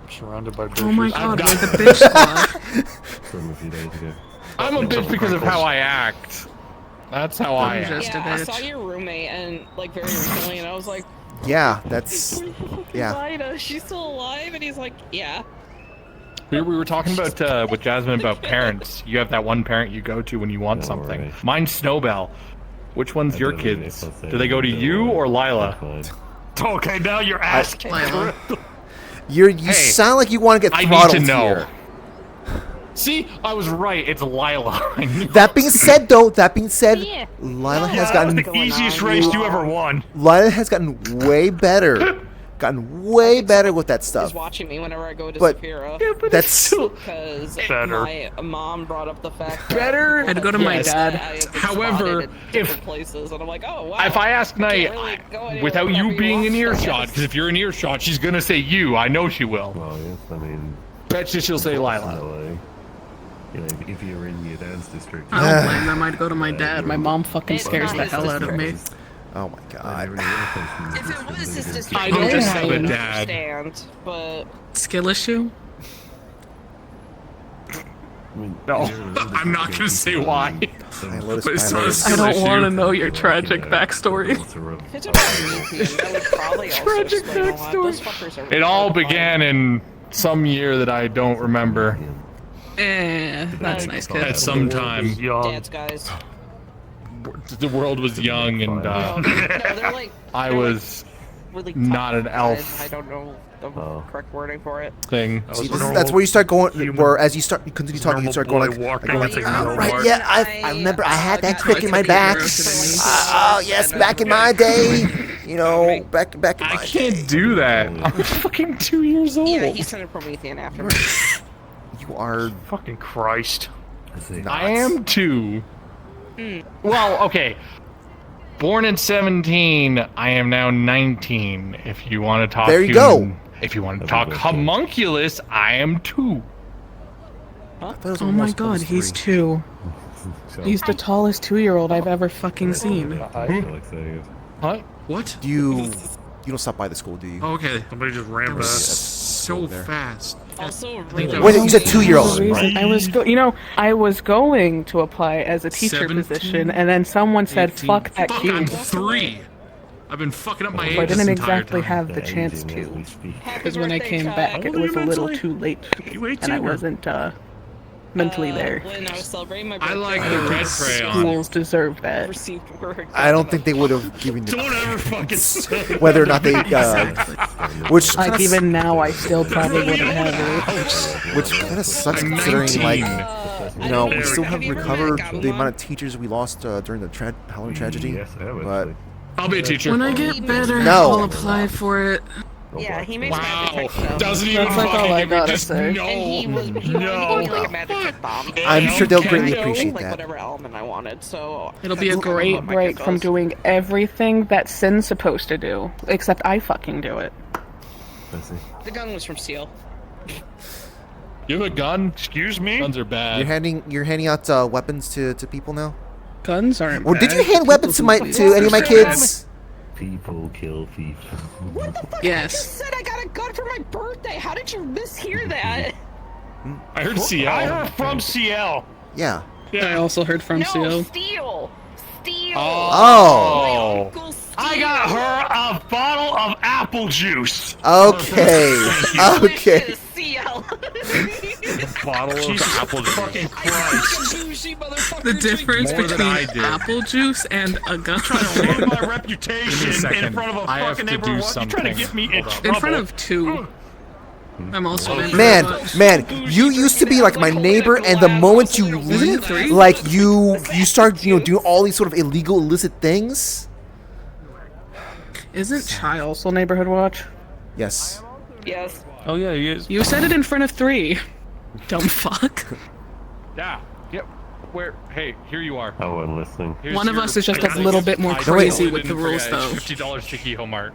[SPEAKER 9] Surrounded by
[SPEAKER 4] Oh my
[SPEAKER 9] bitches.
[SPEAKER 4] god, we're the bitch squad.
[SPEAKER 5] From a few days ago.
[SPEAKER 6] I'm a bitch because of how I act. That's how I
[SPEAKER 4] I'm
[SPEAKER 6] act.
[SPEAKER 4] just a
[SPEAKER 10] Yeah, I saw
[SPEAKER 4] bitch.
[SPEAKER 10] your roommate and like very recently, and I was like,
[SPEAKER 1] Yeah, that's yeah.
[SPEAKER 10] Lida, she's still alive, and he's like, yeah.
[SPEAKER 6] We were talking about with Jasmine about parents. You have that one parent you go to when you want
[SPEAKER 5] Oh,
[SPEAKER 6] something.
[SPEAKER 5] right.
[SPEAKER 6] Mine's Snowbell. Which one's
[SPEAKER 5] I
[SPEAKER 6] your
[SPEAKER 5] don't know if
[SPEAKER 6] kids?
[SPEAKER 5] I'll say
[SPEAKER 6] Do they go to
[SPEAKER 5] that,
[SPEAKER 6] you or Lila?
[SPEAKER 5] Fine.
[SPEAKER 9] Okay, now you're asking.
[SPEAKER 4] Lila.
[SPEAKER 1] You
[SPEAKER 6] Hey,
[SPEAKER 1] sound like you want to get
[SPEAKER 6] I
[SPEAKER 1] throttled
[SPEAKER 6] need to know.
[SPEAKER 1] here.
[SPEAKER 6] See, I was right. It's Lila. I knew.
[SPEAKER 1] That being said, though,
[SPEAKER 10] Yeah.
[SPEAKER 1] Lila has
[SPEAKER 9] That
[SPEAKER 1] gotten
[SPEAKER 9] was the easiest race you ever won.
[SPEAKER 1] Lila has gotten way better. Gotten way better with that
[SPEAKER 10] He's
[SPEAKER 1] stuff.
[SPEAKER 10] watching me whenever I go to
[SPEAKER 1] But-
[SPEAKER 10] Saphira.
[SPEAKER 1] That's
[SPEAKER 10] Because
[SPEAKER 9] Better.
[SPEAKER 10] my mom brought up the fact that
[SPEAKER 6] Better?
[SPEAKER 4] I'd go to my
[SPEAKER 6] Yes.
[SPEAKER 4] dad.
[SPEAKER 10] I have been
[SPEAKER 6] However,
[SPEAKER 10] spotted at
[SPEAKER 6] if-
[SPEAKER 10] different places, and I'm like, oh wow.
[SPEAKER 6] If I ask Knight,
[SPEAKER 10] really go anywhere
[SPEAKER 6] without
[SPEAKER 10] whenever
[SPEAKER 6] you
[SPEAKER 10] you
[SPEAKER 6] being in
[SPEAKER 10] want.
[SPEAKER 6] earshot, because if you're in earshot, she's gonna say you. I know she will.
[SPEAKER 5] Well, yes, I mean,
[SPEAKER 6] Bet you she'll say Lila.
[SPEAKER 5] LA. You know, if you're in your dad's district,
[SPEAKER 4] I don't blame them. I'd go to my dad. My mom fucking
[SPEAKER 10] It's
[SPEAKER 4] scares
[SPEAKER 10] not
[SPEAKER 4] the hell out of me.
[SPEAKER 1] Oh my god.
[SPEAKER 10] If it was his district,
[SPEAKER 6] I don't
[SPEAKER 10] I
[SPEAKER 6] have a
[SPEAKER 10] would
[SPEAKER 6] dad.
[SPEAKER 10] understand, but
[SPEAKER 4] Skill issue?
[SPEAKER 6] No, I'm not gonna say why.
[SPEAKER 1] I Lotus
[SPEAKER 6] But it's not a
[SPEAKER 1] Pilot.
[SPEAKER 6] skill
[SPEAKER 4] I don't
[SPEAKER 6] issue.
[SPEAKER 4] want to know your tragic backstory.
[SPEAKER 10] if it's about European, that would probably also
[SPEAKER 4] Tragic
[SPEAKER 10] explain a lot.
[SPEAKER 4] backstory.
[SPEAKER 10] Those fuckers are
[SPEAKER 6] It all
[SPEAKER 10] hard to find.
[SPEAKER 6] began in some year that I don't remember.
[SPEAKER 4] That's nice, kid.
[SPEAKER 6] At some time.
[SPEAKER 9] Young.
[SPEAKER 10] Dad's guys.
[SPEAKER 6] the world was young and
[SPEAKER 10] No, they're like.
[SPEAKER 6] I
[SPEAKER 10] they're,
[SPEAKER 6] was
[SPEAKER 10] really
[SPEAKER 6] not an
[SPEAKER 10] tough
[SPEAKER 6] elf.
[SPEAKER 10] guys. I don't know the correct wording for it.
[SPEAKER 6] thing.
[SPEAKER 1] That's where you start going. Where as you continue talking, you start going like, right? Yeah, I remember I had that crick in my back. Oh yes, back in my day. You know, back in my day.
[SPEAKER 6] I can't do that. I'm fucking 2 years old.
[SPEAKER 10] Yeah, he's kind of Promethean after me.
[SPEAKER 1] You are
[SPEAKER 7] Fucking Christ.
[SPEAKER 6] I am 2. Well, okay. Born in 17, I am now 19. If you want to talk
[SPEAKER 1] There you go.
[SPEAKER 6] If you want to talk homunculus, I am 2.
[SPEAKER 11] Oh my god, he's 2. He's the tallest 2-year-old I've ever fucking seen.
[SPEAKER 5] I feel excited.
[SPEAKER 6] What?
[SPEAKER 7] What?
[SPEAKER 1] you don't stop by the school, do you?
[SPEAKER 7] Oh, okay, somebody just ran back. So
[SPEAKER 1] there.
[SPEAKER 7] fast.
[SPEAKER 10] Also,
[SPEAKER 1] Wait, you said 2-year-old.
[SPEAKER 11] I was going to apply as a teacher
[SPEAKER 7] 17,
[SPEAKER 11] position, and then someone said,
[SPEAKER 7] 18.
[SPEAKER 11] "Fuck that
[SPEAKER 7] Fuck,
[SPEAKER 11] kid."
[SPEAKER 7] I'm 3. I've been fucking up my age
[SPEAKER 11] So I
[SPEAKER 7] this
[SPEAKER 11] didn't
[SPEAKER 7] entire
[SPEAKER 11] exactly
[SPEAKER 7] time.
[SPEAKER 11] have the chance to, because when I came back, it
[SPEAKER 7] How old are
[SPEAKER 11] was
[SPEAKER 7] you
[SPEAKER 11] a little
[SPEAKER 7] mentally?
[SPEAKER 11] too late,
[SPEAKER 7] You 18
[SPEAKER 11] and I
[SPEAKER 7] or-
[SPEAKER 11] wasn't mentally there.
[SPEAKER 10] When I was celebrating my
[SPEAKER 7] I
[SPEAKER 10] birthday,
[SPEAKER 7] like the red crayon.
[SPEAKER 11] Schools deserve that.
[SPEAKER 10] received word.
[SPEAKER 1] I don't think they would have given
[SPEAKER 7] Don't
[SPEAKER 1] you
[SPEAKER 7] ever fucking say
[SPEAKER 1] whether or not they, which
[SPEAKER 11] Like
[SPEAKER 1] kinda
[SPEAKER 11] even now, I still probably wouldn't have it.
[SPEAKER 1] which kind of sucks
[SPEAKER 7] I'm
[SPEAKER 1] considering like
[SPEAKER 7] 19.
[SPEAKER 1] you know
[SPEAKER 10] There
[SPEAKER 1] we
[SPEAKER 10] we
[SPEAKER 1] still
[SPEAKER 10] go.
[SPEAKER 1] haven't
[SPEAKER 10] Have you ever
[SPEAKER 1] recovered
[SPEAKER 10] met
[SPEAKER 1] the
[SPEAKER 10] Gabumon?
[SPEAKER 1] amount of teachers we lost during the Halloween tragedy.
[SPEAKER 5] Yes, I have
[SPEAKER 1] But
[SPEAKER 5] actually.
[SPEAKER 7] I'll be a teacher.
[SPEAKER 11] When I get better,
[SPEAKER 1] No.
[SPEAKER 11] I'll apply for it.
[SPEAKER 10] Yeah, he makes
[SPEAKER 7] Wow.
[SPEAKER 10] magic stuff.
[SPEAKER 7] Doesn't even
[SPEAKER 11] That's like
[SPEAKER 7] fucking
[SPEAKER 11] all I
[SPEAKER 7] give me
[SPEAKER 11] gotta
[SPEAKER 7] just
[SPEAKER 11] say.
[SPEAKER 10] And he was he wanted to be like a magic bomb.
[SPEAKER 1] I'm sure they'll
[SPEAKER 7] Okay.
[SPEAKER 1] greatly
[SPEAKER 10] Like
[SPEAKER 1] appreciate that.
[SPEAKER 10] whatever element I wanted, so
[SPEAKER 11] It'll be a
[SPEAKER 10] that's
[SPEAKER 11] great
[SPEAKER 10] what my
[SPEAKER 11] break
[SPEAKER 10] kid
[SPEAKER 11] from
[SPEAKER 10] does.
[SPEAKER 11] doing everything that Sin's supposed to do, except I fucking do it.
[SPEAKER 5] Let's see.
[SPEAKER 10] The gun was from Seal.
[SPEAKER 6] You have a gun?
[SPEAKER 7] Excuse me?
[SPEAKER 6] Guns are bad.
[SPEAKER 1] You're handing out weapons to people now.
[SPEAKER 11] Guns aren't
[SPEAKER 1] Or did
[SPEAKER 11] bad.
[SPEAKER 1] you hand weapons to any of my kids?
[SPEAKER 5] People kill people.
[SPEAKER 10] What the fuck?
[SPEAKER 11] Yes.
[SPEAKER 10] I just said I got a gun for my birthday. How did you mishear that?
[SPEAKER 6] I heard
[SPEAKER 7] I
[SPEAKER 6] CL.
[SPEAKER 7] heard from CL.
[SPEAKER 1] Yeah.
[SPEAKER 11] I also heard from
[SPEAKER 10] No,
[SPEAKER 11] Seal.
[SPEAKER 10] Steel. Steel.
[SPEAKER 1] Oh.
[SPEAKER 10] Uncle Steel.
[SPEAKER 7] I got her a bottle of apple juice.
[SPEAKER 1] Okay. Okay.
[SPEAKER 10] Delicious, CL.
[SPEAKER 7] Bottle of apple juice. Fucking Christ.
[SPEAKER 10] Bougie motherfucker.
[SPEAKER 11] The difference
[SPEAKER 6] More than I
[SPEAKER 11] between
[SPEAKER 6] did.
[SPEAKER 11] apple juice and a gun.
[SPEAKER 7] Ruin my
[SPEAKER 6] Give me a
[SPEAKER 7] reputation in
[SPEAKER 6] second.
[SPEAKER 7] front of a
[SPEAKER 6] I have
[SPEAKER 7] fucking
[SPEAKER 6] to
[SPEAKER 7] neighbor.
[SPEAKER 6] do
[SPEAKER 7] What? You trying to
[SPEAKER 6] something.
[SPEAKER 7] get me in
[SPEAKER 6] Hold on.
[SPEAKER 7] trouble?
[SPEAKER 11] In front of 2. I'm also in
[SPEAKER 1] Man,
[SPEAKER 11] front of-
[SPEAKER 1] man, you used to be like my neighbor, and the moment you leave,
[SPEAKER 11] three?
[SPEAKER 1] like you start, doing all these sort of illegal, illicit things.
[SPEAKER 11] Isn't Chai also Neighborhood Watch?
[SPEAKER 1] Yes.
[SPEAKER 10] Yes.
[SPEAKER 6] Oh yeah, he is.
[SPEAKER 11] You said it in front of 3. Dumb fuck.
[SPEAKER 6] Yeah. Yep. Where? Hey, here you are.
[SPEAKER 5] Oh, I'm listening.
[SPEAKER 6] Here's
[SPEAKER 11] One of
[SPEAKER 6] your-
[SPEAKER 11] us is just a little bit more
[SPEAKER 6] I
[SPEAKER 11] crazy
[SPEAKER 6] totally
[SPEAKER 11] with the
[SPEAKER 6] didn't
[SPEAKER 11] rules,
[SPEAKER 6] forget.
[SPEAKER 11] though.
[SPEAKER 6] $50 to Kehoe Mart.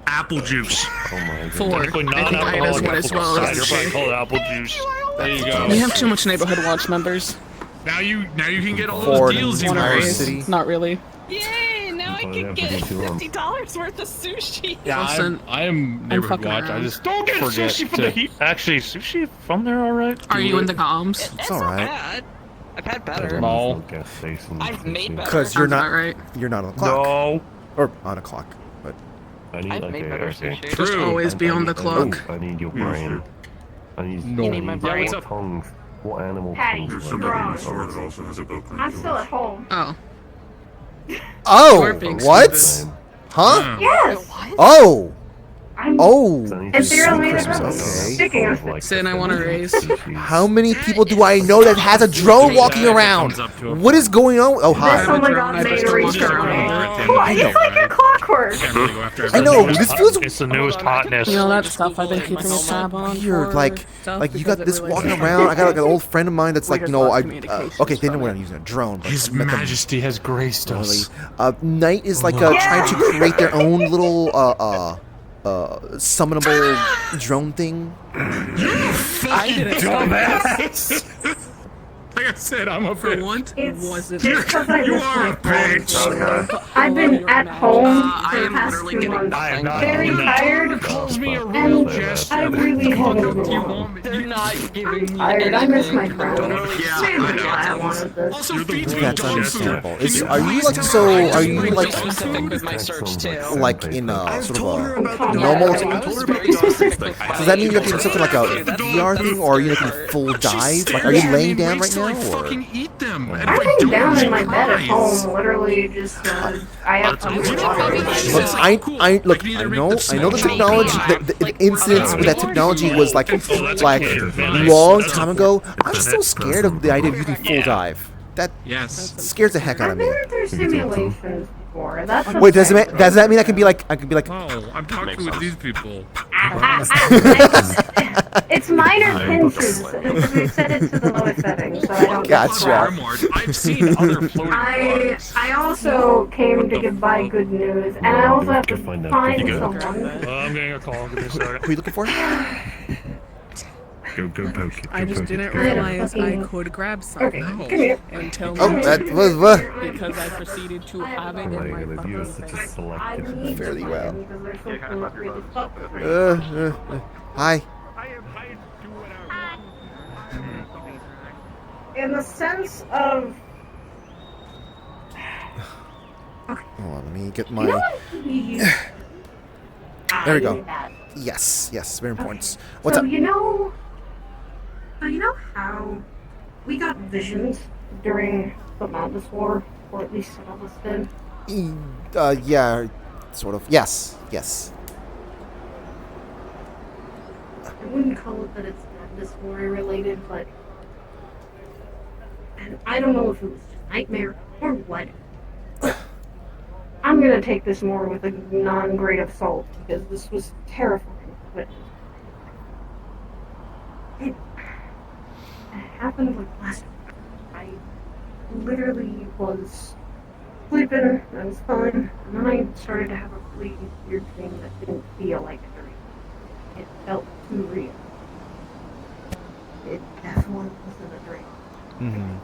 [SPEAKER 7] Apple juice.
[SPEAKER 5] Oh my god.
[SPEAKER 11] 4. I think Ida's
[SPEAKER 7] Non-alcoholic
[SPEAKER 11] one as
[SPEAKER 7] apple
[SPEAKER 11] well.
[SPEAKER 7] cider, but I call it apple juice.
[SPEAKER 6] There you go.
[SPEAKER 11] We have too much Neighborhood Watch members.
[SPEAKER 7] Now you can get all
[SPEAKER 1] For
[SPEAKER 7] those deals you
[SPEAKER 1] an entire
[SPEAKER 7] want.
[SPEAKER 1] city.
[SPEAKER 11] Not really.
[SPEAKER 10] Yay! Now I
[SPEAKER 5] Oh,
[SPEAKER 10] can
[SPEAKER 5] yeah,
[SPEAKER 10] get
[SPEAKER 5] pretty cool.
[SPEAKER 10] $50 worth of sushi.
[SPEAKER 6] Yeah,
[SPEAKER 11] Listen,
[SPEAKER 6] I am neighborhood
[SPEAKER 11] fucking
[SPEAKER 6] watch. I
[SPEAKER 11] around.
[SPEAKER 6] just
[SPEAKER 7] Don't get
[SPEAKER 6] forget
[SPEAKER 7] sushi for
[SPEAKER 6] to-
[SPEAKER 7] the heat. Actually, sushi from there, all right.
[SPEAKER 11] Are you in the comms?
[SPEAKER 10] That's
[SPEAKER 1] all
[SPEAKER 10] not
[SPEAKER 1] right.
[SPEAKER 10] bad. I've had
[SPEAKER 5] There's
[SPEAKER 10] better.
[SPEAKER 6] No.
[SPEAKER 5] no gas station.
[SPEAKER 10] I've made better.
[SPEAKER 1] Because you're
[SPEAKER 11] Sounds
[SPEAKER 1] not
[SPEAKER 11] about right.
[SPEAKER 1] you're not on the clock
[SPEAKER 7] No.
[SPEAKER 1] or on a clock, but
[SPEAKER 5] I need
[SPEAKER 10] I've
[SPEAKER 5] like
[SPEAKER 10] made better
[SPEAKER 5] okay.
[SPEAKER 10] sushi.
[SPEAKER 11] Just always be on the clock.
[SPEAKER 5] I need your brain. I need
[SPEAKER 10] You need my brain.
[SPEAKER 5] what tongues. What animal
[SPEAKER 12] Patty,
[SPEAKER 5] tongues?
[SPEAKER 12] you're
[SPEAKER 5] like,
[SPEAKER 12] wrong.
[SPEAKER 5] are
[SPEAKER 9] Sword
[SPEAKER 5] there?
[SPEAKER 9] also has a book.
[SPEAKER 12] I'm still at home.
[SPEAKER 11] Oh.
[SPEAKER 1] oh,
[SPEAKER 11] You're being
[SPEAKER 1] what?
[SPEAKER 5] Time.
[SPEAKER 1] Huh?
[SPEAKER 12] Yes!
[SPEAKER 1] Oh,
[SPEAKER 12] I'm
[SPEAKER 1] oh.
[SPEAKER 12] And Sarah made
[SPEAKER 1] Christmas,
[SPEAKER 12] it up.
[SPEAKER 1] okay.
[SPEAKER 12] Speaking of
[SPEAKER 5] Like
[SPEAKER 11] Sin, I want to raise.
[SPEAKER 1] How many people do I know that has a drone walking around? What is going on? Oh,
[SPEAKER 12] this
[SPEAKER 1] hi.
[SPEAKER 12] only got
[SPEAKER 11] I
[SPEAKER 12] made
[SPEAKER 11] just don't want to
[SPEAKER 12] recently.
[SPEAKER 11] go
[SPEAKER 1] I know.
[SPEAKER 12] It's like a clockwork.
[SPEAKER 7] Can't really go after
[SPEAKER 1] I know,
[SPEAKER 7] everything.
[SPEAKER 1] this feels
[SPEAKER 7] It's the newest hotness.
[SPEAKER 11] You know that stuff I've been keeping a tab on
[SPEAKER 1] weird.
[SPEAKER 11] for
[SPEAKER 1] Like
[SPEAKER 11] stuff
[SPEAKER 1] you got
[SPEAKER 11] because
[SPEAKER 1] this
[SPEAKER 11] it really
[SPEAKER 1] walking
[SPEAKER 11] sucks.
[SPEAKER 1] around. I got like an old friend of mine that's like,
[SPEAKER 11] just
[SPEAKER 1] no,
[SPEAKER 11] lost
[SPEAKER 1] I.
[SPEAKER 11] communications
[SPEAKER 1] Okay, they know
[SPEAKER 11] from
[SPEAKER 1] we're
[SPEAKER 11] it.
[SPEAKER 1] not using a drone, but
[SPEAKER 6] His
[SPEAKER 1] I met them
[SPEAKER 6] Majesty has graced
[SPEAKER 1] early.
[SPEAKER 6] us.
[SPEAKER 1] Knight is like trying to create their own little summonable drone thing.
[SPEAKER 11] I didn't
[SPEAKER 7] Dumbass. Like I said, I'm a
[SPEAKER 11] For
[SPEAKER 7] bitch.
[SPEAKER 11] once,
[SPEAKER 12] It's
[SPEAKER 11] wasn't.
[SPEAKER 12] because I
[SPEAKER 7] You
[SPEAKER 12] missed
[SPEAKER 7] are
[SPEAKER 12] my
[SPEAKER 7] a bitch.
[SPEAKER 12] I've been at home
[SPEAKER 11] I
[SPEAKER 12] for the
[SPEAKER 11] am
[SPEAKER 12] past
[SPEAKER 11] literally
[SPEAKER 12] 2
[SPEAKER 11] getting
[SPEAKER 12] months.
[SPEAKER 7] I am not
[SPEAKER 12] Very
[SPEAKER 7] doing that.
[SPEAKER 12] tired.
[SPEAKER 6] Calls me a
[SPEAKER 12] And
[SPEAKER 6] rude
[SPEAKER 12] I
[SPEAKER 6] jester.
[SPEAKER 12] really hated
[SPEAKER 7] You
[SPEAKER 12] it.
[SPEAKER 7] want me?
[SPEAKER 10] They're not giving me
[SPEAKER 12] Tired. I miss my
[SPEAKER 10] anything.
[SPEAKER 12] friends.
[SPEAKER 7] Yeah,
[SPEAKER 12] Maybe
[SPEAKER 7] I know.
[SPEAKER 12] why I wanted this.
[SPEAKER 7] Also, You're the feeds me real
[SPEAKER 1] That's
[SPEAKER 7] dog
[SPEAKER 1] understandable.
[SPEAKER 7] food.
[SPEAKER 1] Is,
[SPEAKER 7] Can
[SPEAKER 1] are
[SPEAKER 7] you
[SPEAKER 1] you
[SPEAKER 7] please
[SPEAKER 1] like
[SPEAKER 7] tell
[SPEAKER 1] so?
[SPEAKER 7] me
[SPEAKER 1] Are
[SPEAKER 7] I
[SPEAKER 1] you
[SPEAKER 10] Be
[SPEAKER 1] like
[SPEAKER 10] specific with my search too.
[SPEAKER 1] like in sort of a
[SPEAKER 12] Yeah.
[SPEAKER 1] normal?
[SPEAKER 10] I was very specific with
[SPEAKER 1] Does that mean you're looking at something like a VR thing, or are you looking at full dive? Like, are you laying down right now?
[SPEAKER 6] I
[SPEAKER 1] or?
[SPEAKER 6] fucking eat them. And if
[SPEAKER 12] I
[SPEAKER 6] I
[SPEAKER 12] think
[SPEAKER 6] don't,
[SPEAKER 12] down
[SPEAKER 6] I'm
[SPEAKER 12] in my bed at
[SPEAKER 6] surprised.
[SPEAKER 12] home, literally just I have to
[SPEAKER 6] You know,
[SPEAKER 12] water.
[SPEAKER 6] maybe
[SPEAKER 1] Look,
[SPEAKER 6] it's like, cool,
[SPEAKER 1] I look.
[SPEAKER 6] can
[SPEAKER 1] I
[SPEAKER 6] either make
[SPEAKER 1] know
[SPEAKER 6] the
[SPEAKER 1] the
[SPEAKER 6] small
[SPEAKER 1] technology.
[SPEAKER 6] drive,
[SPEAKER 1] The incidents with that technology was like
[SPEAKER 9] Nice.
[SPEAKER 1] long
[SPEAKER 9] That's
[SPEAKER 1] time
[SPEAKER 9] a-
[SPEAKER 1] ago.
[SPEAKER 9] is
[SPEAKER 1] I'm
[SPEAKER 9] that
[SPEAKER 1] still
[SPEAKER 9] it?
[SPEAKER 1] scared of the idea of using full dive. That
[SPEAKER 6] Yes.
[SPEAKER 1] scares the heck out
[SPEAKER 12] I've
[SPEAKER 1] of me.
[SPEAKER 12] been through simulations before. That's
[SPEAKER 1] Wait, does that mean I can be like
[SPEAKER 6] No, I'm talking with these people.
[SPEAKER 12] It's minor pinches. We set it to the lowest setting, so I don't get
[SPEAKER 1] Gotcha.
[SPEAKER 12] stressed.
[SPEAKER 6] I've seen other floating bugs.
[SPEAKER 12] I also came to give by good news, and I also have to find someone.
[SPEAKER 9] I'm getting a call. Give me a second.
[SPEAKER 1] Who are you looking for?
[SPEAKER 5] Go poke it.
[SPEAKER 11] I just didn't realize I could grab something until
[SPEAKER 1] Oh, that was what?
[SPEAKER 11] because I proceeded to have it in my fucking face.
[SPEAKER 1] Fairly well. Hi.
[SPEAKER 9] I am hiding to
[SPEAKER 12] In the sense of,
[SPEAKER 1] Hold on, let me get my.
[SPEAKER 12] you know what?
[SPEAKER 1] There we go. Yes, very important. What's
[SPEAKER 12] so
[SPEAKER 1] up?
[SPEAKER 12] you know how we got visions during the Madness War, or at least some of us did.
[SPEAKER 1] Yeah, sort of. Yes.
[SPEAKER 12] I wouldn't call it that it's Madness War related, but and I don't know if it was just nightmare or what. But I'm gonna take this more with a non-grain of salt because this was terrifying. But it happened like last week. I literally was sleeping, I was fine, and then I started to have a really weird thing that didn't feel like a dream. It felt too real. It definitely wasn't a dream.
[SPEAKER 1] Mm-hmm.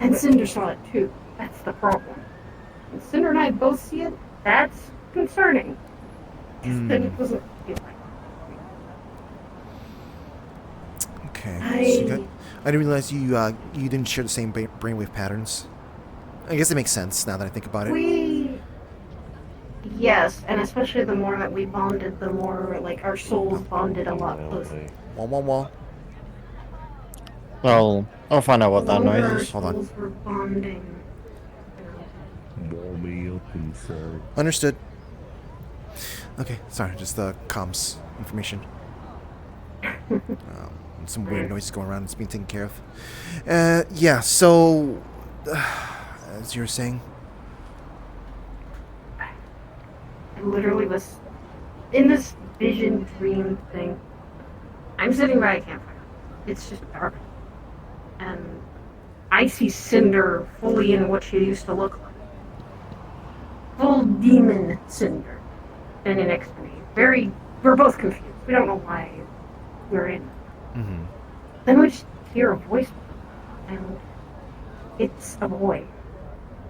[SPEAKER 12] And Cinder saw it too. That's the problem. And Cinder and I both see it. That's concerning. Just that it doesn't feel like
[SPEAKER 1] Okay. So I didn't realize you didn't share the same brainwave patterns. I guess it makes sense now that I think about it.
[SPEAKER 12] Yes, and especially the more that we bonded, the more like our souls bonded a lot closer.
[SPEAKER 1] Wall.
[SPEAKER 13] Well, I'll find out what that noise is.
[SPEAKER 1] Hold on.
[SPEAKER 12] Souls were bonding.
[SPEAKER 5] Warm me up inside.
[SPEAKER 1] Understood. Okay, sorry, just the comms information. Some weird noises going around. It's being taken care of. Yeah. So, as you were saying.
[SPEAKER 12] I literally was in this vision dream thing. I'm sitting by a campfire. It's just dark. And I see Cinder fully in what she used to look like. Full demon Cinder. Standing next to me. We're both confused. We don't know why we're in.
[SPEAKER 1] Mm-hmm.
[SPEAKER 12] Then we just hear a voice. And it's a boy.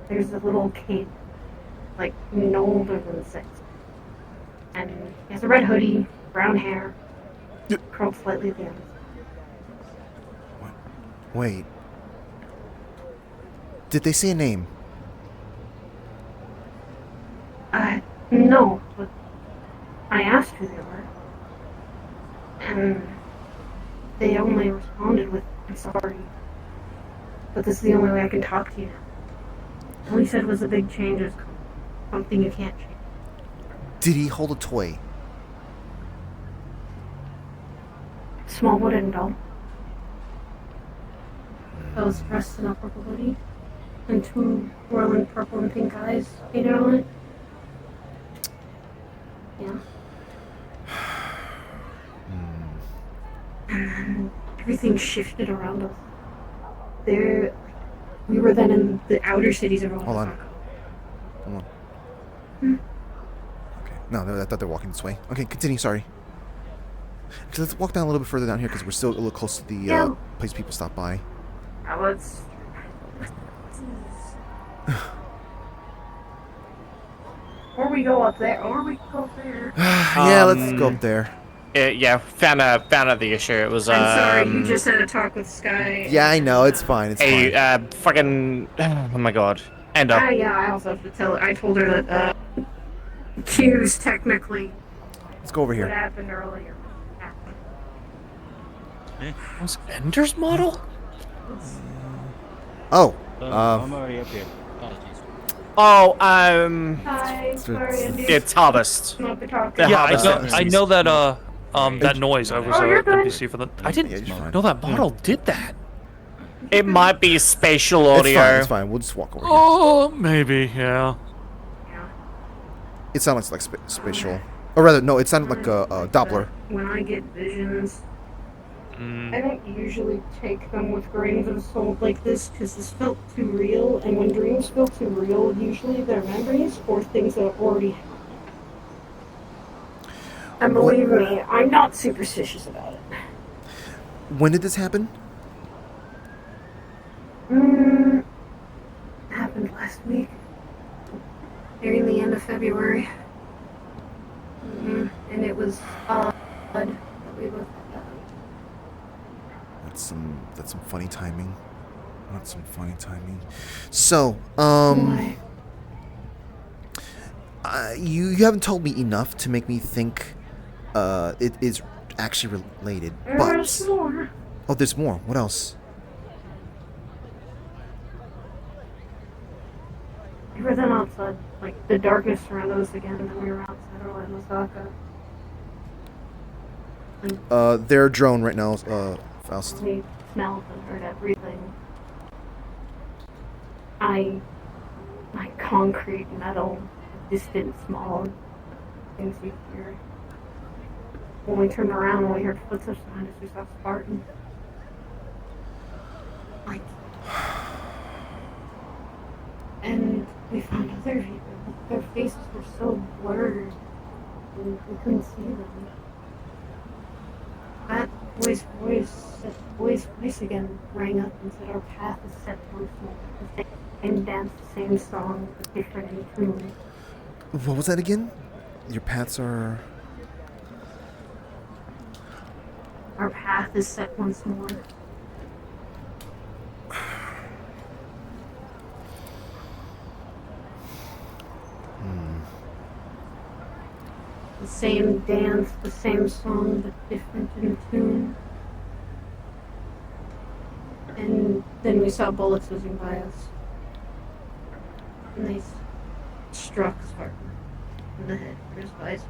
[SPEAKER 12] There's a little kid. Like, no older than 6. And he has a red hoodie, brown hair, curled slightly at the ends.
[SPEAKER 1] Wait. Did they say a name?
[SPEAKER 12] No, but I asked who they were. And they only responded with, "I'm sorry, but this is the only way I can talk to you now." All he said was a big change is something you can't change.
[SPEAKER 1] Did he hold a toy?
[SPEAKER 12] Small wooden doll. That was dressed in a purple hoodie. And 2 whirling purple and pink eyes painted on it. Yeah. And then everything shifted around us. We were then in the outer cities of Orlandosaka.
[SPEAKER 1] Hold on. Okay. No, I thought they were walking this way. Okay, continue. Sorry. Okay, let's walk down a little bit further down here because we're still a little close to the place people stop by.
[SPEAKER 12] I was. Or we go up there, or we go up there.
[SPEAKER 1] Yeah, let's go up there.
[SPEAKER 13] Yeah, found out the issue. It was.
[SPEAKER 12] I'm sorry, you just had a talk with Sky.
[SPEAKER 1] Yeah, I know. It's fine. It's fine.
[SPEAKER 13] Fucking. Oh my god. End up.
[SPEAKER 12] Yeah, I also have to tell her. I told her that Q's technically.
[SPEAKER 1] Let's go over here.
[SPEAKER 12] What happened earlier.
[SPEAKER 14] Was Ender's model?
[SPEAKER 1] Oh.
[SPEAKER 14] I'm already up here. Oh,
[SPEAKER 12] Hi, sorry, Andy.
[SPEAKER 14] it's Harvest.
[SPEAKER 12] Not the talker.
[SPEAKER 14] The
[SPEAKER 15] Yeah,
[SPEAKER 14] Harvest
[SPEAKER 15] I
[SPEAKER 14] NPCs.
[SPEAKER 15] know that that noise. I was
[SPEAKER 12] Oh, you're good.
[SPEAKER 15] NPC for the. I didn't know that model did that.
[SPEAKER 13] It might be spatial
[SPEAKER 1] It's
[SPEAKER 13] audio.
[SPEAKER 1] fine. It's fine. We'll just walk over here.
[SPEAKER 15] Oh, maybe, yeah.
[SPEAKER 1] It sounded like spatial, or rather, no, it sounded like a Doppler.
[SPEAKER 12] When I get visions, I don't usually take them with grains of salt like this because this felt too real, and when dreams feel too real, usually they're memories or things that have already happened. And believe me, I'm not superstitious about it.
[SPEAKER 1] When did this happen?
[SPEAKER 12] Happened last week. Nearing the end of February. And it was odd that we both had that.
[SPEAKER 1] That's some funny timing. Not some funny timing. So, you haven't told me enough to make me think it is actually related.
[SPEAKER 12] There's more.
[SPEAKER 1] Oh, there's more. What else?
[SPEAKER 12] We were then outside, like the darkness surrounded us again, and then we were outside Orlandosaka.
[SPEAKER 1] Their drone right now, Faust.
[SPEAKER 12] We smelled and heard everything. Like concrete, metal, distant, small things you hear. When we turned around and we heard footsteps behind us, we saw Spartan. Like, and we found other people. Their faces were so blurred, and we couldn't see them. That voice again rang up and said, "Our path is set once more." And danced the same song, but different in tune.
[SPEAKER 1] What was that again? Your paths are...
[SPEAKER 12] Our path is set once more. The same dance, the same song, but different in tune. And then we saw bullets whizzing by us. And they struck Spartan in the head for his visor.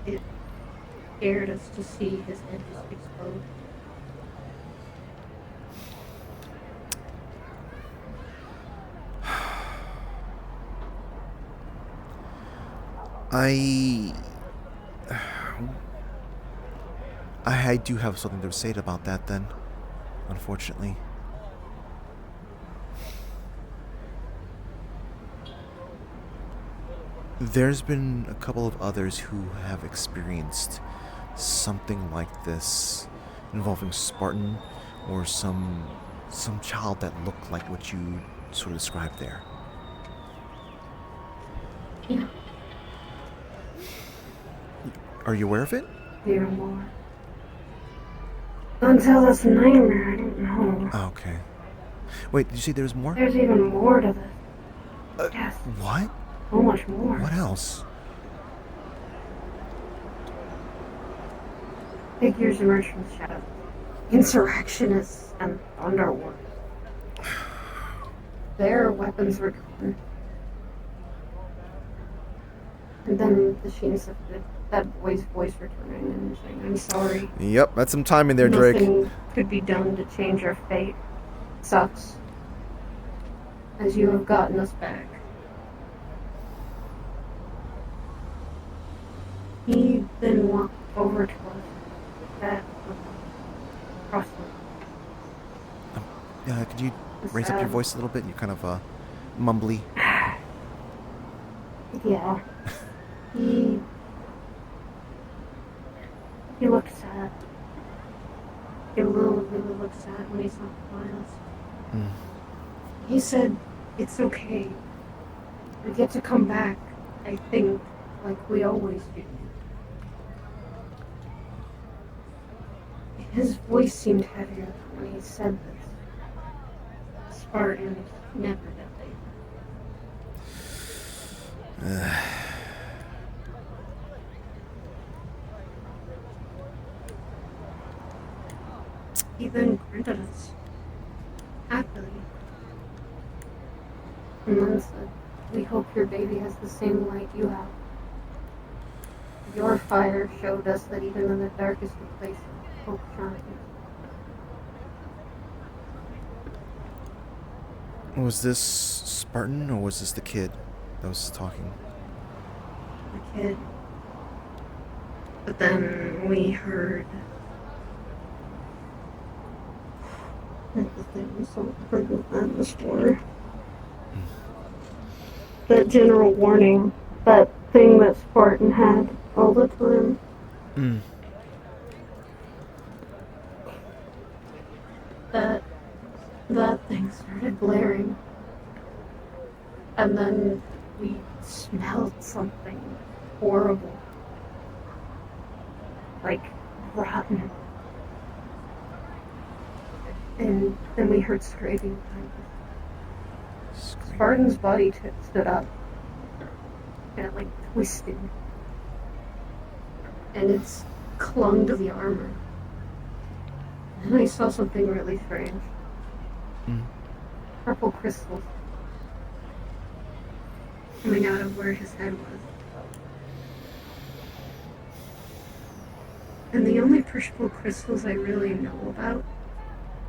[SPEAKER 12] It scared us to see his head just explode.
[SPEAKER 1] I do have something to say about that then, unfortunately. There's been a couple of others who have experienced something like this involving Spartan or some child that looked like what you sort of described there.
[SPEAKER 12] Yeah.
[SPEAKER 1] Are you aware of it?
[SPEAKER 12] There are more. Until this nightmare, I don't know.
[SPEAKER 1] Oh, okay. Wait, did you say there's more?
[SPEAKER 12] There's even more to this. Yes.
[SPEAKER 1] What?
[SPEAKER 12] So much more.
[SPEAKER 1] What else?
[SPEAKER 12] Figures emerge from the shadows. Insurrectionists and underworld. Their weapons were gone. And then the Sheen said that boy's voice returning and saying, "I'm sorry."
[SPEAKER 1] Yep, that's some time in there, Drake.
[SPEAKER 12] Nothing could be done to change our fate. Sucks. As you have gotten us back. He then walked over to us. That crossed him.
[SPEAKER 1] Could you raise up your voice a little bit? You're kind of mumbly.
[SPEAKER 12] Yeah. He looked sad. He really looked sad when he saw Miles. He said, "It's okay. We get to come back, I think, like we always do." His voice seemed heavier when he said this. Spartans never died. then granted us happily. And then said, we hope your baby has the same light you have. Your fire showed us that even in the darkest of places, hope shines.
[SPEAKER 1] Was this Spartan or was this the kid that was talking?
[SPEAKER 12] The kid. But then we heard that the thing was so pregnant than the store. That general warning, that thing that Spartan had all the time. That thing started blaring. And then we smelled something horrible. Like rotten. And then we heard scraping behind us. Spartan's body stood up. And it twisted. And it's clung to the armor. And I saw something really strange. Purple crystals coming out of where his head was. And the only purple crystals I really know about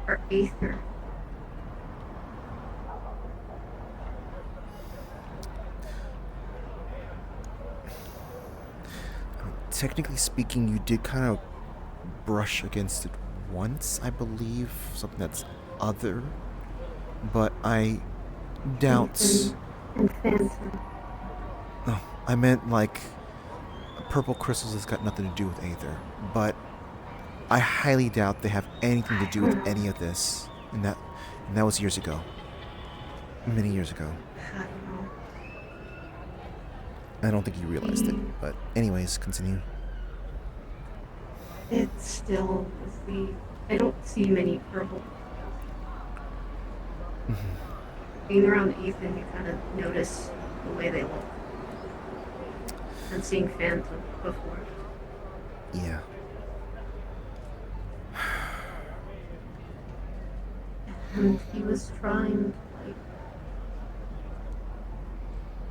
[SPEAKER 12] are aether.
[SPEAKER 1] Technically speaking, you did kind of brush against it once, I believe. Something that's other. But I doubt...
[SPEAKER 12] And phantom.
[SPEAKER 1] Oh, I meant purple crystals has got nothing to do with aether. But I highly doubt they have anything to do with any of this. And that was years ago. Many years ago.
[SPEAKER 12] I don't know.
[SPEAKER 1] I don't think you realized it. But anyways, continue.
[SPEAKER 12] It's still I don't see many purple. Being around the Ethan, you kind of notice the way they look. And seeing Phantom before.
[SPEAKER 1] Yeah.
[SPEAKER 12] And he was trying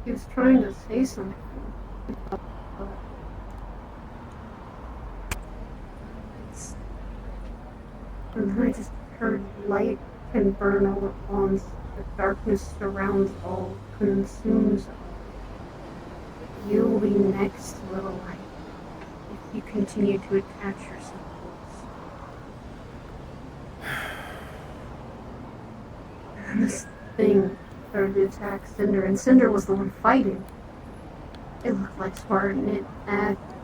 [SPEAKER 12] to say something. And then I just heard light can burn all at once. The darkness surrounds all, consumes all. You will be next, little light, if you continue to attach yourself to us. And this thing started to attack Cinder, and Cinder was the one fighting. It looked like Spartan, it acted,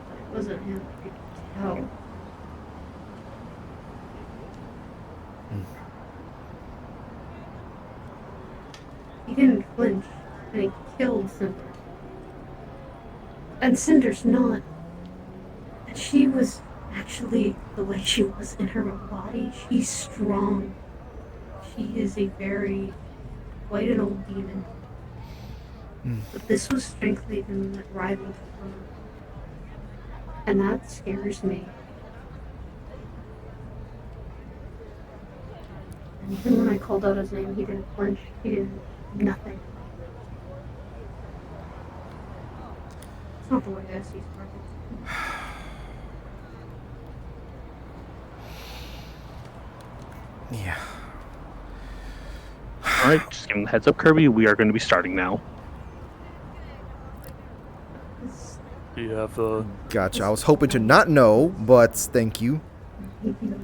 [SPEAKER 12] but it wasn't him, I could tell. He didn't flinch, and he killed Cinder. And Cinder's not. And she was actually the way she was in her body. She's strong. She is quite an old demon. But this was strength even that rivaled her. And that scares me. And even when I called out his name, he didn't flinch. He didn't. Nothing. It's not the way I see Spartan.
[SPEAKER 1] Yeah.
[SPEAKER 16] Alright, just giving the heads up, Kirby. We are going to be starting now.
[SPEAKER 15] Do you have
[SPEAKER 1] Gotcha. I was hoping to not know, but thank you.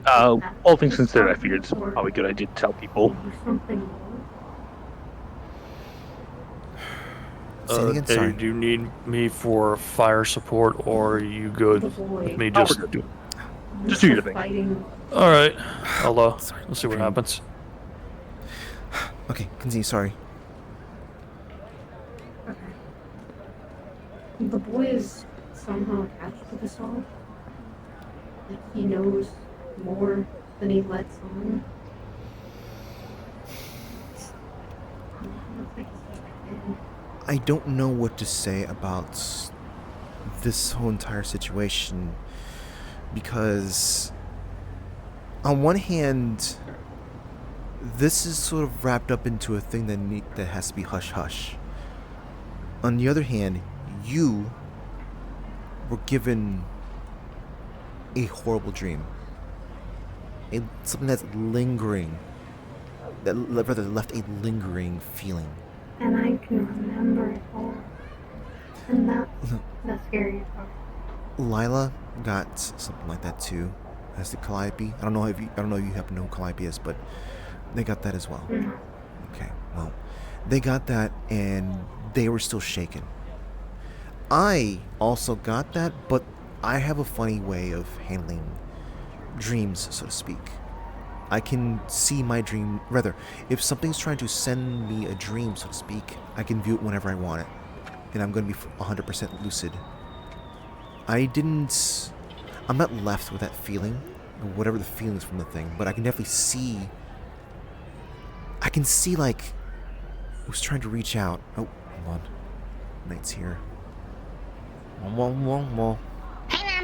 [SPEAKER 16] All things considered, I figured it's probably a good idea to tell people.
[SPEAKER 15] Hey, do you need me for fire support, or are you good with me just
[SPEAKER 16] do your thing.
[SPEAKER 15] All right, I'll see what happens.
[SPEAKER 1] Okay, continue. Sorry.
[SPEAKER 12] Okay. The boy is somehow attached to this all. Like he knows more than he lets on.
[SPEAKER 1] I don't know what to say about this whole entire situation because on one hand, this is sort of wrapped up into a thing that has to be hush hush. On the other hand, you were given a horrible dream. Something that's lingering. That rather left a lingering feeling.
[SPEAKER 12] And I can remember it all. And that's the scary part.
[SPEAKER 1] Lila got something like that too. As the Calliope. I don't know if you happen to know who Calliope is, but they got that as well.
[SPEAKER 12] Mm-hmm.
[SPEAKER 1] Okay, well, they got that and they were still shaken. I also got that, but I have a funny way of handling dreams, so to speak. I can see my dream, rather, if something's trying to send me a dream, so to speak, I can view it whenever I want it. And I'm going to be 100% lucid. I'm not left with that feeling, or whatever the feeling is from the thing, but I can definitely see. I can see, like, it was trying to reach out. Oh, hold on. Knight's here.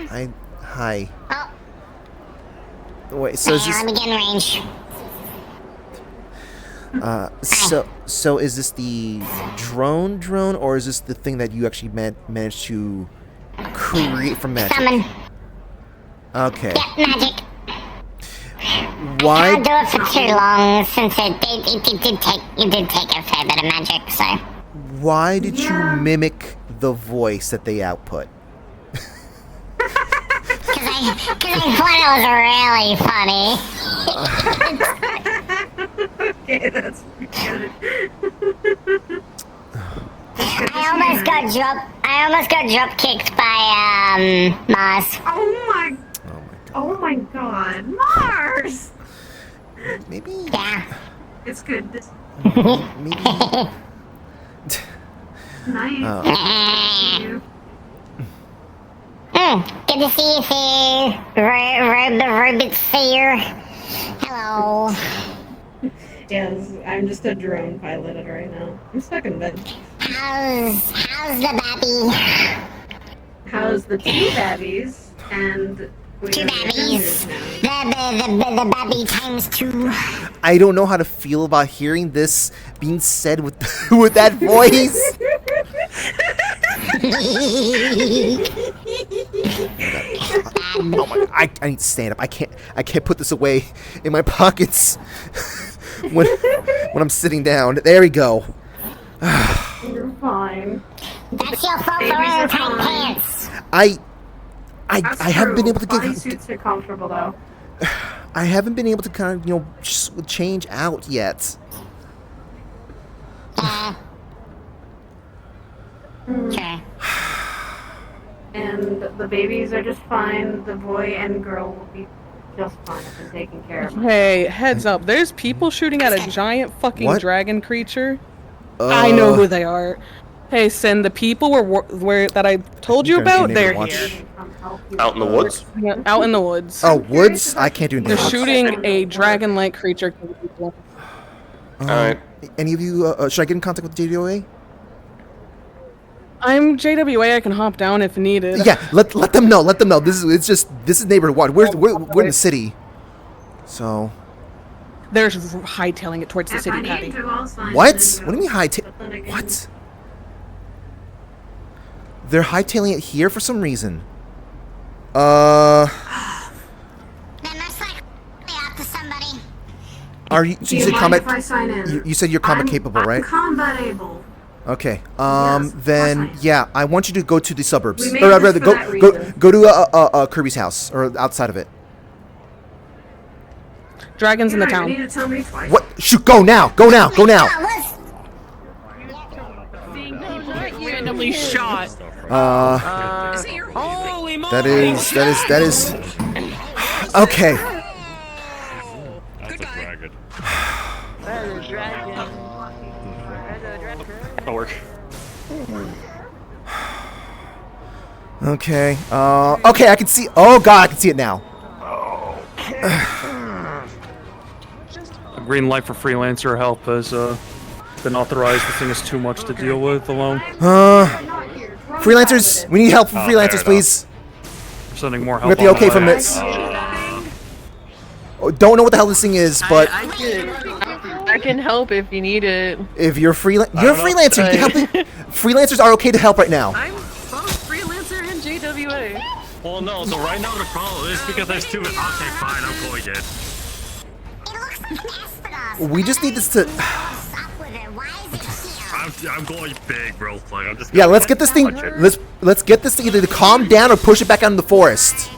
[SPEAKER 1] Hi. Hi.
[SPEAKER 17] Oh.
[SPEAKER 1] Wait, so is this...
[SPEAKER 17] I'm again range.
[SPEAKER 1] So is this the drone, or is this the thing that you actually managed to create from magic?
[SPEAKER 17] Summon.
[SPEAKER 1] Okay.
[SPEAKER 17] Yeah, magic.
[SPEAKER 1] Why?
[SPEAKER 17] I can't do it for too long since it did take a fair bit of magic, so.
[SPEAKER 1] Why did you mimic the voice that they output?
[SPEAKER 17] Because I thought it was really funny.
[SPEAKER 12] Okay, that's good.
[SPEAKER 17] I almost got drop kicked by Mars.
[SPEAKER 12] Oh my god, Mars!
[SPEAKER 1] Maybe.
[SPEAKER 17] Yeah.
[SPEAKER 12] It's good.
[SPEAKER 1] Maybe.
[SPEAKER 12] Nice.
[SPEAKER 17] Good to see you, Fear. The robot Fear. Hello.
[SPEAKER 12] Yes, I'm just a drone pilot right now. I'm stuck in bed.
[SPEAKER 17] How's the babby?
[SPEAKER 12] How's the two babbies? And
[SPEAKER 17] two babbies. The babby times 2.
[SPEAKER 1] I don't know how to feel about hearing this being said with with that voice. Oh my! I need to stand up. I can't put this away in my pockets when I'm sitting down. There we go.
[SPEAKER 12] You're fine.
[SPEAKER 17] That's your fault for wearing tight pants.
[SPEAKER 1] I haven't been able to get.
[SPEAKER 12] Bodysuits are comfortable though.
[SPEAKER 1] I haven't been able to kind of just change out yet.
[SPEAKER 17] Okay.
[SPEAKER 12] And the babies are just fine. The boy and girl will be just fine and taken care of.
[SPEAKER 11] Hey, heads up. There's people shooting at a giant fucking dragon creature.
[SPEAKER 1] Uh,
[SPEAKER 11] I know who they are. Hey, Sin, the people that I told you about, they're here.
[SPEAKER 18] Out in the woods?
[SPEAKER 11] Yeah, out in the woods.
[SPEAKER 1] Oh, woods? I can't do anything.
[SPEAKER 11] They're shooting a dragon-like creature.
[SPEAKER 1] Alright. Any of you, should I get in contact with the JDOA?
[SPEAKER 11] I'm JWA. I can hop down if needed.
[SPEAKER 1] Yeah, let them know. Let them know. This is neighborhood watch. We're in the city, so.
[SPEAKER 11] They're hightailing it towards the city, Patty.
[SPEAKER 1] What? What do you mean hightail? What? They're hightailing it here for some reason.
[SPEAKER 17] They're most likely after somebody.
[SPEAKER 1] Are you? So you said combat.
[SPEAKER 12] If I sign in?
[SPEAKER 1] You said you're combat capable, right?
[SPEAKER 12] I'm combat able.
[SPEAKER 1] Okay. Then yeah, I want you to go to the suburbs.
[SPEAKER 12] We made
[SPEAKER 1] Or
[SPEAKER 12] this
[SPEAKER 1] rather,
[SPEAKER 12] for that
[SPEAKER 1] go to Kirby's house or outside of it.
[SPEAKER 11] Dragons in the town.
[SPEAKER 12] You need to tell me twice.
[SPEAKER 1] What? Shoot! Go now! Go now! Go now!
[SPEAKER 10] Randomly shot.
[SPEAKER 3] Holy moly!
[SPEAKER 1] That is. Okay.
[SPEAKER 9] That's a dragon.
[SPEAKER 3] That is a dragon.
[SPEAKER 18] That'll work.
[SPEAKER 1] Okay. Okay, I can see. Oh god, I can see it now.
[SPEAKER 15] A green light for freelancer help has been authorized. The thing is too much to deal with alone.
[SPEAKER 1] Freelancers, we need help from freelancers, please.
[SPEAKER 15] We're sending more
[SPEAKER 1] We
[SPEAKER 15] help.
[SPEAKER 1] got the okay from this. Don't know what the hell this thing is, but
[SPEAKER 10] I can help if you need it.
[SPEAKER 1] if you're you're a freelancer. You can help. Freelancers are okay to help right now.
[SPEAKER 10] I'm both freelancer and JWA.
[SPEAKER 19] Well, no. So right now the problem is because there's too many. Okay, fine. I'm going it.
[SPEAKER 1] We just need this to.
[SPEAKER 19] I'm going big, bro. Like, I'm just.
[SPEAKER 1] Yeah, let's get this thing. Let's get this thing either to calm down or push it back out in the forest.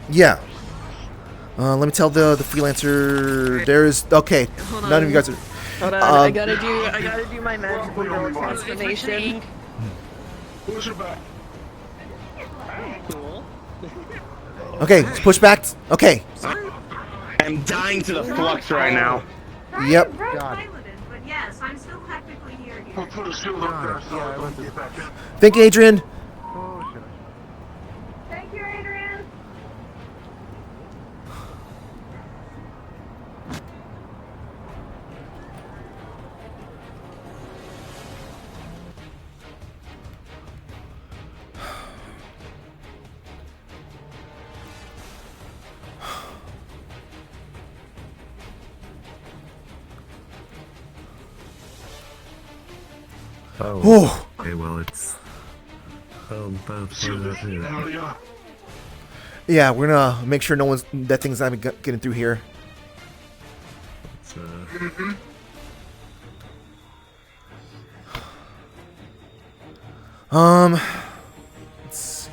[SPEAKER 1] Yeah. Let me tell the freelancer. There's okay. None of you guys are.
[SPEAKER 10] Hold on, I gotta do my magical girl transformation.
[SPEAKER 1] Okay, let's push back. Okay.
[SPEAKER 18] I'm dying to the flux right now.
[SPEAKER 1] Yep.
[SPEAKER 12] But yes, I'm still technically here.
[SPEAKER 1] Thank you, Adrian.
[SPEAKER 12] Thank you, Adrian.
[SPEAKER 5] Oh. Okay, well, it's. Both.
[SPEAKER 1] Yeah, we're gonna make sure that thing's not getting through here. Let's see.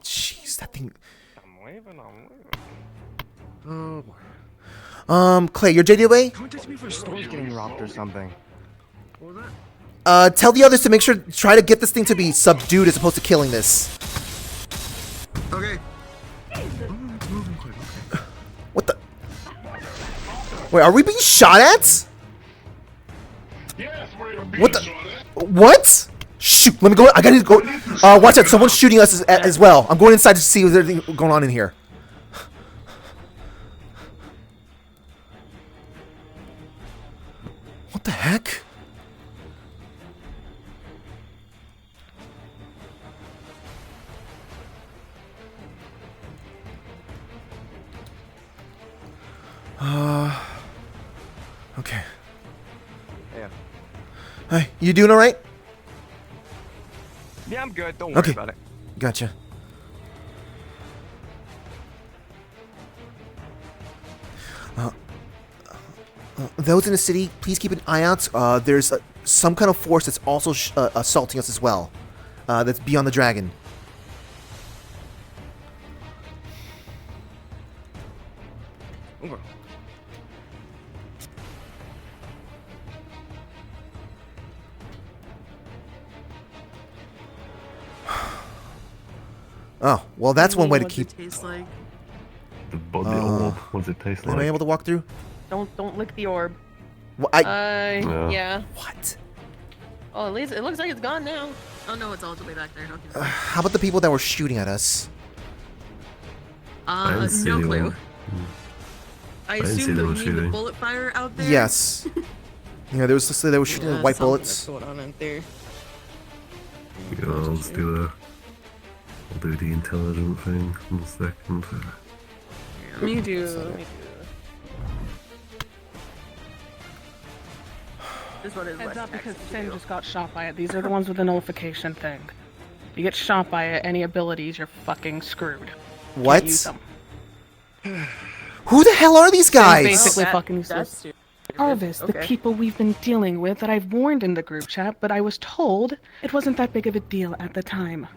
[SPEAKER 1] Jeez, that thing.
[SPEAKER 18] I'm waving.
[SPEAKER 1] Oh boy. Clay, you're JDOA?
[SPEAKER 18] Don't touch me for stores getting robbed or something.
[SPEAKER 1] Tell the others to make sure, try to get this thing to be subdued as opposed to killing this.
[SPEAKER 18] Okay.
[SPEAKER 1] What the? Wait, are we being shot at? What the? What? Shoot, let me go. I gotta go. Watch out, someone's shooting us as well. I'm going inside to see if there's anything going on in here. What the heck? Okay.
[SPEAKER 18] Yeah.
[SPEAKER 1] Hey, you doing all right?
[SPEAKER 18] Yeah, I'm good. Don't worry about it.
[SPEAKER 1] Gotcha. Those in the city, please keep an eye out. There's some kind of force that's also assaulting us as well. That's beyond the dragon.
[SPEAKER 18] Over.
[SPEAKER 1] Oh, well, that's one way to keep.
[SPEAKER 10] Tastes like.
[SPEAKER 5] The orb. What does it taste like?
[SPEAKER 1] Am I able to walk through?
[SPEAKER 10] Don't lick the orb.
[SPEAKER 1] Well,
[SPEAKER 10] yeah.
[SPEAKER 1] What?
[SPEAKER 10] Oh, at least it looks like it's gone now. Oh no, it's all the way back there. Okay.
[SPEAKER 1] How about the people that were shooting at us?
[SPEAKER 10] No clue. I
[SPEAKER 5] didn't see
[SPEAKER 10] assume
[SPEAKER 5] them
[SPEAKER 10] that we need the
[SPEAKER 5] shooting.
[SPEAKER 10] bullet fire out there.
[SPEAKER 1] Yes. Yeah, there was they were shooting with white bullets.
[SPEAKER 10] What's going on out there?
[SPEAKER 5] Yeah, I'll just do the intelligent thing in a second.
[SPEAKER 10] Me too. This one is
[SPEAKER 11] Heads
[SPEAKER 10] less
[SPEAKER 11] up because
[SPEAKER 10] taxing to
[SPEAKER 11] Finn
[SPEAKER 10] do.
[SPEAKER 11] just got shot by it. These are the ones with the nullification thing. If you get shot by it, any abilities, you're fucking screwed.
[SPEAKER 1] What?
[SPEAKER 11] Can't use them.
[SPEAKER 1] Who the hell are these guys?
[SPEAKER 11] Basically fucking useless. Arvis, the people we've been dealing with that I've warned in the group chat, but I was told it wasn't that big of a deal at the time.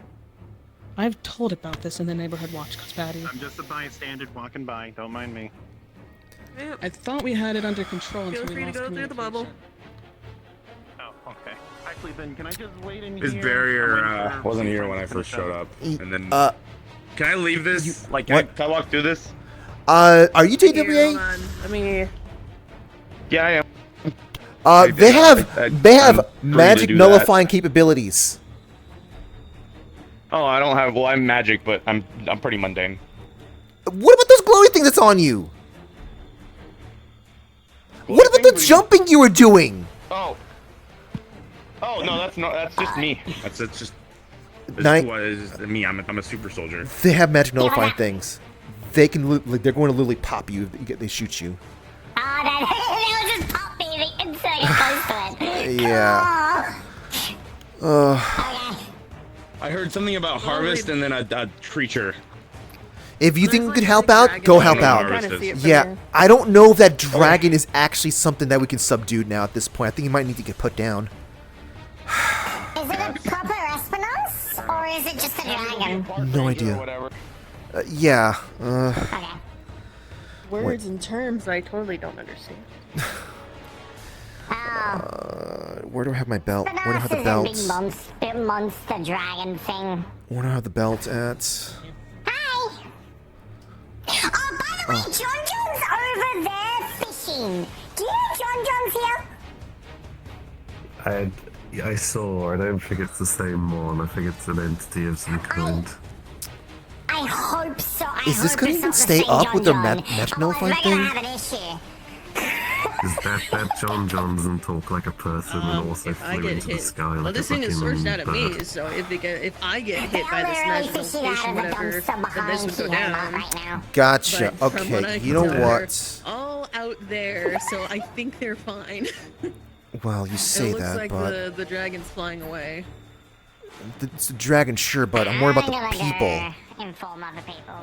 [SPEAKER 11] I've told about this in the neighborhood watch, Patty.
[SPEAKER 20] I'm just a bystander walking by. Don't mind me.
[SPEAKER 11] I thought we had it under control
[SPEAKER 10] Feel
[SPEAKER 11] until we
[SPEAKER 10] free to
[SPEAKER 11] lost
[SPEAKER 10] go through the bubble.
[SPEAKER 20] Oh, okay. Actually, then can I just wait in
[SPEAKER 18] This
[SPEAKER 20] here?
[SPEAKER 18] barrier wasn't here when I first showed up, and then can I leave this? Like, can I walk through this?
[SPEAKER 1] Are you JWA?
[SPEAKER 10] Here, hold on. Let me.
[SPEAKER 18] Yeah, I am.
[SPEAKER 1] They have
[SPEAKER 18] I'm free
[SPEAKER 1] magic
[SPEAKER 18] to do
[SPEAKER 1] nullifying capabilities.
[SPEAKER 18] Oh, I don't have. Well, I'm magic, but I'm pretty mundane.
[SPEAKER 1] What about those glowy things that's on you? What about the jumping you were doing?
[SPEAKER 18] Oh. Oh no, that's just me. That's just.
[SPEAKER 1] Night-
[SPEAKER 18] It's me. I'm a super soldier.
[SPEAKER 1] They have magic nullifying things. They can like they're going to literally pop you if they shoot you.
[SPEAKER 17] Oh, that just pop me the instant I get close to it.
[SPEAKER 1] Yeah.
[SPEAKER 18] I heard something about harvest and then a creature.
[SPEAKER 1] If you think we could help out, go help out. Yeah, I don't know if that dragon is actually something that we can subdue now at this point. I think he might need to get put down.
[SPEAKER 17] Is it a proper Espinos, or is it just a dragon?
[SPEAKER 1] No idea. Yeah.
[SPEAKER 10] Words
[SPEAKER 1] Wait.
[SPEAKER 10] and terms I totally don't understand.
[SPEAKER 1] Where do I have my belt? Where do I have the
[SPEAKER 17] Espinos
[SPEAKER 1] belt?
[SPEAKER 17] is a big monster dragon thing.
[SPEAKER 1] Where do I have the belt at?
[SPEAKER 17] Hi! Oh, by the way, John John's over there fishing. Do you have John John's here?
[SPEAKER 5] I saw. I don't think it's the same one. I think it's an entity of some kind.
[SPEAKER 17] I hope so.
[SPEAKER 1] Is this gonna even stay up with their magic nullifying thing?
[SPEAKER 17] Have an issue.
[SPEAKER 5] Is that John doesn't talk like a person and also
[SPEAKER 4] If I
[SPEAKER 5] flew
[SPEAKER 4] get
[SPEAKER 5] into the
[SPEAKER 4] hit,
[SPEAKER 5] sky
[SPEAKER 4] well,
[SPEAKER 5] like
[SPEAKER 4] this
[SPEAKER 5] a
[SPEAKER 4] thing is
[SPEAKER 5] fucking
[SPEAKER 4] sourced out at me.
[SPEAKER 5] bird?
[SPEAKER 4] So if I get hit by this magical station, whatever, then this would go down.
[SPEAKER 1] Gotcha.
[SPEAKER 4] But from what I
[SPEAKER 1] Okay.
[SPEAKER 4] can
[SPEAKER 1] You know
[SPEAKER 4] tell,
[SPEAKER 1] what?
[SPEAKER 4] they're all out there, so I think they're fine.
[SPEAKER 1] Well, you say
[SPEAKER 4] it looks
[SPEAKER 1] that,
[SPEAKER 4] like
[SPEAKER 1] but
[SPEAKER 4] the dragon's flying away.
[SPEAKER 1] it's a dragon, sure. But I'm worried about the people.
[SPEAKER 17] Inform other people.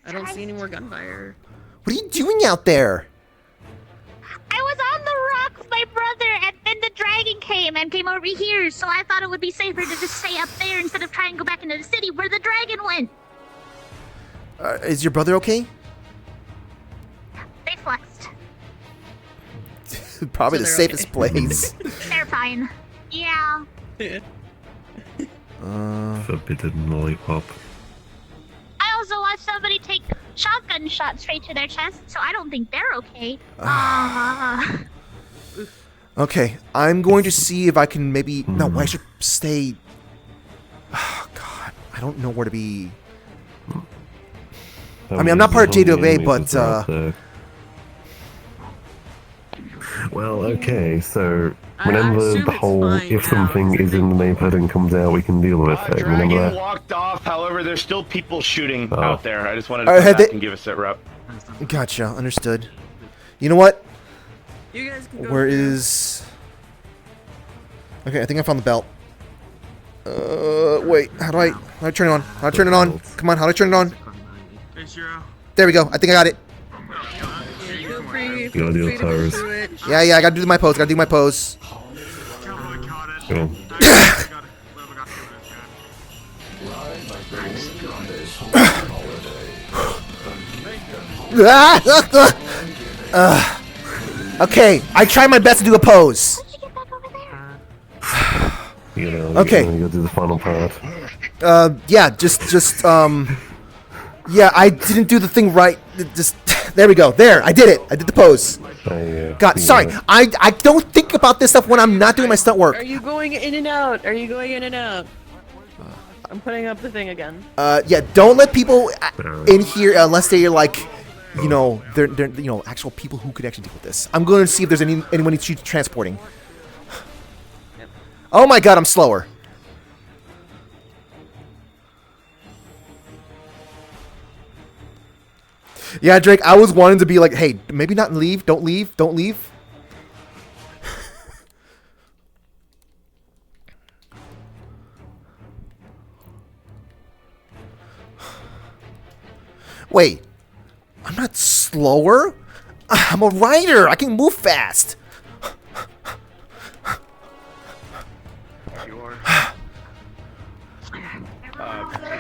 [SPEAKER 4] I don't see any more gunfire.
[SPEAKER 1] What are you doing out there?
[SPEAKER 21] I was on the rock with my brother, and then the dragon came over here, so I thought it would be safer to just stay up there instead of trying to go back into the city where the dragon went.
[SPEAKER 1] Is your brother okay?
[SPEAKER 21] They flexed.
[SPEAKER 1] Probably
[SPEAKER 21] So
[SPEAKER 1] the
[SPEAKER 21] they're
[SPEAKER 1] safest
[SPEAKER 21] okay.
[SPEAKER 1] place.
[SPEAKER 21] They're fine. Yeah.
[SPEAKER 5] Forbidden lollipop.
[SPEAKER 21] I also watched somebody take shotgun shots straight to their chest, so I don't think they're okay.
[SPEAKER 1] Okay, I'm going to see if I can maybe. No, I should stay. Oh God, I don't know where to be. I mean, I'm not part of JWA, but
[SPEAKER 5] Well, okay, so remember the whole if something is in the neighborhood and comes out, we can deal with it. Remember
[SPEAKER 18] Dragon
[SPEAKER 5] that?
[SPEAKER 18] walked off. However, there's still people shooting
[SPEAKER 5] Oh.
[SPEAKER 18] out there. I just wanted to
[SPEAKER 1] Alright,
[SPEAKER 18] come back
[SPEAKER 1] they-
[SPEAKER 18] and give a sit rep.
[SPEAKER 1] Gotcha, understood. You know what?
[SPEAKER 4] You guys can go
[SPEAKER 1] Where
[SPEAKER 4] through.
[SPEAKER 1] is? Okay, I think I found the belt. Wait, how do I turn it on? How do I turn it on? Come on, how do I turn it on? There we go. I think I got it.
[SPEAKER 4] Feel free
[SPEAKER 5] You gotta do
[SPEAKER 4] free
[SPEAKER 5] the
[SPEAKER 4] to go
[SPEAKER 5] towers.
[SPEAKER 4] through it.
[SPEAKER 1] Yeah, I gotta do my pose. Gotta do my pose.
[SPEAKER 5] Cool.
[SPEAKER 1] Okay, I tried my best to do a pose. Okay.
[SPEAKER 5] You gotta do the final part.
[SPEAKER 1] Yeah, yeah, I didn't do the thing right. There we go. There, I did it. I did the pose. God, sorry. I don't think about this stuff when I'm not doing my stunt work.
[SPEAKER 10] Are you going in and out? Are you going in and out? I'm putting up the thing again.
[SPEAKER 1] Yeah, don't let people in here unless they're like, you know, they're actual people who could actually deal with this. I'm going to see if there's anyone needs transporting. Oh my God, I'm slower. Yeah, Drake, I was wanting to be like, hey, maybe not leave. Don't leave. Don't leave. Wait, I'm not slower. I'm a rider. I can move fast.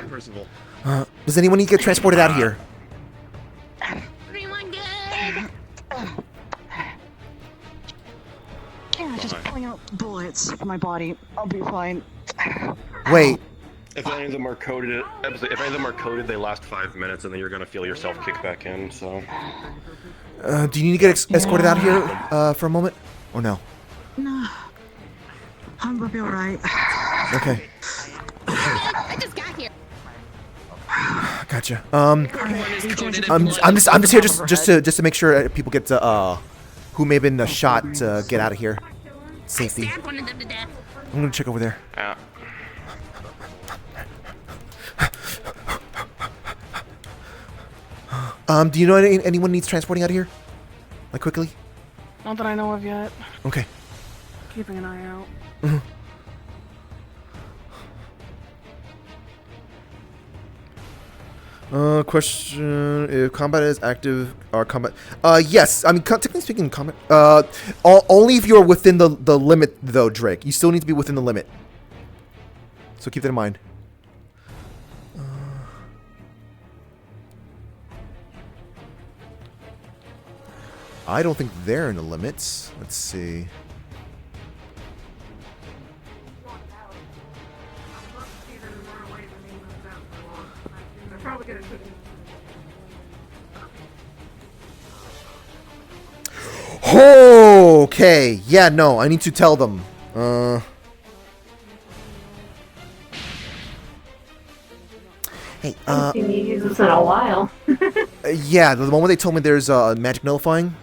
[SPEAKER 18] Percival.
[SPEAKER 1] Does anyone need to get transported out of here?
[SPEAKER 21] Everyone good?
[SPEAKER 22] Yeah, just pulling out bullets for my body. I'll be fine.
[SPEAKER 1] Wait.
[SPEAKER 18] If any of them are coded, they last 5 minutes, and then you're gonna feel yourself kick back in. So.
[SPEAKER 1] Do you need to get escorted out of here for a moment? Or no?
[SPEAKER 22] No. I'm gonna be alright.
[SPEAKER 1] Okay.
[SPEAKER 21] I just got here.
[SPEAKER 1] Gotcha. I'm just here just to make sure people get to who may have been shot get out of here. Safety. I'm gonna check over there.
[SPEAKER 2] Yeah.
[SPEAKER 1] Do you know anyone needs transporting out of here? Like quickly?
[SPEAKER 11] Not that I know of yet.
[SPEAKER 1] Okay.
[SPEAKER 11] Keeping an eye out.
[SPEAKER 1] Question: if combat is active, or combat? Yes. I mean, technically speaking, combat. Only if you're within the limit, though, Drake. You still need to be within the limit. So keep that in mind. I don't think they're in the limits. Let's see. Okay. Yeah, no, I need to tell them. Hey,
[SPEAKER 12] I haven't seen you use this in a while.
[SPEAKER 1] yeah, the moment they told me there's magic nullifying.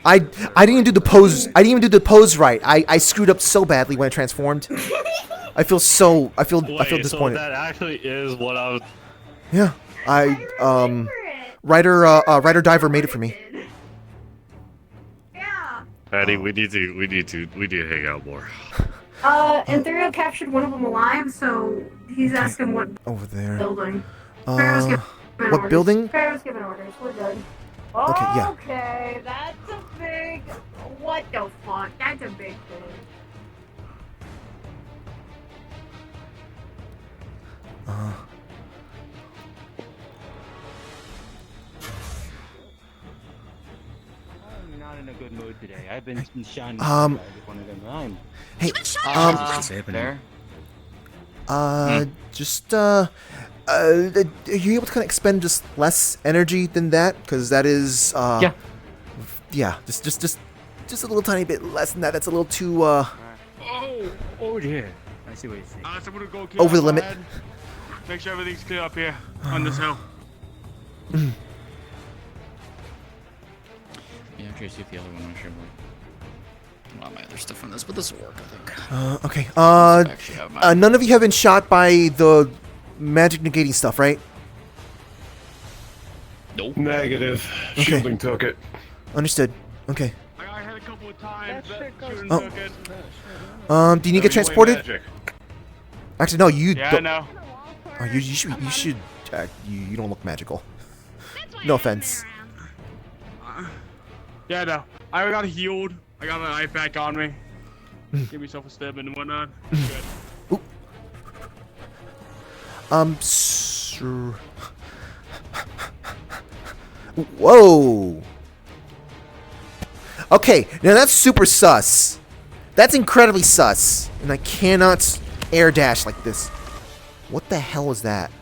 [SPEAKER 1] I didn't even do the pose. I didn't even do the pose right. I screwed up so badly when I transformed. I feel disappointed.
[SPEAKER 19] So that actually is what I was.
[SPEAKER 1] Yeah, Ryder Diver made it for me.
[SPEAKER 19] Patty, we need to hang out more.
[SPEAKER 12] Antherio captured one of them alive, so he's asking what
[SPEAKER 1] over there
[SPEAKER 12] building.
[SPEAKER 1] What building?
[SPEAKER 12] Pharaoh's giving orders. We're good.
[SPEAKER 1] Okay, yeah.
[SPEAKER 12] Okay, that's a big. What the fuck? That's a big thing.
[SPEAKER 14] I'm not in a good mood today. I've been shining.
[SPEAKER 1] Hey,
[SPEAKER 14] there.
[SPEAKER 1] Just are you able to kind of expend just less energy than that? Because that is yeah, just a little tiny bit less than that. That's a little too
[SPEAKER 14] Oh yeah. I see what you're saying.
[SPEAKER 18] So I'm gonna go kill
[SPEAKER 1] over the limit.
[SPEAKER 18] Make sure everything's clear up here on this hill.
[SPEAKER 14] Yeah, I'm curious if the other one. I'm sure. A lot of my other stuff on this, but this will work, I think.
[SPEAKER 1] Okay. None of you have been shot by the magic negating stuff, right?
[SPEAKER 5] Nope. Negative.
[SPEAKER 1] Okay.
[SPEAKER 5] Shielding took it.
[SPEAKER 1] Understood. Okay.
[SPEAKER 18] I hit a couple of times.
[SPEAKER 1] Do you need to get transported? Actually, no. You.
[SPEAKER 18] Yeah,
[SPEAKER 1] don't.
[SPEAKER 18] no.
[SPEAKER 1] Oh, you should. You don't look magical. No offense.
[SPEAKER 18] Yeah, no. I got healed. I got my life back on me. Give myself a stab and whatnot. Good.
[SPEAKER 1] Whoa. Okay, now that's super sus. That's incredibly sus. And I cannot air dash like this. What the hell was that?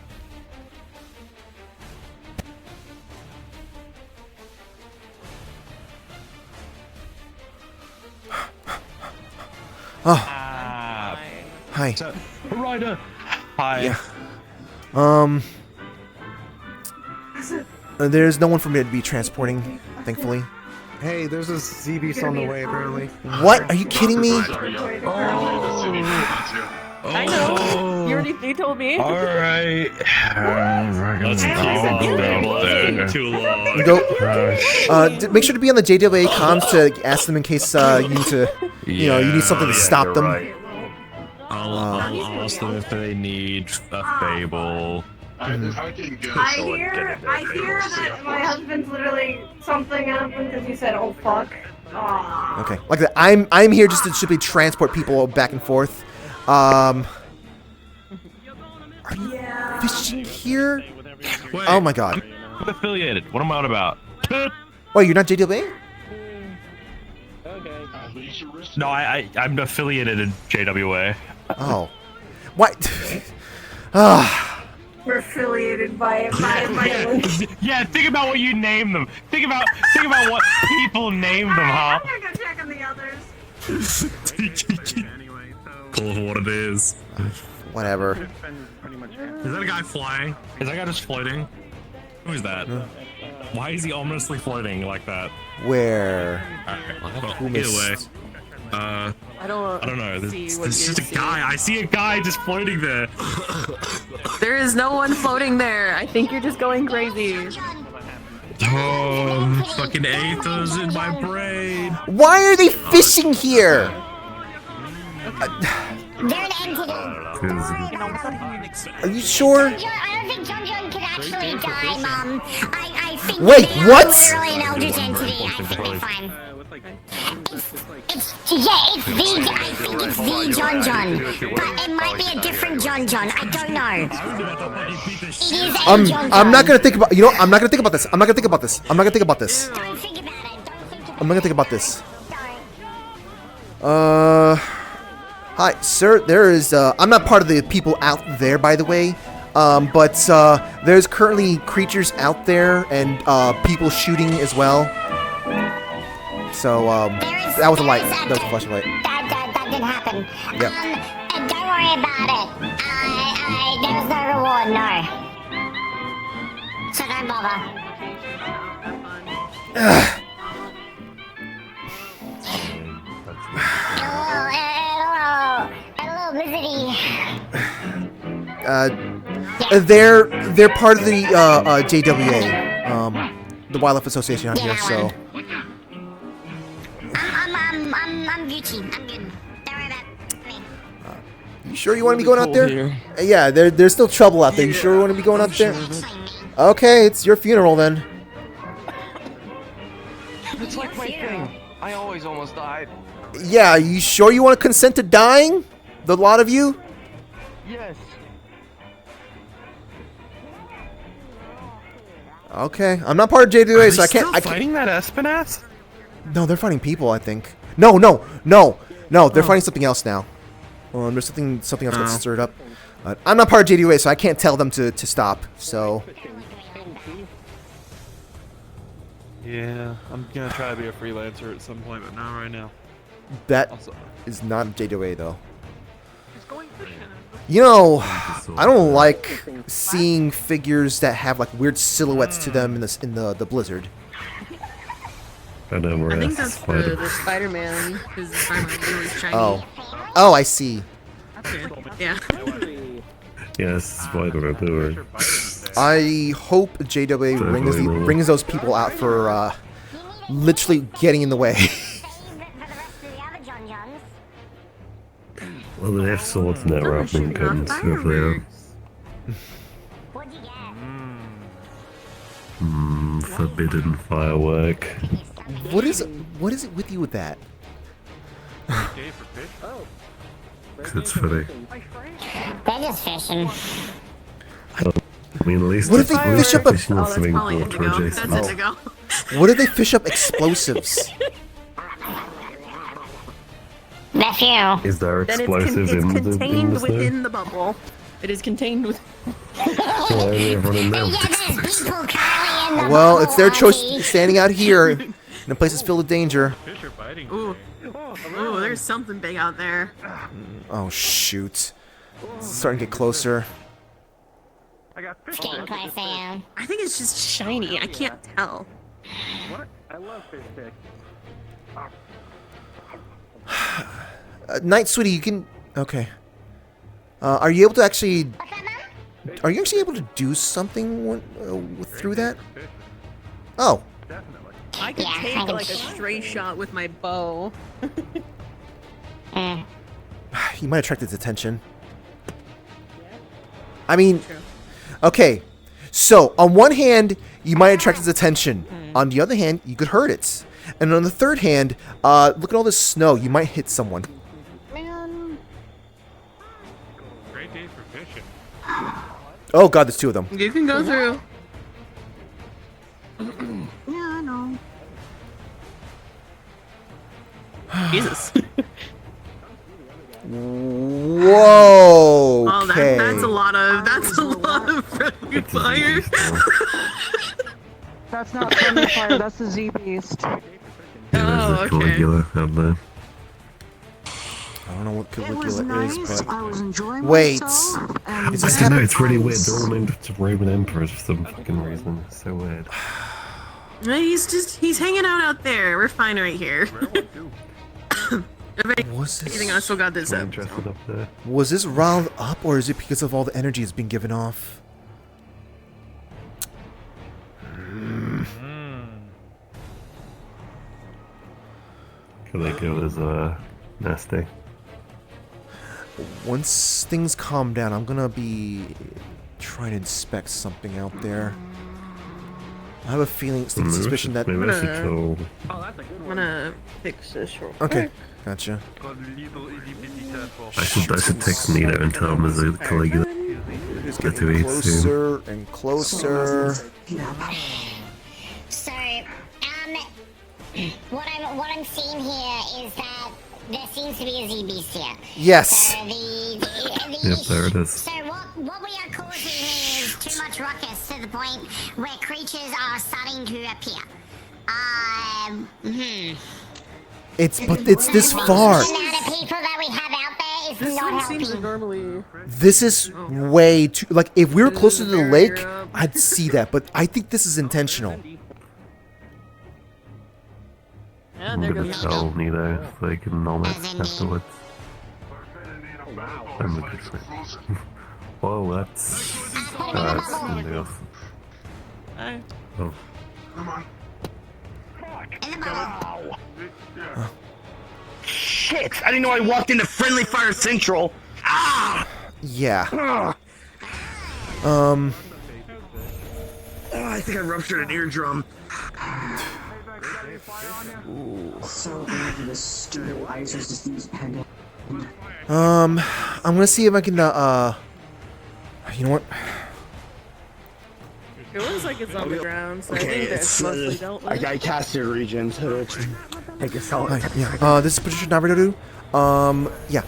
[SPEAKER 1] Oh. Hi.
[SPEAKER 19] Ryder. Hi.
[SPEAKER 1] Yeah. There's no one for me to be transporting, thankfully.
[SPEAKER 8] Hey, there's a ZBs on the way, apparently.
[SPEAKER 1] What? Are you kidding me?
[SPEAKER 10] I know. You told me.
[SPEAKER 19] All right. Let's go there. Too long.
[SPEAKER 1] Go. Make sure to be on the JWA comms to ask them in case you need to, you need something to stop them.
[SPEAKER 19] Right. I'll ask them if they need a fable.
[SPEAKER 12] I hear that my husband's literally something happened because he said, "Oh fuck." Aww.
[SPEAKER 1] Okay, like that. I'm here just to simply transport people back and forth. Are you fishing here?
[SPEAKER 19] Wait,
[SPEAKER 1] Oh my god.
[SPEAKER 19] I'm affiliated. What am I on about?
[SPEAKER 1] Wait, you're not JWA?
[SPEAKER 19] No, I'm affiliated in JWA.
[SPEAKER 1] Oh. What? Ah.
[SPEAKER 12] We're affiliated by
[SPEAKER 19] Yeah, think about what you name them. Think about what people name them, huh?
[SPEAKER 12] I'm gonna go check on the others.
[SPEAKER 19] Call it what it is.
[SPEAKER 1] Whatever.
[SPEAKER 19] Is that a guy flying? Is that guy just floating? Who is that? Why is he ominously floating like that?
[SPEAKER 1] Where?
[SPEAKER 19] Well,
[SPEAKER 1] Who
[SPEAKER 19] either way.
[SPEAKER 1] missed?
[SPEAKER 10] I don't
[SPEAKER 19] know.
[SPEAKER 10] see
[SPEAKER 19] There's
[SPEAKER 10] what
[SPEAKER 19] just
[SPEAKER 10] you
[SPEAKER 19] a guy. I see a guy just floating there.
[SPEAKER 10] There is no one floating there. I think you're just going crazy.
[SPEAKER 19] Oh, fucking aethers in my brain.
[SPEAKER 1] Why are they fishing here?
[SPEAKER 17] They're an entity.
[SPEAKER 1] Are you sure?
[SPEAKER 17] I don't think John could actually die, Mom. I think
[SPEAKER 1] Wait,
[SPEAKER 17] they
[SPEAKER 1] what?
[SPEAKER 17] are literally an eldritch entity. I think they're fine. I think it's the John. But it might be a different John. I don't know. It is a John.
[SPEAKER 1] I'm not gonna think about. You know, I'm not gonna think about this. I'm not gonna think about this. I'm not gonna think about this.
[SPEAKER 17] Don't think about it.
[SPEAKER 1] I'm not gonna think about this. Hi, sir. There is. I'm not part of the people out there, by the way. But there's currently creatures out there and people shooting as well. So that was a light. That was a flashing light.
[SPEAKER 17] That didn't happen.
[SPEAKER 1] Yep.
[SPEAKER 17] And don't worry about it. There was no reward, no. So don't bother.
[SPEAKER 1] They're part of the JWA, the Wildlife Association out here. So
[SPEAKER 17] I'm Gucci. I'm good. Don't worry about me.
[SPEAKER 1] you sure you want to be going out there? Yeah, there's still trouble out there. You sure you want to be going out there? Okay, it's your funeral then.
[SPEAKER 2] It's like my thing. I always almost died.
[SPEAKER 1] Yeah, you sure you want to consent to dying? The lot of you?
[SPEAKER 2] Yes.
[SPEAKER 1] Okay, I'm not part of JWA, so I can't.
[SPEAKER 8] Still fighting that Espinass?
[SPEAKER 1] No, they're fighting people. I think. No. They're fighting something else now. There's something else got stirred up. I'm not part of JWA, so I can't tell them to stop. So.
[SPEAKER 18] Yeah, I'm gonna try to be a freelancer at some point, but not right now.
[SPEAKER 1] That is not JWA though. You know, I don't like seeing figures that have like weird silhouettes to them in the blizzard.
[SPEAKER 10] I think that's the Spider-Man, because the Spider-Man really shiny.
[SPEAKER 1] Oh, I see.
[SPEAKER 10] Yeah.
[SPEAKER 5] Yes, Spider-Man.
[SPEAKER 1] I hope JWA brings those people out for literally getting in the way.
[SPEAKER 5] Well, they have swords now rather than guns, whoever they are. Forbidden firework.
[SPEAKER 1] What is it with you with that?
[SPEAKER 5] Because it's funny.
[SPEAKER 17] They're just fishing.
[SPEAKER 5] I mean, at least
[SPEAKER 1] What if they fish up
[SPEAKER 5] fishing or something water adjacent.
[SPEAKER 1] What if they fish up explosives?
[SPEAKER 17] Nephew.
[SPEAKER 5] Is there
[SPEAKER 10] Then
[SPEAKER 5] explosives
[SPEAKER 10] it's
[SPEAKER 5] in
[SPEAKER 10] contained
[SPEAKER 5] the snow?
[SPEAKER 10] within the bubble. It is contained with.
[SPEAKER 5] Well, everyone in there.
[SPEAKER 1] Well, it's their choice standing out here in a place that's filled with danger.
[SPEAKER 10] Ooh, there's something big out there.
[SPEAKER 1] Oh shoot! It's starting to get closer.
[SPEAKER 17] It's getting closer.
[SPEAKER 10] I think it's just shiny. I can't tell.
[SPEAKER 20] I love fish stick.
[SPEAKER 1] Night, sweetie, you can. Okay. Are you able to actually? Are you actually able to do something through that? Oh.
[SPEAKER 10] I could take like a stray shot with my bow.
[SPEAKER 1] You might attract its attention. I mean, okay. So on one hand, you might attract its attention. On the other hand, you could hurt it. And on the third hand, look at all this snow. You might hit someone.
[SPEAKER 18] Great day for fishing.
[SPEAKER 1] Oh god, there's two of them.
[SPEAKER 10] You can go through.
[SPEAKER 22] Yeah, I know.
[SPEAKER 10] Jesus.
[SPEAKER 1] Whoa.
[SPEAKER 10] Oh,
[SPEAKER 1] Okay.
[SPEAKER 10] that's a lot of friendly fire.
[SPEAKER 22] That's not friendly fire, that's the Z Beast.
[SPEAKER 5] Yeah, there's a Caligula out there.
[SPEAKER 1] I don't know what
[SPEAKER 22] It was
[SPEAKER 1] Caligula
[SPEAKER 22] nice.
[SPEAKER 1] is, but
[SPEAKER 22] I was enjoying
[SPEAKER 1] wait.
[SPEAKER 22] myself.
[SPEAKER 1] Is
[SPEAKER 5] I
[SPEAKER 1] this
[SPEAKER 5] don't know, it's really weird. They're all named after Roman emperors for some fucking reason. It's so weird.
[SPEAKER 4] He's hanging out there. We're fine right here.
[SPEAKER 1] Was this?
[SPEAKER 4] Anything, I still got this up.
[SPEAKER 5] Up there.
[SPEAKER 1] Was this riled up, or is it because of all the energy that's been given off?
[SPEAKER 5] Caligula's nasty.
[SPEAKER 1] Once things calm down, I'm gonna be trying to inspect something out there. I have a feeling, suspicion that.
[SPEAKER 5] Maybe I should go.
[SPEAKER 4] I'm gonna fix this real quick.
[SPEAKER 1] Okay, gotcha.
[SPEAKER 5] I should text Nito and tell him there's a Caligula.
[SPEAKER 1] It's
[SPEAKER 5] Get
[SPEAKER 1] getting
[SPEAKER 5] to eat soon.
[SPEAKER 1] closer and closer.
[SPEAKER 17] So, what I'm seeing here is that there seems to be a Z-Beast here.
[SPEAKER 1] Yes.
[SPEAKER 17] So
[SPEAKER 5] Yep, there it is.
[SPEAKER 17] So what we are causing here is too much ruckus to the point where creatures are starting to appear.
[SPEAKER 1] It's this far.
[SPEAKER 17] The amount of people that we have out there is not helping.
[SPEAKER 4] Normally.
[SPEAKER 1] This is way too. Like, if we were closer to the lake, I'd see that. But I think this is intentional.
[SPEAKER 4] Yeah,
[SPEAKER 5] I'm
[SPEAKER 4] there
[SPEAKER 5] gonna
[SPEAKER 4] goes
[SPEAKER 5] tell Nito so they can nom it afterwards. I'm a good friend. Whoa, that's something else.
[SPEAKER 4] Hi.
[SPEAKER 5] Oh.
[SPEAKER 6] Shit! I didn't know I walked into Friendly Fire Central. Ah!
[SPEAKER 1] Yeah.
[SPEAKER 6] Oh, I think I ruptured an eardrum.
[SPEAKER 22] So this stupid ice is just these pendant.
[SPEAKER 1] I'm gonna see if I can. You know what?
[SPEAKER 4] It looks like it's on the ground, so I
[SPEAKER 6] Okay,
[SPEAKER 4] think that's
[SPEAKER 6] it's
[SPEAKER 4] mostly dealt with.
[SPEAKER 6] I casted region, so take a solid.
[SPEAKER 1] Hi, yeah. This is Patricia Navidodu. Yeah.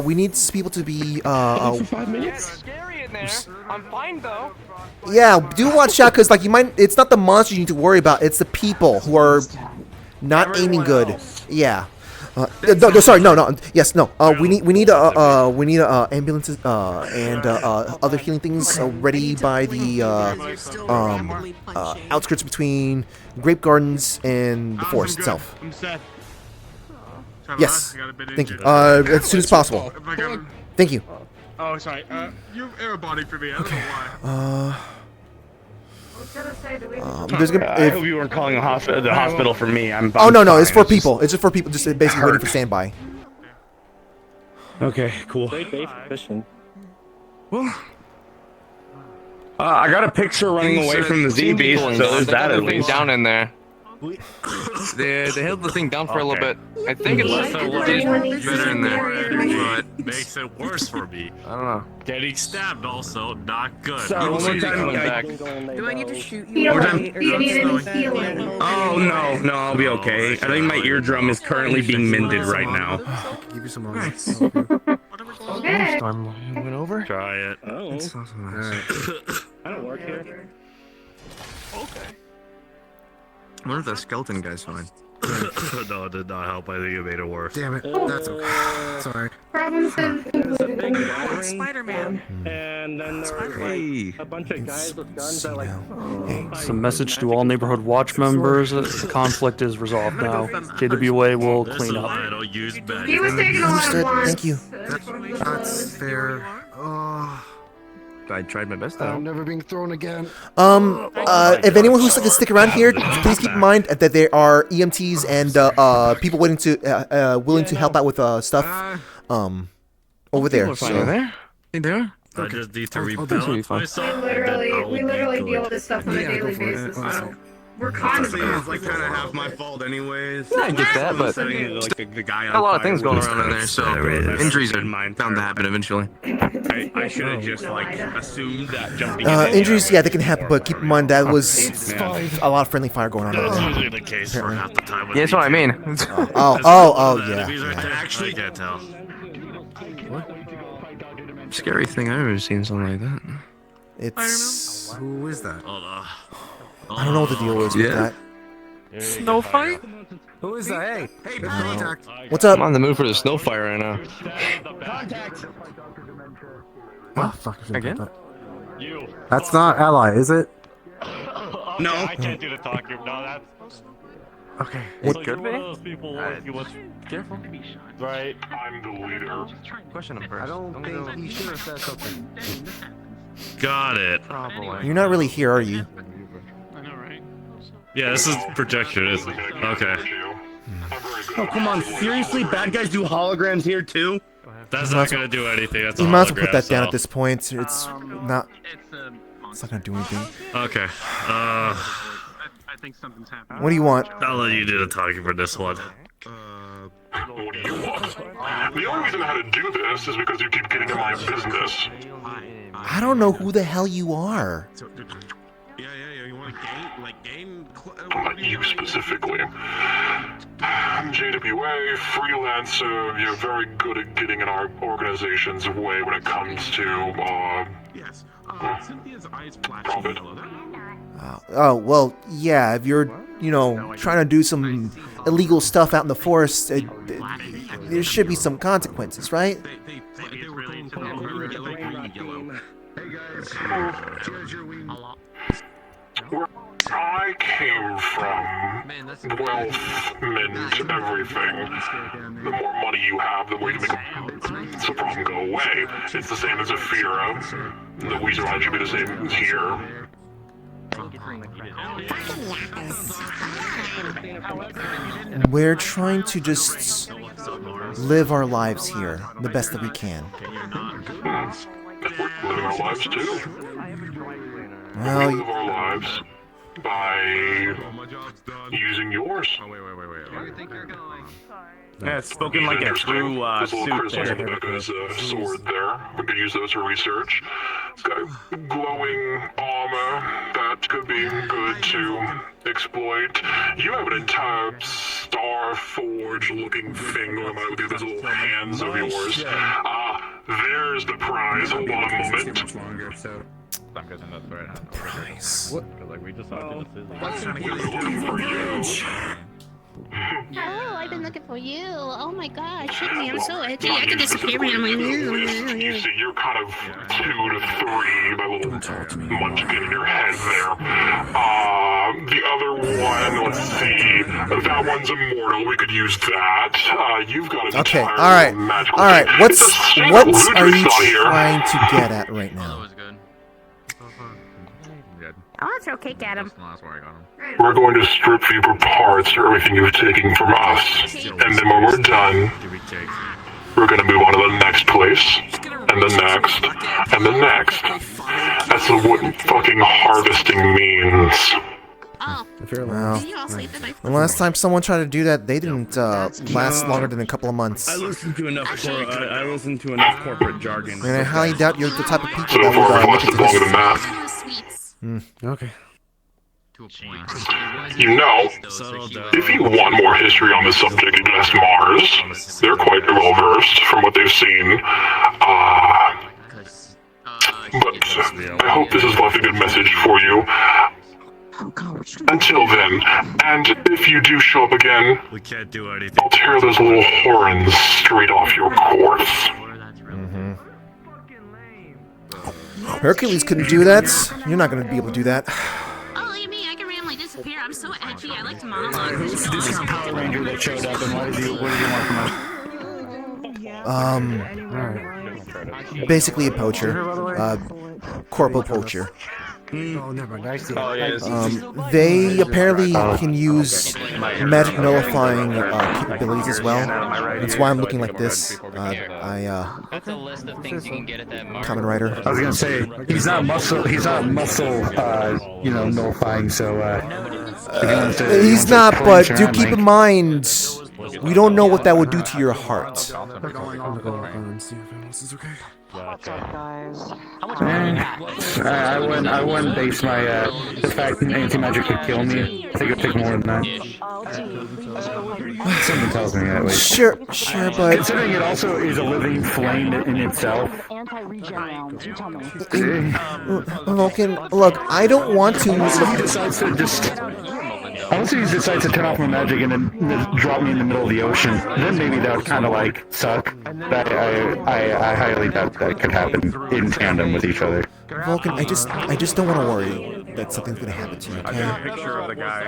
[SPEAKER 1] We need people to be.
[SPEAKER 2] Yeah, it's scary in there. I'm fine though.
[SPEAKER 1] Yeah, do watch out, cause like you might. It's not the monster you need to worry about. It's the people who are not aiming good. Yeah. No. Yes, no. We need ambulances and other healing things ready by the outskirts between Grape Gardens and the forest itself.
[SPEAKER 18] I'm Seth.
[SPEAKER 1] Yes.
[SPEAKER 18] I got a bit
[SPEAKER 1] Thank you.
[SPEAKER 18] injured.
[SPEAKER 1] As soon as possible. Thank you.
[SPEAKER 18] Oh, sorry. You're aerobotic for me. I don't know why.
[SPEAKER 1] There's gonna,
[SPEAKER 6] I hope you weren't calling the hospital for me. I'm.
[SPEAKER 1] Oh no, it's for people. It's just for people. Just basically waiting for standby.
[SPEAKER 6] Okay, cool. Well, I got a picture running away from the Z-Beast, so there's that at least.
[SPEAKER 2] Down in there. They held the thing down for a little bit. I think it's better in there.
[SPEAKER 19] But makes it worse for me.
[SPEAKER 2] I don't know.
[SPEAKER 19] Getting stabbed also not good.
[SPEAKER 6] So, one more time,
[SPEAKER 2] back.
[SPEAKER 4] Do I need to shoot you?
[SPEAKER 12] Healing.
[SPEAKER 6] Or
[SPEAKER 12] You need any healing.
[SPEAKER 6] Oh no, I'll be okay. I think my eardrum is currently being mended right now.
[SPEAKER 8] Give you some moments.
[SPEAKER 12] Okay.
[SPEAKER 8] Storm went over.
[SPEAKER 19] Try it.
[SPEAKER 6] Oh,
[SPEAKER 8] It's not so nice.
[SPEAKER 6] I don't work here.
[SPEAKER 19] Okay.
[SPEAKER 2] I wonder if that skeleton guy's fine.
[SPEAKER 19] No, it did not help. I think it made it worse.
[SPEAKER 8] Damn it. That's okay. Sorry.
[SPEAKER 12] Problems included.
[SPEAKER 4] Spider-Man.
[SPEAKER 6] And then there were a bunch of guys with guns that
[SPEAKER 15] So message to all neighborhood watch members, the conflict is resolved now. JWA will clean up.
[SPEAKER 19] I don't use bed.
[SPEAKER 12] He was taking a lot of
[SPEAKER 1] Understood.
[SPEAKER 12] blunts.
[SPEAKER 1] Thank you.
[SPEAKER 8] That's fair. Oh,
[SPEAKER 2] I tried my best
[SPEAKER 8] I'm never being thrown again.
[SPEAKER 1] If anyone who's like to stick around here, please keep in mind that there are EMTs and people willing to help out with stuff over there. So.
[SPEAKER 2] there? Think they are?
[SPEAKER 19] I just need to
[SPEAKER 2] think
[SPEAKER 19] rebalance
[SPEAKER 2] it'll be fine.
[SPEAKER 19] myself.
[SPEAKER 12] We literally deal with this stuff on a daily basis. So we're constantly.
[SPEAKER 6] It's like kind of half my fault, anyways.
[SPEAKER 2] I get that, but
[SPEAKER 6] the guy
[SPEAKER 2] a lot of things going around in there, so injuries are bound to happen eventually.
[SPEAKER 6] I should have just like assumed that jumping.
[SPEAKER 1] Injuries, yeah, they can happen, but keep in mind that was a lot of friendly fire going on.
[SPEAKER 19] That's
[SPEAKER 1] Over
[SPEAKER 19] usually
[SPEAKER 1] there.
[SPEAKER 19] the case for half the time.
[SPEAKER 2] Yeah, that's what I mean.
[SPEAKER 1] Yeah.
[SPEAKER 19] Actually, I can't tell.
[SPEAKER 2] Scary thing I've ever seen, something like that.
[SPEAKER 1] It's
[SPEAKER 8] Who is that?
[SPEAKER 1] I don't know what the deal is with that.
[SPEAKER 15] Snow fight?
[SPEAKER 8] Who is that? Hey, hey, contact.
[SPEAKER 1] What's up?
[SPEAKER 2] I'm on the move for the snow fire right now.
[SPEAKER 8] Contact. Oh, fuck.
[SPEAKER 15] Again?
[SPEAKER 8] That's not ally, is it?
[SPEAKER 6] No.
[SPEAKER 20] I can't do the talking. No, that's.
[SPEAKER 8] Okay.
[SPEAKER 15] It could be.
[SPEAKER 20] Careful. Right.
[SPEAKER 9] I'm the leader.
[SPEAKER 2] Question him first.
[SPEAKER 8] I don't think he should have said something.
[SPEAKER 19] Got it.
[SPEAKER 1] You're not really here, are you?
[SPEAKER 20] I know, right?
[SPEAKER 19] Yeah, this is projection, isn't it? Okay.
[SPEAKER 6] Oh, come on. Seriously? Bad guys do holograms here, too?
[SPEAKER 19] That's not gonna do anything. That's a
[SPEAKER 1] You might as well put
[SPEAKER 19] hologram,
[SPEAKER 1] that down
[SPEAKER 19] so-
[SPEAKER 1] at this point. It's not. It's not gonna do anything.
[SPEAKER 19] Okay.
[SPEAKER 20] I think something's happening.
[SPEAKER 1] What do you want?
[SPEAKER 19] I'll let you do the talking for this one.
[SPEAKER 9] What do you want? The only reason I had to do this is because you keep getting in my business.
[SPEAKER 1] I don't know who the hell you are.
[SPEAKER 9] Yeah, you want to gain, not you specifically. I'm JWA, freelancer. You're very good at getting in our organization's way when it comes to,
[SPEAKER 20] Yes. Cynthia's eyes flash yellow.
[SPEAKER 1] Oh, well, yeah, if you're, trying to do some illegal stuff out in the forest, there should be some consequences, right?
[SPEAKER 20] They were going yellow.
[SPEAKER 9] Hey guys, I came from wealth meant everything. The more money you have, the more you make the problem go away. It's the same as Afira. The reason why it should be the same as here.
[SPEAKER 1] We're trying to just live our lives here the best that we can.
[SPEAKER 9] We're living our lives too.
[SPEAKER 1] Well,
[SPEAKER 9] We live our lives by using yours.
[SPEAKER 6] Yeah, it's spoken like a true
[SPEAKER 9] There's a little
[SPEAKER 6] suit
[SPEAKER 9] crystals on the
[SPEAKER 6] there.
[SPEAKER 9] back of his sword there. We could use those for research. It's got glowing armor that could be good to exploit. You have an entire Star Forge looking thing going on with those little hands of yours. There's the prize. Hold on a moment.
[SPEAKER 20] I'm guessing that's right.
[SPEAKER 1] Prize.
[SPEAKER 20] Like we just saw
[SPEAKER 9] Looking for you.
[SPEAKER 21] Oh, I've been looking for you. Oh my god, shit me, I'm so edgy. I could disappear randomly.
[SPEAKER 9] You see, you're kind of 2 to 3, my little munchkin in your head there. The other one, let's see, that one's immortal. We could use that. You've got an
[SPEAKER 1] okay,
[SPEAKER 9] entire magical
[SPEAKER 1] all right.
[SPEAKER 9] thing.
[SPEAKER 1] What
[SPEAKER 9] It's a
[SPEAKER 1] are you
[SPEAKER 9] out here.
[SPEAKER 1] trying to get at right now?
[SPEAKER 21] I want to throw cake at him.
[SPEAKER 9] We're going to strip you for parts or everything you've taken from us. And then when we're done, we're going to move on to the next place. And the next. And the next. That's what fucking harvesting means.
[SPEAKER 21] Oh,
[SPEAKER 1] Well,
[SPEAKER 21] did you all sleep the night
[SPEAKER 1] the last time someone tried to do that, they didn't last longer than a couple of months.
[SPEAKER 6] I listened to enough corporate jargon.
[SPEAKER 1] And I highly doubt you're the type of people
[SPEAKER 9] So
[SPEAKER 1] that
[SPEAKER 9] far,
[SPEAKER 1] would
[SPEAKER 9] I've
[SPEAKER 1] look
[SPEAKER 9] lasted
[SPEAKER 1] into
[SPEAKER 9] longer
[SPEAKER 1] this.
[SPEAKER 9] than that.
[SPEAKER 8] Okay.
[SPEAKER 9] You know, if you want more history on the subject, you can ask Mars. They're quite well versed from what they've seen. But I hope this has left a good message for you. Until then, and if you do show up again,
[SPEAKER 19] We can't do anything.
[SPEAKER 9] I'll tear those little horns straight off your corpse.
[SPEAKER 1] Hercules couldn't do that. You're not going to be able to do that.
[SPEAKER 21] Oh, look at me, I can randomly disappear. I'm so edgy. I like to monologue.
[SPEAKER 16] Who's this Power Ranger that showed up and what do you want from us?
[SPEAKER 1] Basically a poacher. Corporal poacher.
[SPEAKER 8] Oh, never mind. I see.
[SPEAKER 1] They apparently can use magic nullifying capabilities as well. That's why I'm looking like this.
[SPEAKER 14] That's a list of things you can get at that market.
[SPEAKER 1] Kamen Rider.
[SPEAKER 16] I was gonna say he's not muscle nullifying, so
[SPEAKER 1] He's not, but do keep in mind, we don't know what that would do to your heart.
[SPEAKER 22] What's up, guys?
[SPEAKER 16] I wouldn't base my the fact that anti-magic could kill me. I think it'd take more than that. Something tells me that way.
[SPEAKER 1] Sure, but
[SPEAKER 16] considering it also is a living flame in itself.
[SPEAKER 1] Look, I don't want to.
[SPEAKER 16] He decides to just Unless he decides to turn off my magic and then drop me in the middle of the ocean, then maybe that would kind of like suck. But I highly doubt that could happen in tandem with each other.
[SPEAKER 1] Vulcan, I just don't want to worry that something's gonna happen to you.
[SPEAKER 20] I got a picture of the guy.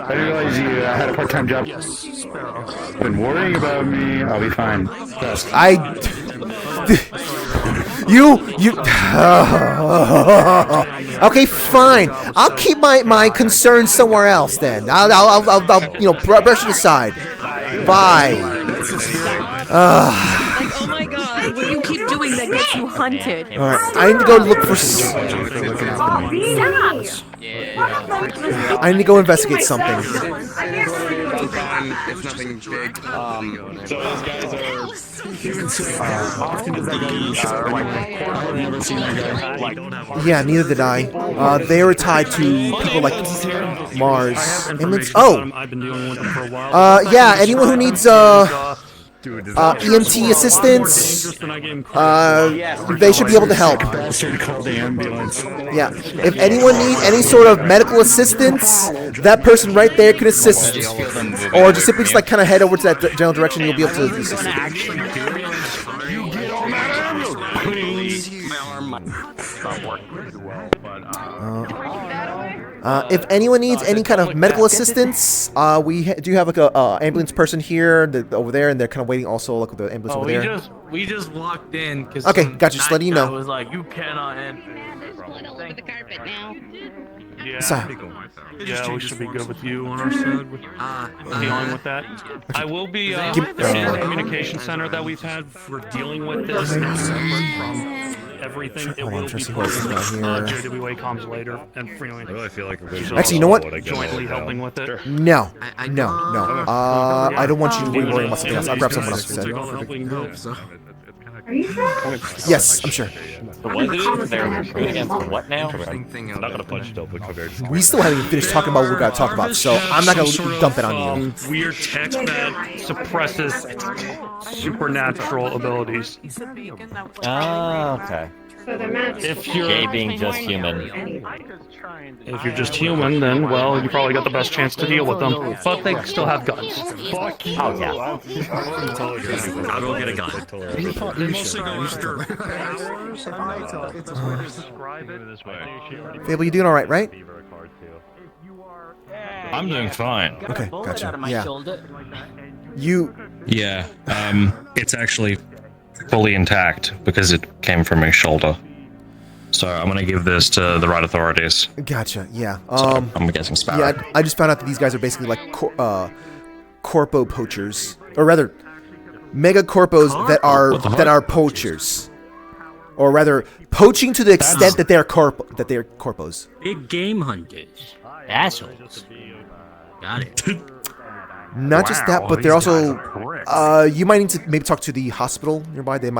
[SPEAKER 16] I realize you had a part-time job. Been worrying about me. I'll be fine. Trust.
[SPEAKER 1] You. Okay, fine. I'll keep my concerns somewhere else then. I'll brush it aside. Bye.
[SPEAKER 10] Oh my god, what you keep doing that gets you hunted?
[SPEAKER 1] Alright, I need to go look for. I need to go investigate something.
[SPEAKER 2] It's nothing big.
[SPEAKER 20] So those guys are.
[SPEAKER 1] Yeah, neither did I. They were tied to people like Mars.
[SPEAKER 15] I've been dealing with them for a while.
[SPEAKER 1] Yeah, anyone who needs EMT assistance, they should be able to help. Yeah, if anyone needs any sort of medical assistance, that person right there can assist. Or just simply just like kind of head over to that general direction, you'll be able to assist. If anyone needs any kind of medical assistance, we do have like a ambulance person here, over there, and they're kind of waiting also like with the ambulance over there.
[SPEAKER 7] We just walked in because
[SPEAKER 1] okay, gotcha. Just letting you know.
[SPEAKER 7] I was like, you cannot enter.
[SPEAKER 10] Over the carpet now.
[SPEAKER 15] Yeah, we should be good with you on our side with dealing with that. I will be the communication center that we've had for dealing with this is separate from everything. It will be JWA comms later and freelance.
[SPEAKER 19] I really feel like
[SPEAKER 1] actually, you know what?
[SPEAKER 15] Jointly helping with it.
[SPEAKER 1] No. I don't want you to be worrying about something else. I'll grab someone else instead.
[SPEAKER 12] Are you sure?
[SPEAKER 1] Yes, I'm sure.
[SPEAKER 13] They're recruiting against what now?
[SPEAKER 19] I'm not gonna punch still, but
[SPEAKER 1] we still haven't even finished talking about what we gotta talk about, so I'm not gonna dump it on you.
[SPEAKER 15] Weird tech that suppresses supernatural abilities.
[SPEAKER 13] Ah, okay.
[SPEAKER 10] If
[SPEAKER 13] you're being just human.
[SPEAKER 15] If you're just human, then, well, you probably got the best chance to deal with them. But they still have guns.
[SPEAKER 13] Fuck you. Oh, yeah.
[SPEAKER 19] I'll go get a gun.
[SPEAKER 15] They mostly go after
[SPEAKER 1] Fable, you doing alright, right?
[SPEAKER 19] I'm doing fine.
[SPEAKER 1] Okay, gotcha. Yeah.
[SPEAKER 19] Yeah, it's actually fully intact because it came from my shoulder. So I'm gonna give this to the right authorities.
[SPEAKER 1] Gotcha. Yeah.
[SPEAKER 19] So I'm guessing Sparrow.
[SPEAKER 1] Yeah, I just found out that these guys are basically like corpo poachers, or rather, mega corpos that are poachers, or rather, poaching to the extent that they're corpos.
[SPEAKER 7] Big game hunters. Assholes. Got it.
[SPEAKER 1] Not just that, but they're also. You might need to maybe talk to the hospital nearby. They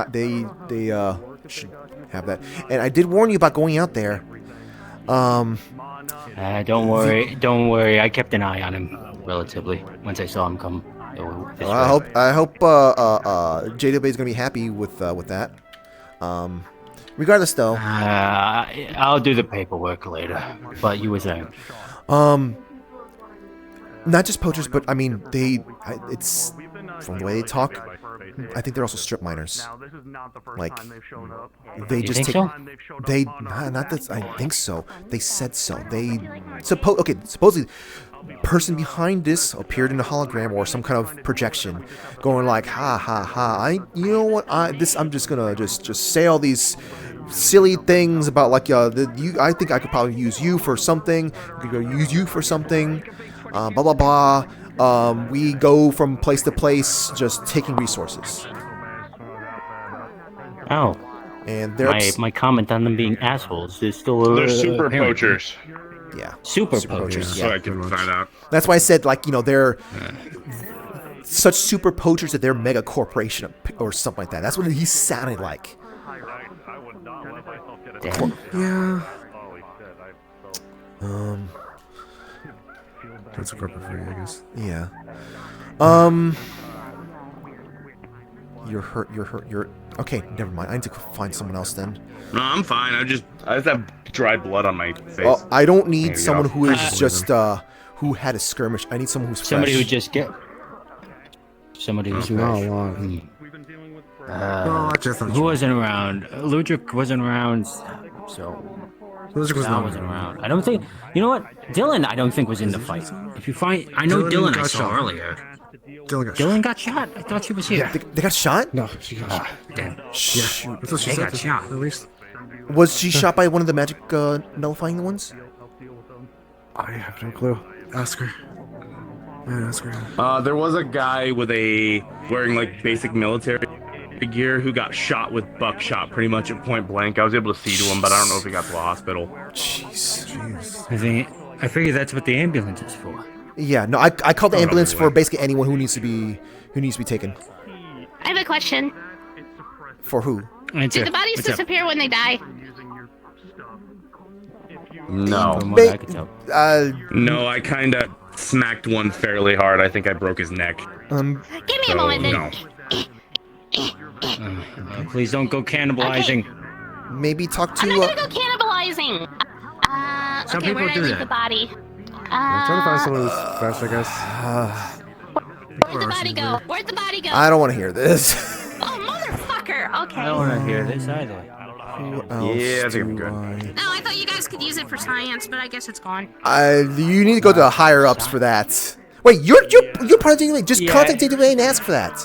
[SPEAKER 1] should have that. And I did warn you about going out there.
[SPEAKER 7] Don't worry. I kept an eye on him relatively once I saw him come.
[SPEAKER 1] I hope JW is gonna be happy with that. Regardless, though.
[SPEAKER 7] I'll do the paperwork later. But you were saying.
[SPEAKER 1] Not just poachers, but I mean, it's from the way they talk. I think they're also strip miners. Like, they just take.
[SPEAKER 7] So?
[SPEAKER 1] Not that I think so. They said so. Supposedly, person behind this appeared in a hologram or some kind of projection, going like, "Ha ha ha! You know what? I'm just gonna just say all these silly things about like I think I could probably use you for something. I could go use you for something." Blah blah blah. We go from place to place, just taking resources.
[SPEAKER 7] Oh.
[SPEAKER 1] And
[SPEAKER 7] my comment on them being assholes is still.
[SPEAKER 6] They're super poachers.
[SPEAKER 1] Yeah.
[SPEAKER 7] Super poachers.
[SPEAKER 6] So I can find out.
[SPEAKER 1] That's why I said they're such super poachers that they're mega corporation or something like that. That's what he sounded like. Yeah.
[SPEAKER 8] That's a corporate for you, I guess.
[SPEAKER 1] Yeah. You're hurt. Okay, never mind. I need to find someone else then.
[SPEAKER 6] No, I'm fine. I just have dry blood on my face.
[SPEAKER 1] Well, I don't need
[SPEAKER 6] There you
[SPEAKER 1] someone
[SPEAKER 6] go.
[SPEAKER 1] who is just who had a skirmish. I need someone who's
[SPEAKER 7] Somebody
[SPEAKER 1] fresh.
[SPEAKER 7] who just get. Somebody who's
[SPEAKER 8] No,
[SPEAKER 7] fresh. Who wasn't around? Ludwig wasn't around, so.
[SPEAKER 8] Ludwig was
[SPEAKER 7] Sal
[SPEAKER 8] not
[SPEAKER 7] wasn't around. I don't think. You know what? Dylan, I don't think was in the fight. If you find, I know
[SPEAKER 8] Dylan
[SPEAKER 7] Dylan. I
[SPEAKER 8] got
[SPEAKER 7] saw
[SPEAKER 8] shot.
[SPEAKER 7] earlier.
[SPEAKER 8] Dylan
[SPEAKER 7] got shot. I thought she was here.
[SPEAKER 1] They got shot?
[SPEAKER 8] No, she got shot.
[SPEAKER 7] Damn.
[SPEAKER 8] Yeah, that's what she
[SPEAKER 7] They
[SPEAKER 8] said.
[SPEAKER 7] got shot.
[SPEAKER 8] At least.
[SPEAKER 1] Was she shot by one of the magic nullifying ones?
[SPEAKER 8] I have no clue. Ask her. Yeah, ask her.
[SPEAKER 6] There was a guy with wearing like basic military gear who got shot with buckshot pretty much at point blank. I was able to see to him, but I don't know if he got to the hospital.
[SPEAKER 1] Jeez.
[SPEAKER 7] I figure that's what the ambulance is for.
[SPEAKER 1] Yeah, no, I called the ambulance for basically anyone who needs to be taken.
[SPEAKER 21] I have a question.
[SPEAKER 1] For who?
[SPEAKER 21] Do the bodies disappear when they die?
[SPEAKER 6] No.
[SPEAKER 7] From what I could tell.
[SPEAKER 6] No, I kind of smacked one fairly hard. I think I broke his neck.
[SPEAKER 21] Give me a moment then.
[SPEAKER 6] No.
[SPEAKER 7] Please don't go cannibalizing.
[SPEAKER 1] Maybe talk to.
[SPEAKER 21] I'm not gonna go cannibalizing.
[SPEAKER 7] Some
[SPEAKER 21] Okay, where
[SPEAKER 7] people
[SPEAKER 21] did I
[SPEAKER 7] do
[SPEAKER 21] leave
[SPEAKER 7] that.
[SPEAKER 21] the body?
[SPEAKER 8] I'm trying to find someone who's fresh, I guess.
[SPEAKER 21] Where'd the body go? Where'd the body go?
[SPEAKER 1] I don't want to hear this.
[SPEAKER 21] Oh, motherfucker! Okay.
[SPEAKER 7] I don't want to hear this either.
[SPEAKER 1] Who else
[SPEAKER 6] Yeah, I think
[SPEAKER 1] do
[SPEAKER 6] I'm good.
[SPEAKER 21] No, I thought you guys could use it for science, but I guess it's gone.
[SPEAKER 1] You need to go to the higher ups for that. Wait, you're part of JWA. Just contact JWA and ask for that.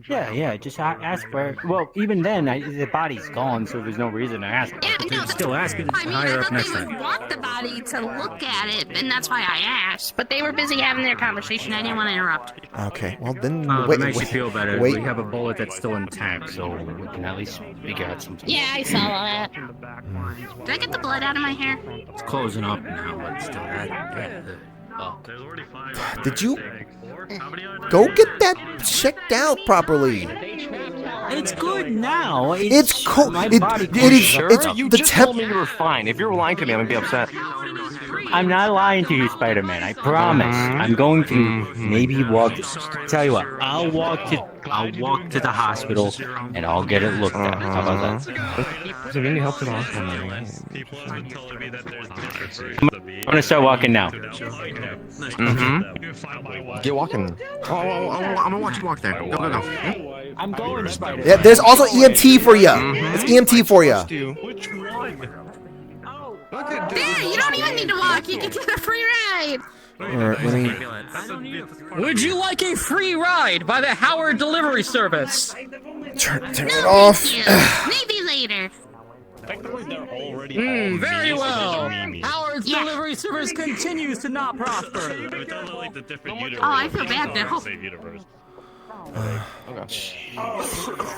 [SPEAKER 7] Yeah, just ask where. Well, even then, the body's gone, so there's no reason to ask.
[SPEAKER 21] Yeah,
[SPEAKER 7] But
[SPEAKER 21] no,
[SPEAKER 7] you still ask it
[SPEAKER 21] I mean,
[SPEAKER 7] higher
[SPEAKER 21] I
[SPEAKER 7] up
[SPEAKER 21] thought
[SPEAKER 7] next
[SPEAKER 21] they would
[SPEAKER 7] time.
[SPEAKER 21] want the body to look at it, and that's why I asked. But they were busy having their conversation. I didn't want to interrupt.
[SPEAKER 1] Okay, well then
[SPEAKER 7] Well,
[SPEAKER 1] wait.
[SPEAKER 7] it makes you
[SPEAKER 1] wait,
[SPEAKER 7] feel better.
[SPEAKER 1] Wait.
[SPEAKER 7] We have a bullet that's still intact, so we can at least figure out something.
[SPEAKER 21] Yeah, I saw that. Did I get the blood out of my hair?
[SPEAKER 7] It's closing up now, but still,
[SPEAKER 1] Did you go get that checked out properly?
[SPEAKER 7] It's good now.
[SPEAKER 1] It's cool.
[SPEAKER 7] My
[SPEAKER 1] It
[SPEAKER 7] body
[SPEAKER 1] is.
[SPEAKER 7] sure.
[SPEAKER 1] It's
[SPEAKER 19] You
[SPEAKER 1] the
[SPEAKER 19] just
[SPEAKER 1] temp.
[SPEAKER 19] told me you were fine. If you were lying to me, I'm gonna be upset.
[SPEAKER 7] I'm not lying to you, Spider-Man. I promise. I'm going to maybe walk. Tell you what, I'll walk to the hospital and I'll get it looked at. How about that?
[SPEAKER 19] Is there any help to the hospital?
[SPEAKER 7] I'm gonna start walking now.
[SPEAKER 19] Get walking.
[SPEAKER 8] I'm gonna watch you walk there. Go, go, go.
[SPEAKER 7] I'm going, Spider-Man.
[SPEAKER 1] Yeah, there's also EMT for you. It's EMT for you.
[SPEAKER 21] There, you don't even need to walk. You can get a free ride.
[SPEAKER 1] Alright, let me.
[SPEAKER 14] Would you like a free ride by the Howard Delivery Service?
[SPEAKER 1] Turn it off.
[SPEAKER 21] Maybe later.
[SPEAKER 14] Very well. Howard's Delivery Service continues to not prosper.
[SPEAKER 21] Oh, I feel bad now.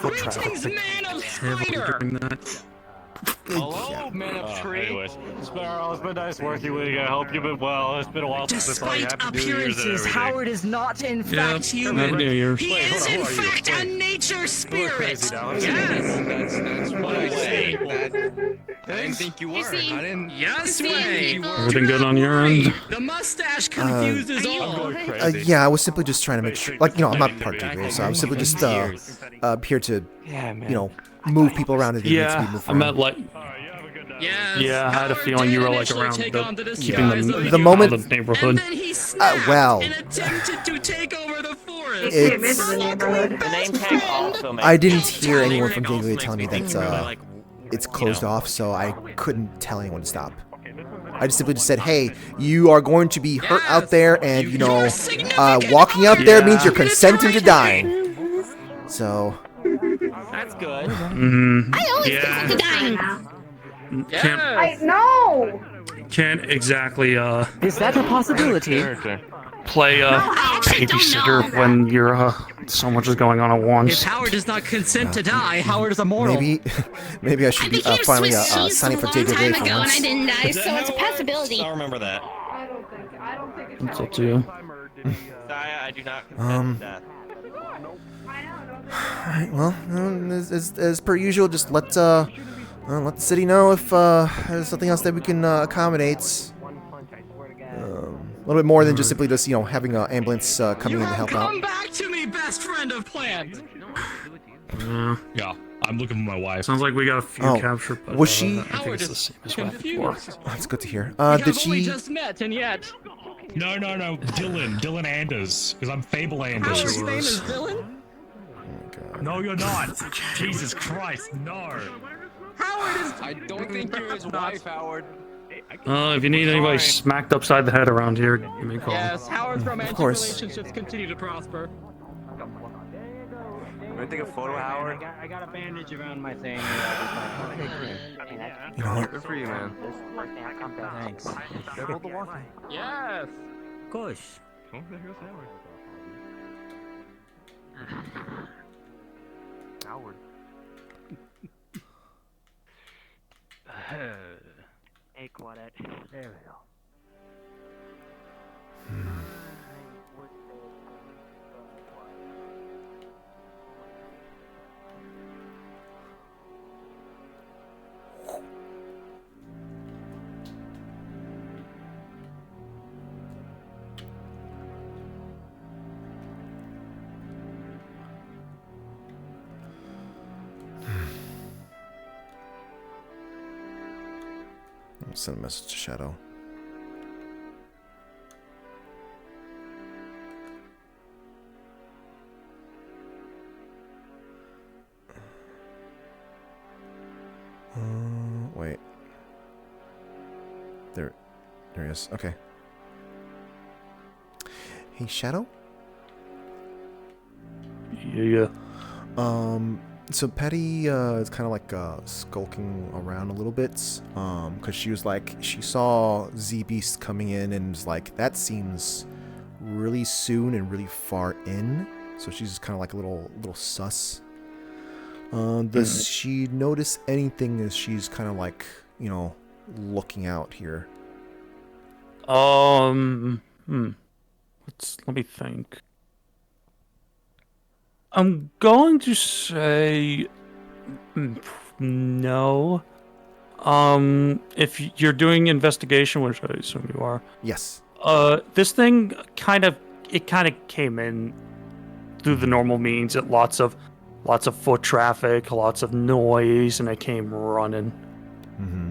[SPEAKER 14] Greetings, man of Spider.
[SPEAKER 19] Hello, man of tree. Sparrow, it's been nice working with you. I hope you've been well. It's been a while since I saw you.
[SPEAKER 14] Despite
[SPEAKER 19] Happy New Year's and
[SPEAKER 14] appearances,
[SPEAKER 19] everything.
[SPEAKER 14] Howard is not in fact human. He is in fact a nature spirit.
[SPEAKER 19] Who are
[SPEAKER 14] Yes.
[SPEAKER 2] That's what I say. I didn't think you were. I didn't.
[SPEAKER 14] Yes, way.
[SPEAKER 15] Everything good on your end?
[SPEAKER 14] The mustache confuses all.
[SPEAKER 1] Yeah, I was simply just trying to make sure. Like, I'm not part of JWA, so I was simply just here to, move people around if they need to be moved
[SPEAKER 15] I
[SPEAKER 1] around.
[SPEAKER 15] meant like.
[SPEAKER 14] Yes.
[SPEAKER 15] Yeah, I had a feeling you were like around keeping them
[SPEAKER 1] The moment-
[SPEAKER 15] out of the neighborhood.
[SPEAKER 1] Well,
[SPEAKER 14] Attempted to take over the forest.
[SPEAKER 1] It's-
[SPEAKER 13] The name tag also makes
[SPEAKER 1] I didn't hear anyone from JWA telling me that it's closed off, so I couldn't tell anyone to stop. I just simply said, hey, you are going to be hurt out there, and, walking out there means you're consenting to dying. So.
[SPEAKER 13] That's good.
[SPEAKER 21] I always consent to dying.
[SPEAKER 15] Can't exactly
[SPEAKER 7] Is that a possibility?
[SPEAKER 15] play babysitter when you're so much is going on at
[SPEAKER 14] If
[SPEAKER 15] once.
[SPEAKER 14] Howard does not consent to die, Howard is immortal.
[SPEAKER 1] Maybe I should be finally signing for JWA
[SPEAKER 21] time
[SPEAKER 1] for
[SPEAKER 21] ago and I
[SPEAKER 1] once.
[SPEAKER 21] didn't die, so it's a possibility.
[SPEAKER 19] I remember that.
[SPEAKER 15] It's up to you.
[SPEAKER 13] I do not.
[SPEAKER 1] Alright, well, as per usual, just let the city know if there's something else that we can accommodate. A little bit more than just simply having an ambulance coming in to help out.
[SPEAKER 14] Come back to me, best friend of plant.
[SPEAKER 15] Yeah.
[SPEAKER 19] I'm looking for my wife.
[SPEAKER 15] Sounds like we got a few
[SPEAKER 1] Oh,
[SPEAKER 15] captured. But,
[SPEAKER 1] was she?
[SPEAKER 15] I think it's the same as what before.
[SPEAKER 1] That's good to hear.
[SPEAKER 3] We
[SPEAKER 1] Did
[SPEAKER 3] have
[SPEAKER 1] she?
[SPEAKER 3] only just met, and yet.
[SPEAKER 19] No, Dylan Anders, because I'm Fable Anders.
[SPEAKER 3] Howard's name is Dylan?
[SPEAKER 19] No, you're not. Jesus Christ, no.
[SPEAKER 3] Howard is.
[SPEAKER 2] I don't think you're his wife, Howard.
[SPEAKER 15] If you need anybody smacked upside the head around here, give me a call.
[SPEAKER 3] Yes, Howard's romantic
[SPEAKER 1] course.
[SPEAKER 3] relationships continue to prosper.
[SPEAKER 13] Want to take a photo, Howard?
[SPEAKER 7] I got a bandage around my thing.
[SPEAKER 13] Okay, great.
[SPEAKER 1] You know what?
[SPEAKER 13] Good for you, man.
[SPEAKER 7] Thanks.
[SPEAKER 13] Careful the walking.
[SPEAKER 3] Yes.
[SPEAKER 7] Of course.
[SPEAKER 13] Oh, there goes Howard. Howard.
[SPEAKER 7] Hey, quiet. There we go.
[SPEAKER 1] I'll send a message to Shadow. Wait. There he is. Okay. Hey, Shadow?
[SPEAKER 15] Yeah.
[SPEAKER 1] So Patty is kind of like skulking around a little bit, because she was like, she saw Z-Beast coming in and was like, that seems really soon and really far in. So she's kind of like a little sus. Does she notice anything as she's kind of like, you know, looking out here?
[SPEAKER 15] Let me think. I'm going to say no. If you're doing investigation, which I assume you are.
[SPEAKER 1] Yes.
[SPEAKER 15] This thing kind of came in through the normal means. At lots of foot traffic, lots of noise, and it came running.
[SPEAKER 1] Mm-hmm.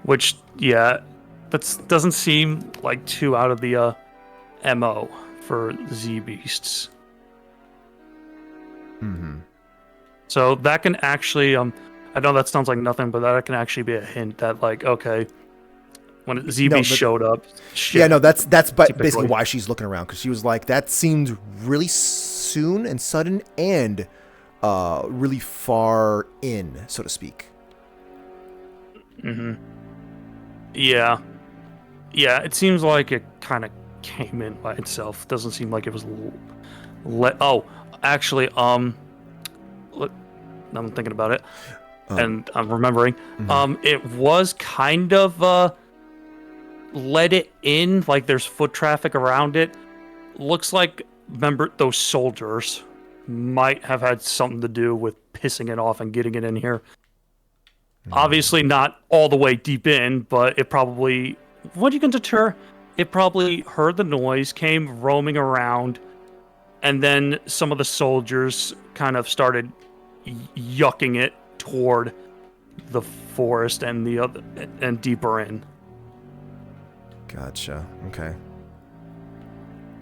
[SPEAKER 15] Which, yeah, that doesn't seem like too out of the MO for Z-Beasts.
[SPEAKER 1] Mm-hmm.
[SPEAKER 15] So that can actually, I know that sounds like nothing, but that can actually be a hint that, like, okay, when Z-Beast showed up. Shit,
[SPEAKER 1] yeah, no, that's
[SPEAKER 15] typically.
[SPEAKER 1] basically why she's looking around, because she was like, that seemed really soon and sudden and really far in, so to speak.
[SPEAKER 15] Mm-hmm. Yeah. Yeah, it seems like it kind of came in by itself. Doesn't seem like it was actually, look, I'm thinking about it, and I'm remembering. It was kind of let it in, like there's foot traffic around it. Looks like, remember, those soldiers might have had something to do with pissing it off and getting it in here. Obviously not all the way deep in, but it probably, what you can deter, it probably heard the noise, came roaming around, and then some of the soldiers kind of started yucking it toward the forest and the other and deeper in.
[SPEAKER 1] Gotcha. Okay.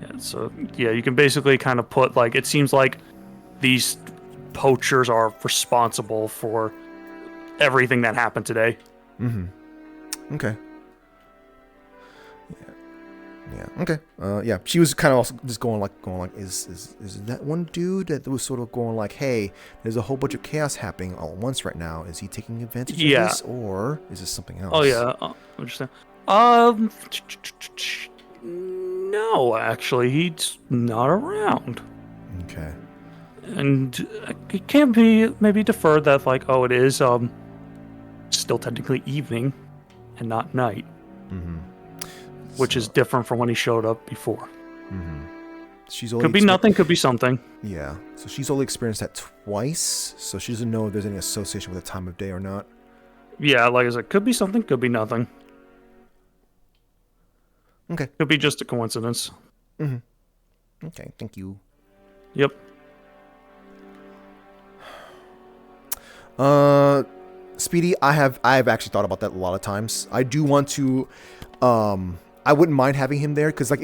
[SPEAKER 15] Yeah, so yeah, you can basically kind of put, like, it seems like these poachers are responsible for everything that happened today.
[SPEAKER 1] Mm-hmm. Okay. Yeah. Okay. Yeah. She was kind of also just going like, is that one dude that was sort of going like, hey, there's a whole bunch of chaos happening all at once right now. Is he taking advantage of this, or is this something else?
[SPEAKER 15] Oh yeah. Interesting. No, actually, he's not around.
[SPEAKER 1] Okay.
[SPEAKER 15] And it can be maybe deferred that, like, oh, it is still technically evening and not night.
[SPEAKER 1] Mm-hmm.
[SPEAKER 15] Which is different from when he showed up before.
[SPEAKER 1] Mm-hmm.
[SPEAKER 15] Could be nothing, could be something.
[SPEAKER 1] Yeah. So she's only experienced that twice, so she doesn't know if there's any association with the time of day or not.
[SPEAKER 15] Yeah, like I said, could be something, could be nothing.
[SPEAKER 1] Okay.
[SPEAKER 15] Could be just a coincidence.
[SPEAKER 1] Mm-hmm. Okay, thank you.
[SPEAKER 15] Yep.
[SPEAKER 1] Speedy, I've actually thought about that a lot of times. I do want to, I wouldn't mind having him there because like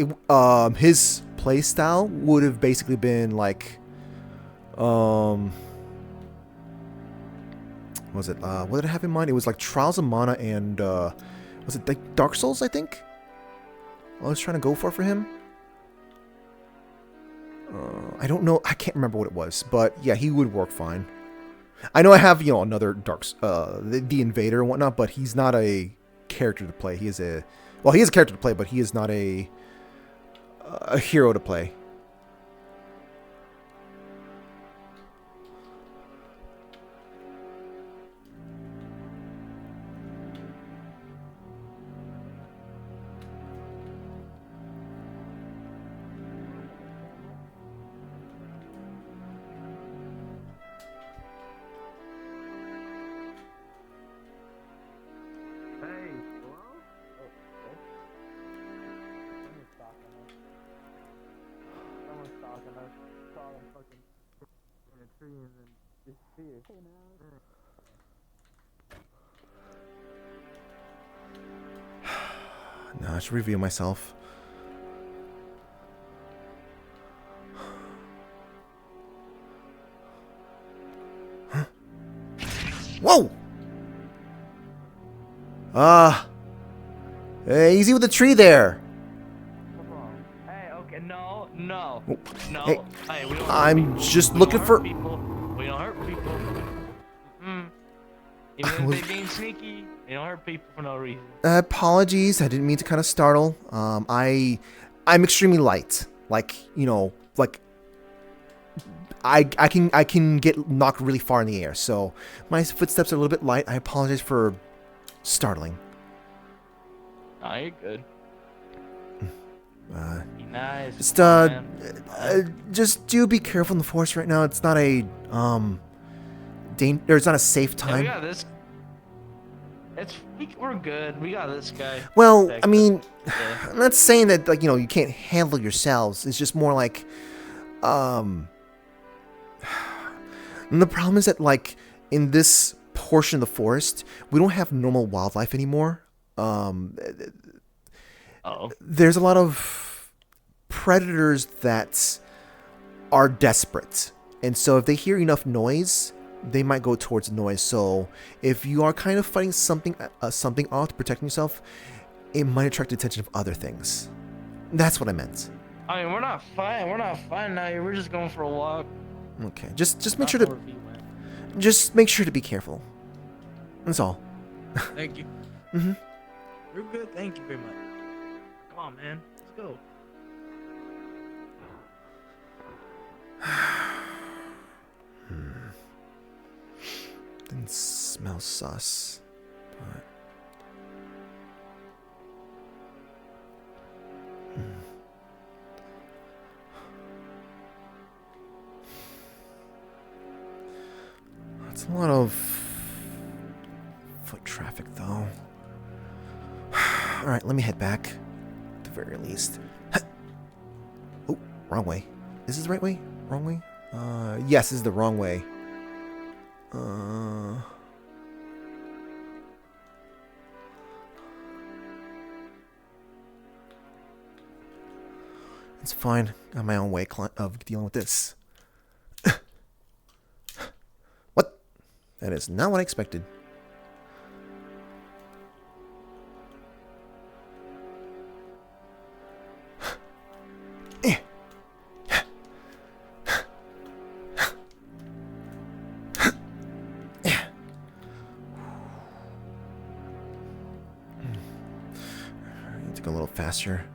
[SPEAKER 1] his play style would have basically been like, what was it? What did I have in mind? It was like Trials of Mana and was it like Dark Souls? I think I was trying to go for him. I don't know. I can't remember what it was, but yeah, he would work fine. I know I have, you know, another the Invader and whatnot, but he's not a character to play. He is a, well, he is a character to play, but he is not a hero to play. No, I should review myself. Huh? Whoa! Easy with the tree there.
[SPEAKER 7] Hey, okay, no.
[SPEAKER 1] Hey,
[SPEAKER 7] Hey, we don't
[SPEAKER 1] I'm just looking for.
[SPEAKER 7] We don't hurt people. Even if they're being sneaky, we don't hurt people for no reason.
[SPEAKER 1] Apologies, I didn't mean to kind of startle. I'm extremely light. Like, you know, like I can get knocked really far in the air. So my footsteps are a little bit light. I apologize for startling.
[SPEAKER 7] Nah, you're good. Be nice.
[SPEAKER 1] Just do be careful in the forest right now. It's not a it's not a safe time.
[SPEAKER 7] Yeah, we got this. We're good. We got this guy.
[SPEAKER 1] Well, I mean, I'm not saying that, like, you know, you can't handle yourselves. It's just more like, and the problem is that, like, in this portion of the forest, we don't have normal wildlife anymore. There's a lot of predators that are desperate, and so if they hear enough noise, they might go towards noise. So if you are kind of fighting something off to protect yourself, it might attract the attention of other things. That's what I meant.
[SPEAKER 7] I mean, we're not fighting now. We're just going for a walk.
[SPEAKER 1] Okay, just make sure to be careful. That's all.
[SPEAKER 7] Thank you.
[SPEAKER 1] Mm-hmm.
[SPEAKER 7] You're good. Thank you very much. Come on, man. Let's go.
[SPEAKER 1] Didn't smell sus, but that's a lot of foot traffic, though. All right, let me head back, at the very least. Oh, wrong way. Is this the right way? Wrong way? Yes, this is the wrong way. It's fine. I have my own way of dealing with this. What? That is not what I expected. A little faster.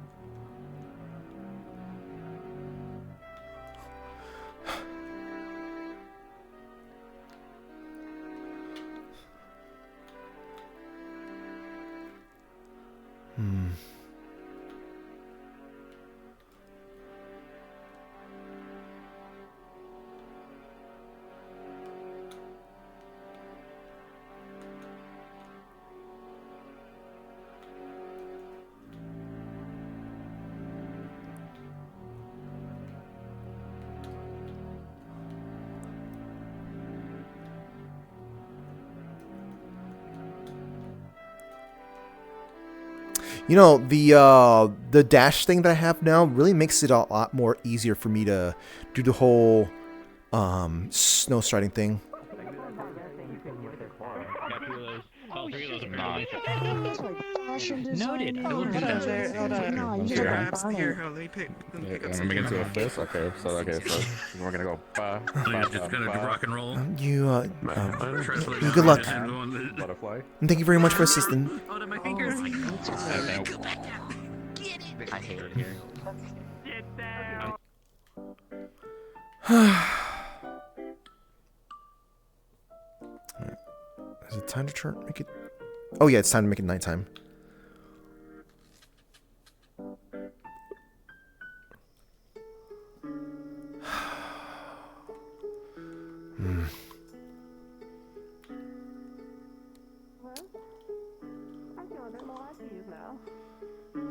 [SPEAKER 1] You know, the dash thing that I have now really makes it a lot more easier for me to do the whole snow striding thing.
[SPEAKER 7] Noted. I will do that.
[SPEAKER 10] Here, let me pick.
[SPEAKER 11] I'm gonna make it into a fist. Okay, so we're gonna go.
[SPEAKER 2] Just gonna rock and roll.
[SPEAKER 1] Good luck.
[SPEAKER 11] Butterfly.
[SPEAKER 1] And thank you very much for assisting.
[SPEAKER 10] Hold on, my fingers.
[SPEAKER 7] I hate it here.
[SPEAKER 1] Is it time to make it? Oh yeah, it's time to make it nighttime.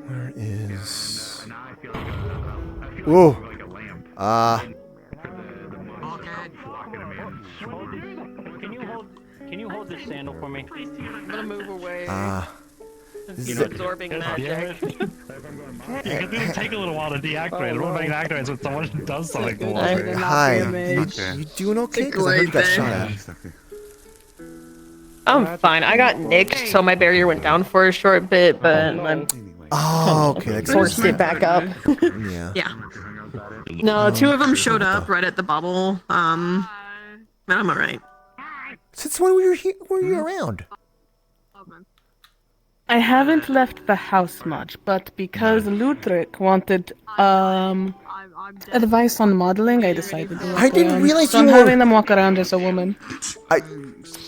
[SPEAKER 1] Where is? Whoa.
[SPEAKER 7] Can you hold this sandal for me?
[SPEAKER 10] I'm gonna move away.
[SPEAKER 7] You know,
[SPEAKER 10] Absorbing magic.
[SPEAKER 19] It'll take a little while to deactivate. It won't make it activate when someone does something cool.
[SPEAKER 1] Hi. You doing okay? Because I heard you got shot at.
[SPEAKER 10] I'm fine. I got nicked, so my barrier went down for a short bit, but I'm
[SPEAKER 1] okay.
[SPEAKER 10] forced it back up.
[SPEAKER 1] Yeah.
[SPEAKER 10] Yeah. No, two of them showed up right at the bubble. But I'm alright.
[SPEAKER 1] Since when were you around?
[SPEAKER 17] I haven't left the house much, but because Ludwig wanted advice on modeling, I decided to walk
[SPEAKER 1] I didn't
[SPEAKER 17] around.
[SPEAKER 1] realize
[SPEAKER 17] So
[SPEAKER 1] you
[SPEAKER 17] I'm
[SPEAKER 1] were
[SPEAKER 17] having them walk around as a woman.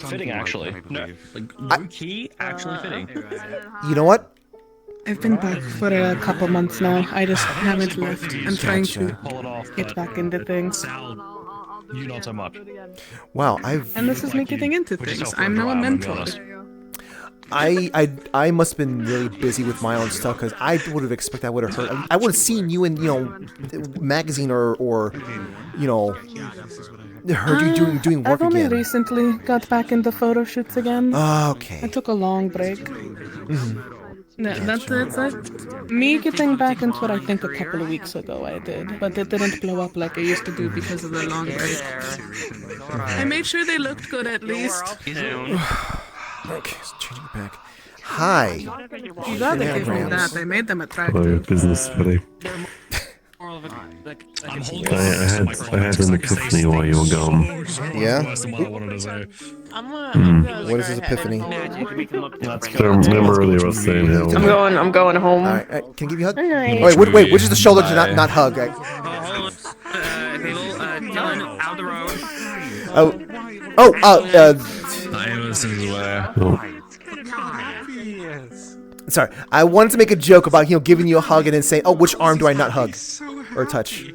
[SPEAKER 19] Fitting, actually. No, like, key, actually fitting.
[SPEAKER 1] You know what?
[SPEAKER 17] I've been back for a couple months now. I just haven't left. I'm trying to
[SPEAKER 19] Pull it off,
[SPEAKER 17] get back into things.
[SPEAKER 19] You not so much.
[SPEAKER 1] Wow,
[SPEAKER 17] And this is me getting into things. I'm now a mentor.
[SPEAKER 1] I must have been really busy with my own stuff because I would have expected I would have heard. I would have seen you in magazine or heard you doing work
[SPEAKER 17] I've only
[SPEAKER 1] again.
[SPEAKER 17] recently got back into photo shoots again.
[SPEAKER 1] Okay.
[SPEAKER 17] I took a long break. Yeah, that's it. Me getting back into it, I think a couple of weeks ago I did, but it didn't blow up like I used to do because of the long break. I made sure they looked good at least.
[SPEAKER 1] Okay, changing back. Hi.
[SPEAKER 17] You gotta give me that. They made them
[SPEAKER 5] Hello,
[SPEAKER 17] attractive.
[SPEAKER 5] business buddy.
[SPEAKER 19] I'm
[SPEAKER 5] I had an epiphany while you were gone.
[SPEAKER 1] Yeah? What is this epiphany?
[SPEAKER 5] So remember earlier I was saying how...
[SPEAKER 10] I'm going home.
[SPEAKER 1] Alright, can I give you a hug? Oh, wait, which is the shoulder to not hug?
[SPEAKER 2] Out the road.
[SPEAKER 1] Sorry, I wanted to make a joke about giving you a hug and then saying, "Oh, which arm do I not hug or touch?"
[SPEAKER 10] I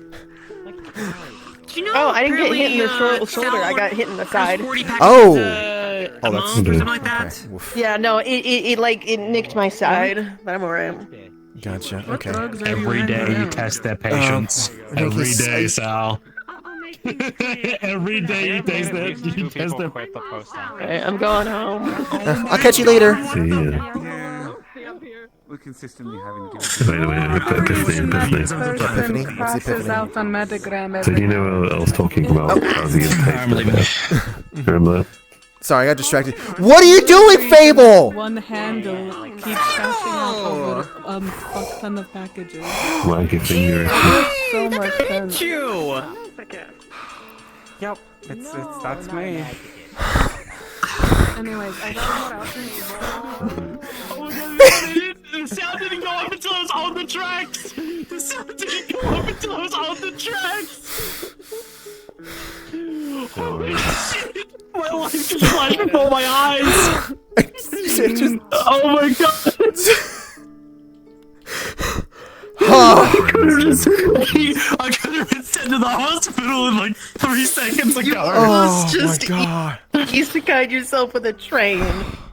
[SPEAKER 10] didn't get hit in the shoulder. I got hit in the side.
[SPEAKER 1] Oh, that's
[SPEAKER 10] something like that. Yeah, no, it nicked my side, but I'm alright.
[SPEAKER 1] Gotcha. Okay.
[SPEAKER 19] Every day you test their patience. Every day, Sal. Every day you test their
[SPEAKER 10] Alright, I'm going home.
[SPEAKER 1] I'll catch you later.
[SPEAKER 5] See ya.
[SPEAKER 11] We're consistently having to
[SPEAKER 5] Wait, epiphany.
[SPEAKER 1] Epiphany? What's the epiphany?
[SPEAKER 17] Out on Metagram
[SPEAKER 5] So you know what I was talking about? Remember that?
[SPEAKER 1] Sorry, I got distracted. What are you doing, Fable?
[SPEAKER 17] One handle keeps stashing out over fuck ton of packages.
[SPEAKER 5] Like a finger.
[SPEAKER 17] So much fun.
[SPEAKER 11] Yep, that's me.
[SPEAKER 17] Anyways, I got more out
[SPEAKER 19] The sound didn't go up until I was on the tracks! The sound didn't go up until I was on the tracks! Holy shit! My life just flashed before my eyes! Oh my god! I could have been sent to the hospital in like 3 seconds ago.
[SPEAKER 1] Oh my god!
[SPEAKER 10] Isekai yourself with a train.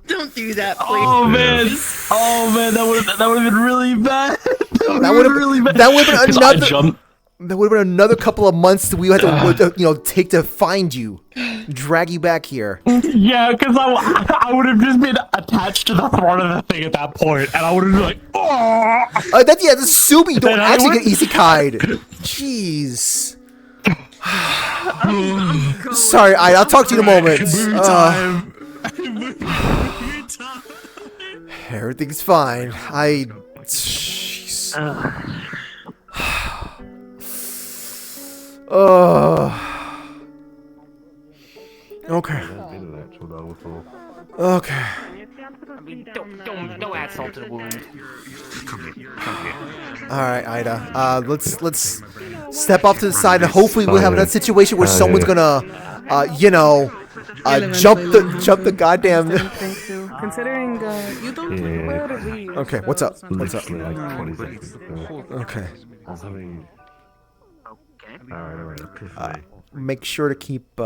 [SPEAKER 10] Don't do that, please.
[SPEAKER 19] Oh man, that would have been really bad.
[SPEAKER 1] That would have been really bad. That would have been another. That would have been another couple of months that we had to take to find you. drag you back here.
[SPEAKER 16] Yeah, because I would have just been attached to the front of the thing at that point, and I would have been like, oh.
[SPEAKER 1] That's super. You don't actually get isekai'd. Jeez. Sorry, I'll talk to you in a moment. Everything's fine. Jeez. Okay. Okay.
[SPEAKER 7] Don't add salt to the wound. Come here.
[SPEAKER 1] All right, Ida. Let's step off to the side, and hopefully we'll have another situation where someone's gonna, jump the goddamn.
[SPEAKER 17] Considering you don't look well to leave.
[SPEAKER 1] Okay, what's up? What's up?
[SPEAKER 5] Like 20 seconds ago.
[SPEAKER 1] Okay.
[SPEAKER 5] I was having. Alright, epiphany.
[SPEAKER 1] Make sure to keep.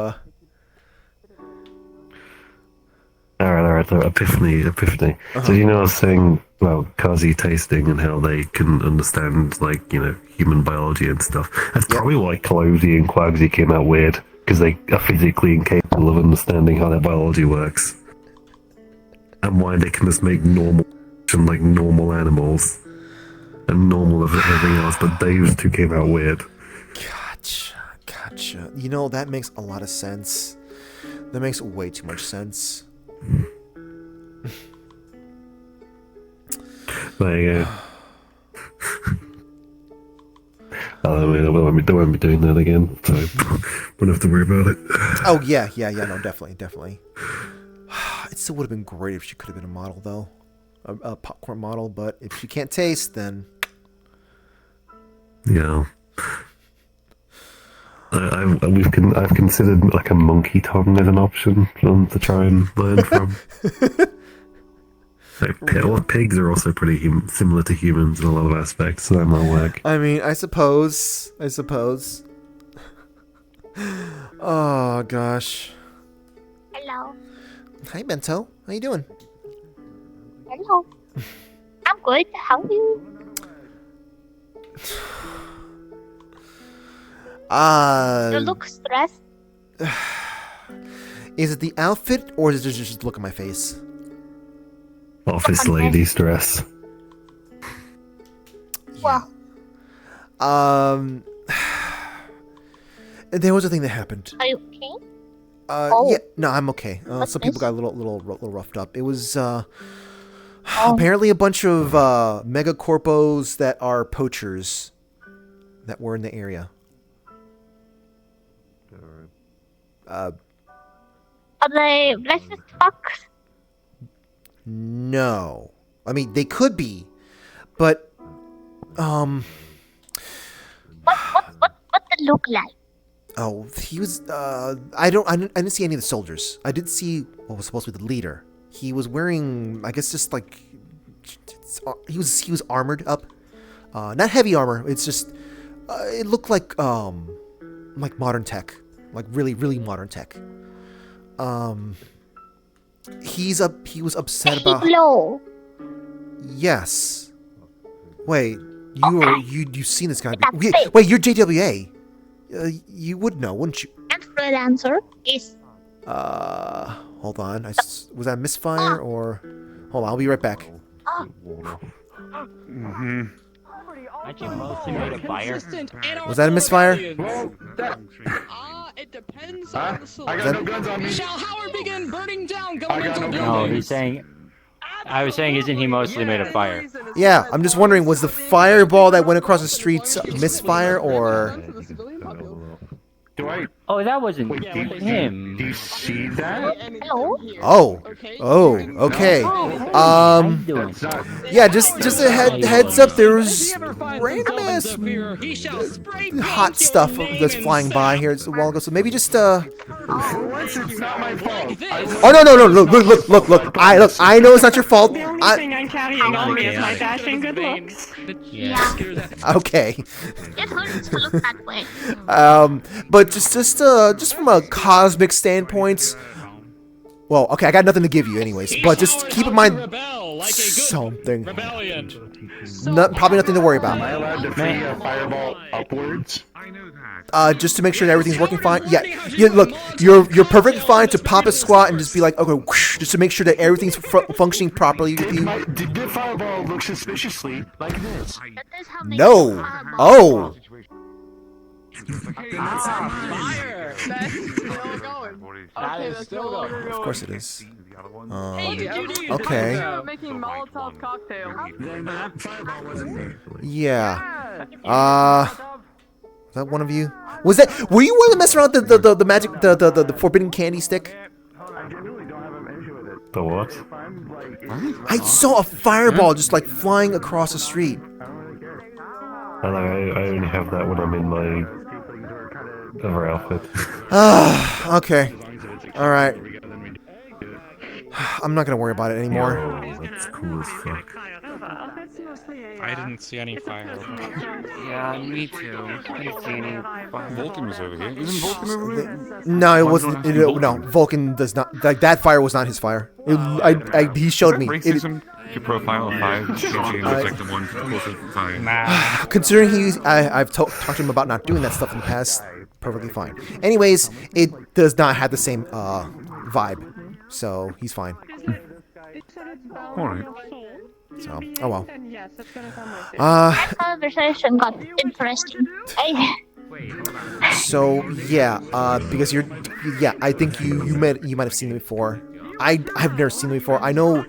[SPEAKER 5] Alright, so epiphany. So I was saying about Kazi tasting and how they can understand, human biology and stuff. That's probably why Closey and Quagsy came out weird, because they are physically incapable of understanding how their biology works. And why they can just make normal animals and normal of everything else, but those two came out weird.
[SPEAKER 1] Gotcha. That makes a lot of sense. That makes way too much sense.
[SPEAKER 5] There you go. Don't want me doing that again, so won't have to worry about it.
[SPEAKER 1] Oh yeah, no, definitely. It still would have been great if she could have been a model, though, a popcorn model. But if she can't taste, then
[SPEAKER 5] yeah. I've considered a monkey tongue as an option to try and learn from. Pigs are also pretty similar to humans in a lot of aspects, so that might work.
[SPEAKER 1] I mean, I suppose. Oh gosh.
[SPEAKER 21] Hello.
[SPEAKER 1] Hi, Bento. How you doing?
[SPEAKER 21] Hello. I'm good. How are you? You look stressed.
[SPEAKER 1] Is it the outfit, or is it just look at my face?
[SPEAKER 5] Office lady stress.
[SPEAKER 21] Well.
[SPEAKER 1] There was a thing that happened.
[SPEAKER 21] Are you okay?
[SPEAKER 1] Yeah, no, I'm okay. Some people got a little roughed up. It was apparently a bunch of megacorpos that are poachers that were in the area.
[SPEAKER 21] Are they blessed fucks?
[SPEAKER 1] No. I mean, they could be, but
[SPEAKER 21] What did it look like?
[SPEAKER 1] Oh, he was. I didn't see any of the soldiers. I did see what was supposed to be the leader. He was wearing, I guess, just like he was armored up. Not heavy armor. It's just it looked like modern tech, like really modern tech. He was upset about.
[SPEAKER 21] Blow.
[SPEAKER 1] Yes. Wait, you've seen this guy? Wait, you're JWA. You would know, wouldn't you?
[SPEAKER 21] And freelancer is.
[SPEAKER 1] Hold on. Was that a misfire or? Hold on, I'll be right back.
[SPEAKER 7] Mm-hmm. Aren't you mostly made of fire?
[SPEAKER 1] Was that a misfire?
[SPEAKER 3] It depends on the solution. Shall Howard begin burning down governmental buildings?
[SPEAKER 7] No, he's saying. I was saying, isn't he mostly made of fire?
[SPEAKER 1] Yeah, I'm just wondering, was the fireball that went across the streets misfire or?
[SPEAKER 7] Oh, that wasn't him.
[SPEAKER 16] Do you see that?
[SPEAKER 1] Oh, okay. Yeah, just a heads up. There was random ass hot stuff that's flying by here a while ago. So maybe just
[SPEAKER 16] It's not my fault.
[SPEAKER 1] Oh no! Look! I know it's not your fault.
[SPEAKER 17] The only thing I'm carrying on me is my dashing good looks.
[SPEAKER 21] Yeah.
[SPEAKER 1] Okay.
[SPEAKER 21] It hurts to look that way.
[SPEAKER 1] But just from a cosmic standpoint, well, okay, I got nothing to give you anyways, but just keep in mind something. Probably nothing to worry about.
[SPEAKER 16] Am I allowed to free a fireball upwards?
[SPEAKER 1] just to make sure that everything's working fine. Yeah, look, you're perfectly fine to pop a squat and just be like, okay, whoosh, just to make sure that everything's functioning properly with you.
[SPEAKER 16] Did the fireball look suspiciously like this?
[SPEAKER 1] No. Oh.
[SPEAKER 3] Fire! That's still going. Okay, that's still going.
[SPEAKER 1] Of course it is.
[SPEAKER 3] Okay.
[SPEAKER 1] Okay.
[SPEAKER 3] Making Molotov cocktails.
[SPEAKER 1] Yeah. Was that one of you? Were you one to mess around with the magic, the forbidden candy stick?
[SPEAKER 5] The what?
[SPEAKER 1] I saw a fireball just like flying across the street.
[SPEAKER 5] I only have that when I'm in my other outfit.
[SPEAKER 1] Okay. Alright. I'm not gonna worry about it anymore.
[SPEAKER 5] Oh, that's cool as fuck.
[SPEAKER 4] I didn't see any fire.
[SPEAKER 2] Yeah, me too. I didn't see any fire.
[SPEAKER 11] Vulcan was over here. Isn't Vulcan over here?
[SPEAKER 1] No, it wasn't. No, Vulcan does not. Like that fire was not his fire. He showed me.
[SPEAKER 11] Your profile of 5 changing like the one closest to 5.
[SPEAKER 1] Considering I've talked to him about not doing that stuff in the past, perfectly fine. Anyways, it does not have the same vibe, so he's fine.
[SPEAKER 11] Alright.
[SPEAKER 1] So, oh well.
[SPEAKER 21] That conversation got interesting.
[SPEAKER 1] So yeah, because I think you might have seen me before. I've never seen me before. I know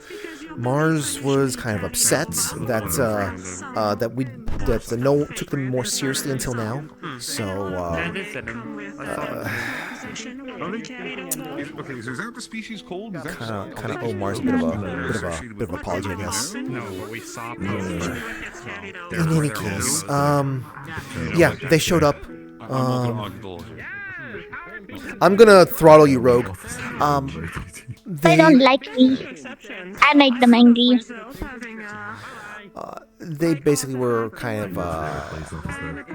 [SPEAKER 1] Mars was kind of upset that no one took them more seriously until now. So
[SPEAKER 11] Okay, so is that the species called?
[SPEAKER 1] kind of owe Mars a bit of an apology, I guess.
[SPEAKER 15] No, we saw.
[SPEAKER 1] In any case, yeah, they showed up. I'm gonna throttle you, Rogue.
[SPEAKER 21] They don't like me. I make them angry.
[SPEAKER 1] They basically were kind of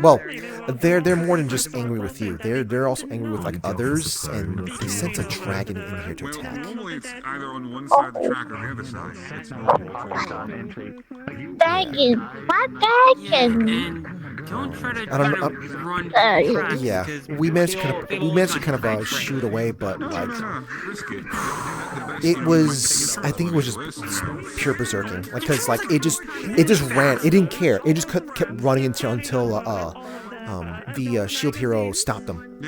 [SPEAKER 1] well, they're more than just angry with you. They're also angry with like others, and they sent a dragon in here to attack.
[SPEAKER 11] Normally it's either on one side of the track or the other side.
[SPEAKER 21] Dragon. What dragon?
[SPEAKER 4] Don't try to
[SPEAKER 1] I don't know. Yeah, we managed to kind of shoot away, but like it was. I think it was just pure berserking, like because like it just ran. It didn't care. It just kept running until the shield hero stopped them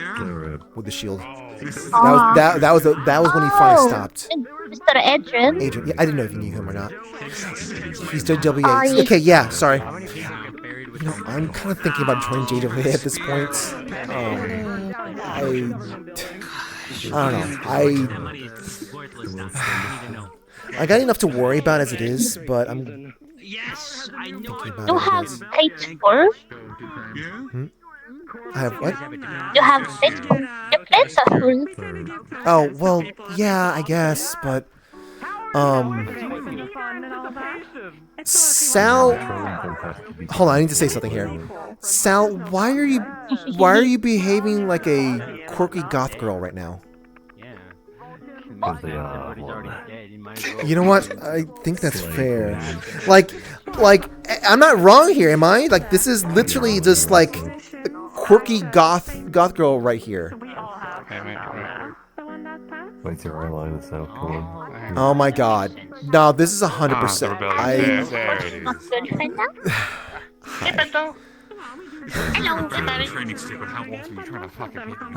[SPEAKER 1] with the shield. That was when he finally stopped.
[SPEAKER 21] Mr. Adrian.
[SPEAKER 1] Adrian, yeah, I didn't know if you knew him or not. He's JWA. Okay, yeah, sorry. You know, I'm kind of thinking about joining JWA at this point. I don't know. I got enough to worry about as it is, but I'm thinking about
[SPEAKER 21] You have faithful.
[SPEAKER 1] I have what?
[SPEAKER 21] You have faithful. Your friends are full.
[SPEAKER 1] Oh, well, yeah, I guess, but Sal, hold on, I need to say something here. Sal, why are you behaving like a quirky goth girl right now? You know what? I think that's fair. Like, I'm not wrong here, am I? Like, this is literally just like a quirky goth girl right here.
[SPEAKER 5] Wait till our line is out. Come on.
[SPEAKER 1] Oh my god. No, this is 100%.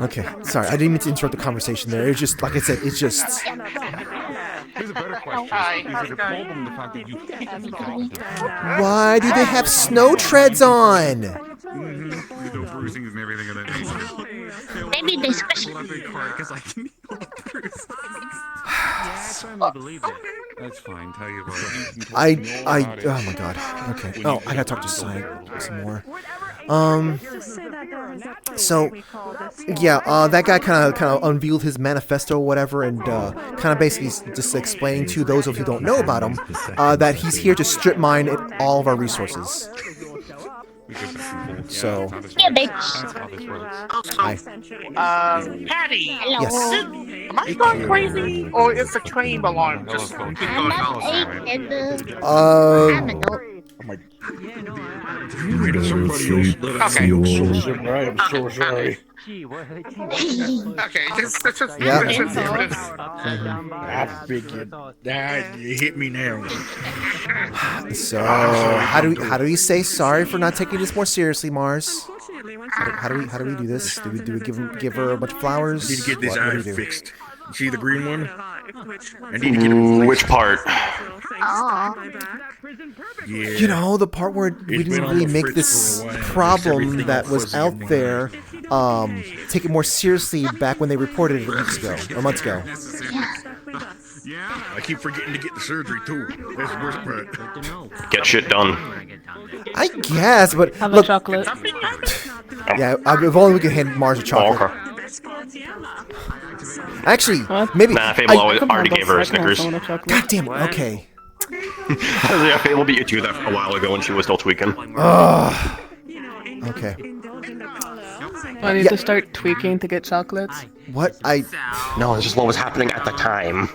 [SPEAKER 1] Okay, sorry, I didn't mean to interrupt the conversation there. It's just, like I said, it's just...
[SPEAKER 11] Here's a better question. Is it a problem the fact that you kicked me off?
[SPEAKER 1] Why do they have snow treads on?
[SPEAKER 11] The bruising and everything of that.
[SPEAKER 21] Maybe they squish it.
[SPEAKER 11] That's fine. Tell you what.
[SPEAKER 1] Oh my god. Okay. Oh, I gotta talk to Sonic some more. So, yeah, that guy kind of unveiled his manifesto or whatever, and kind of basically just explaining to those of you who don't know about him that he's here to strip mine all of our resources. So,
[SPEAKER 21] yeah, bitch.
[SPEAKER 1] Hi.
[SPEAKER 18] Patty.
[SPEAKER 1] Yes.
[SPEAKER 18] Am I going crazy, or is the train alarm just?
[SPEAKER 21] I'm not 8 and I'm an
[SPEAKER 8] I'm like,
[SPEAKER 18] Okay.
[SPEAKER 8] Right, I'm so sorry.
[SPEAKER 18] Okay, just
[SPEAKER 1] Yeah.
[SPEAKER 8] I figured that you hit me now.
[SPEAKER 1] So how do we say sorry for not taking this more seriously, Mars? How do we do this? Do we give her a bunch of flowers?
[SPEAKER 8] Need to get this
[SPEAKER 1] What do
[SPEAKER 8] eye
[SPEAKER 1] we do?
[SPEAKER 8] fixed. See the green one? I need to get it.
[SPEAKER 5] Which part?
[SPEAKER 8] Yeah.
[SPEAKER 1] You know, the part where we
[SPEAKER 8] It's been
[SPEAKER 1] didn't
[SPEAKER 8] on
[SPEAKER 1] really
[SPEAKER 8] the
[SPEAKER 1] make
[SPEAKER 8] fritz
[SPEAKER 1] this
[SPEAKER 8] for a while.
[SPEAKER 1] problem
[SPEAKER 8] Everything
[SPEAKER 1] that
[SPEAKER 8] all
[SPEAKER 1] was
[SPEAKER 8] fuzzy
[SPEAKER 1] out
[SPEAKER 8] in my
[SPEAKER 1] there, take it more seriously back when they reported it weeks ago, or months ago.
[SPEAKER 8] I keep forgetting to get the surgery too. That's the worst part.
[SPEAKER 5] Get shit done.
[SPEAKER 1] I guess, but
[SPEAKER 17] Have
[SPEAKER 1] look,
[SPEAKER 17] a chocolate.
[SPEAKER 1] yeah, if only we could hand Mars a chocolate. Actually, maybe.
[SPEAKER 5] Nah, Fable already gave her a Snickers.
[SPEAKER 1] God damn it. Okay.
[SPEAKER 5] Yeah, Fable beat you to that a while ago when she was still tweaking.
[SPEAKER 1] Okay.
[SPEAKER 17] I need to start tweaking to get chocolates.
[SPEAKER 1] What
[SPEAKER 5] No, it's just what was happening at the time.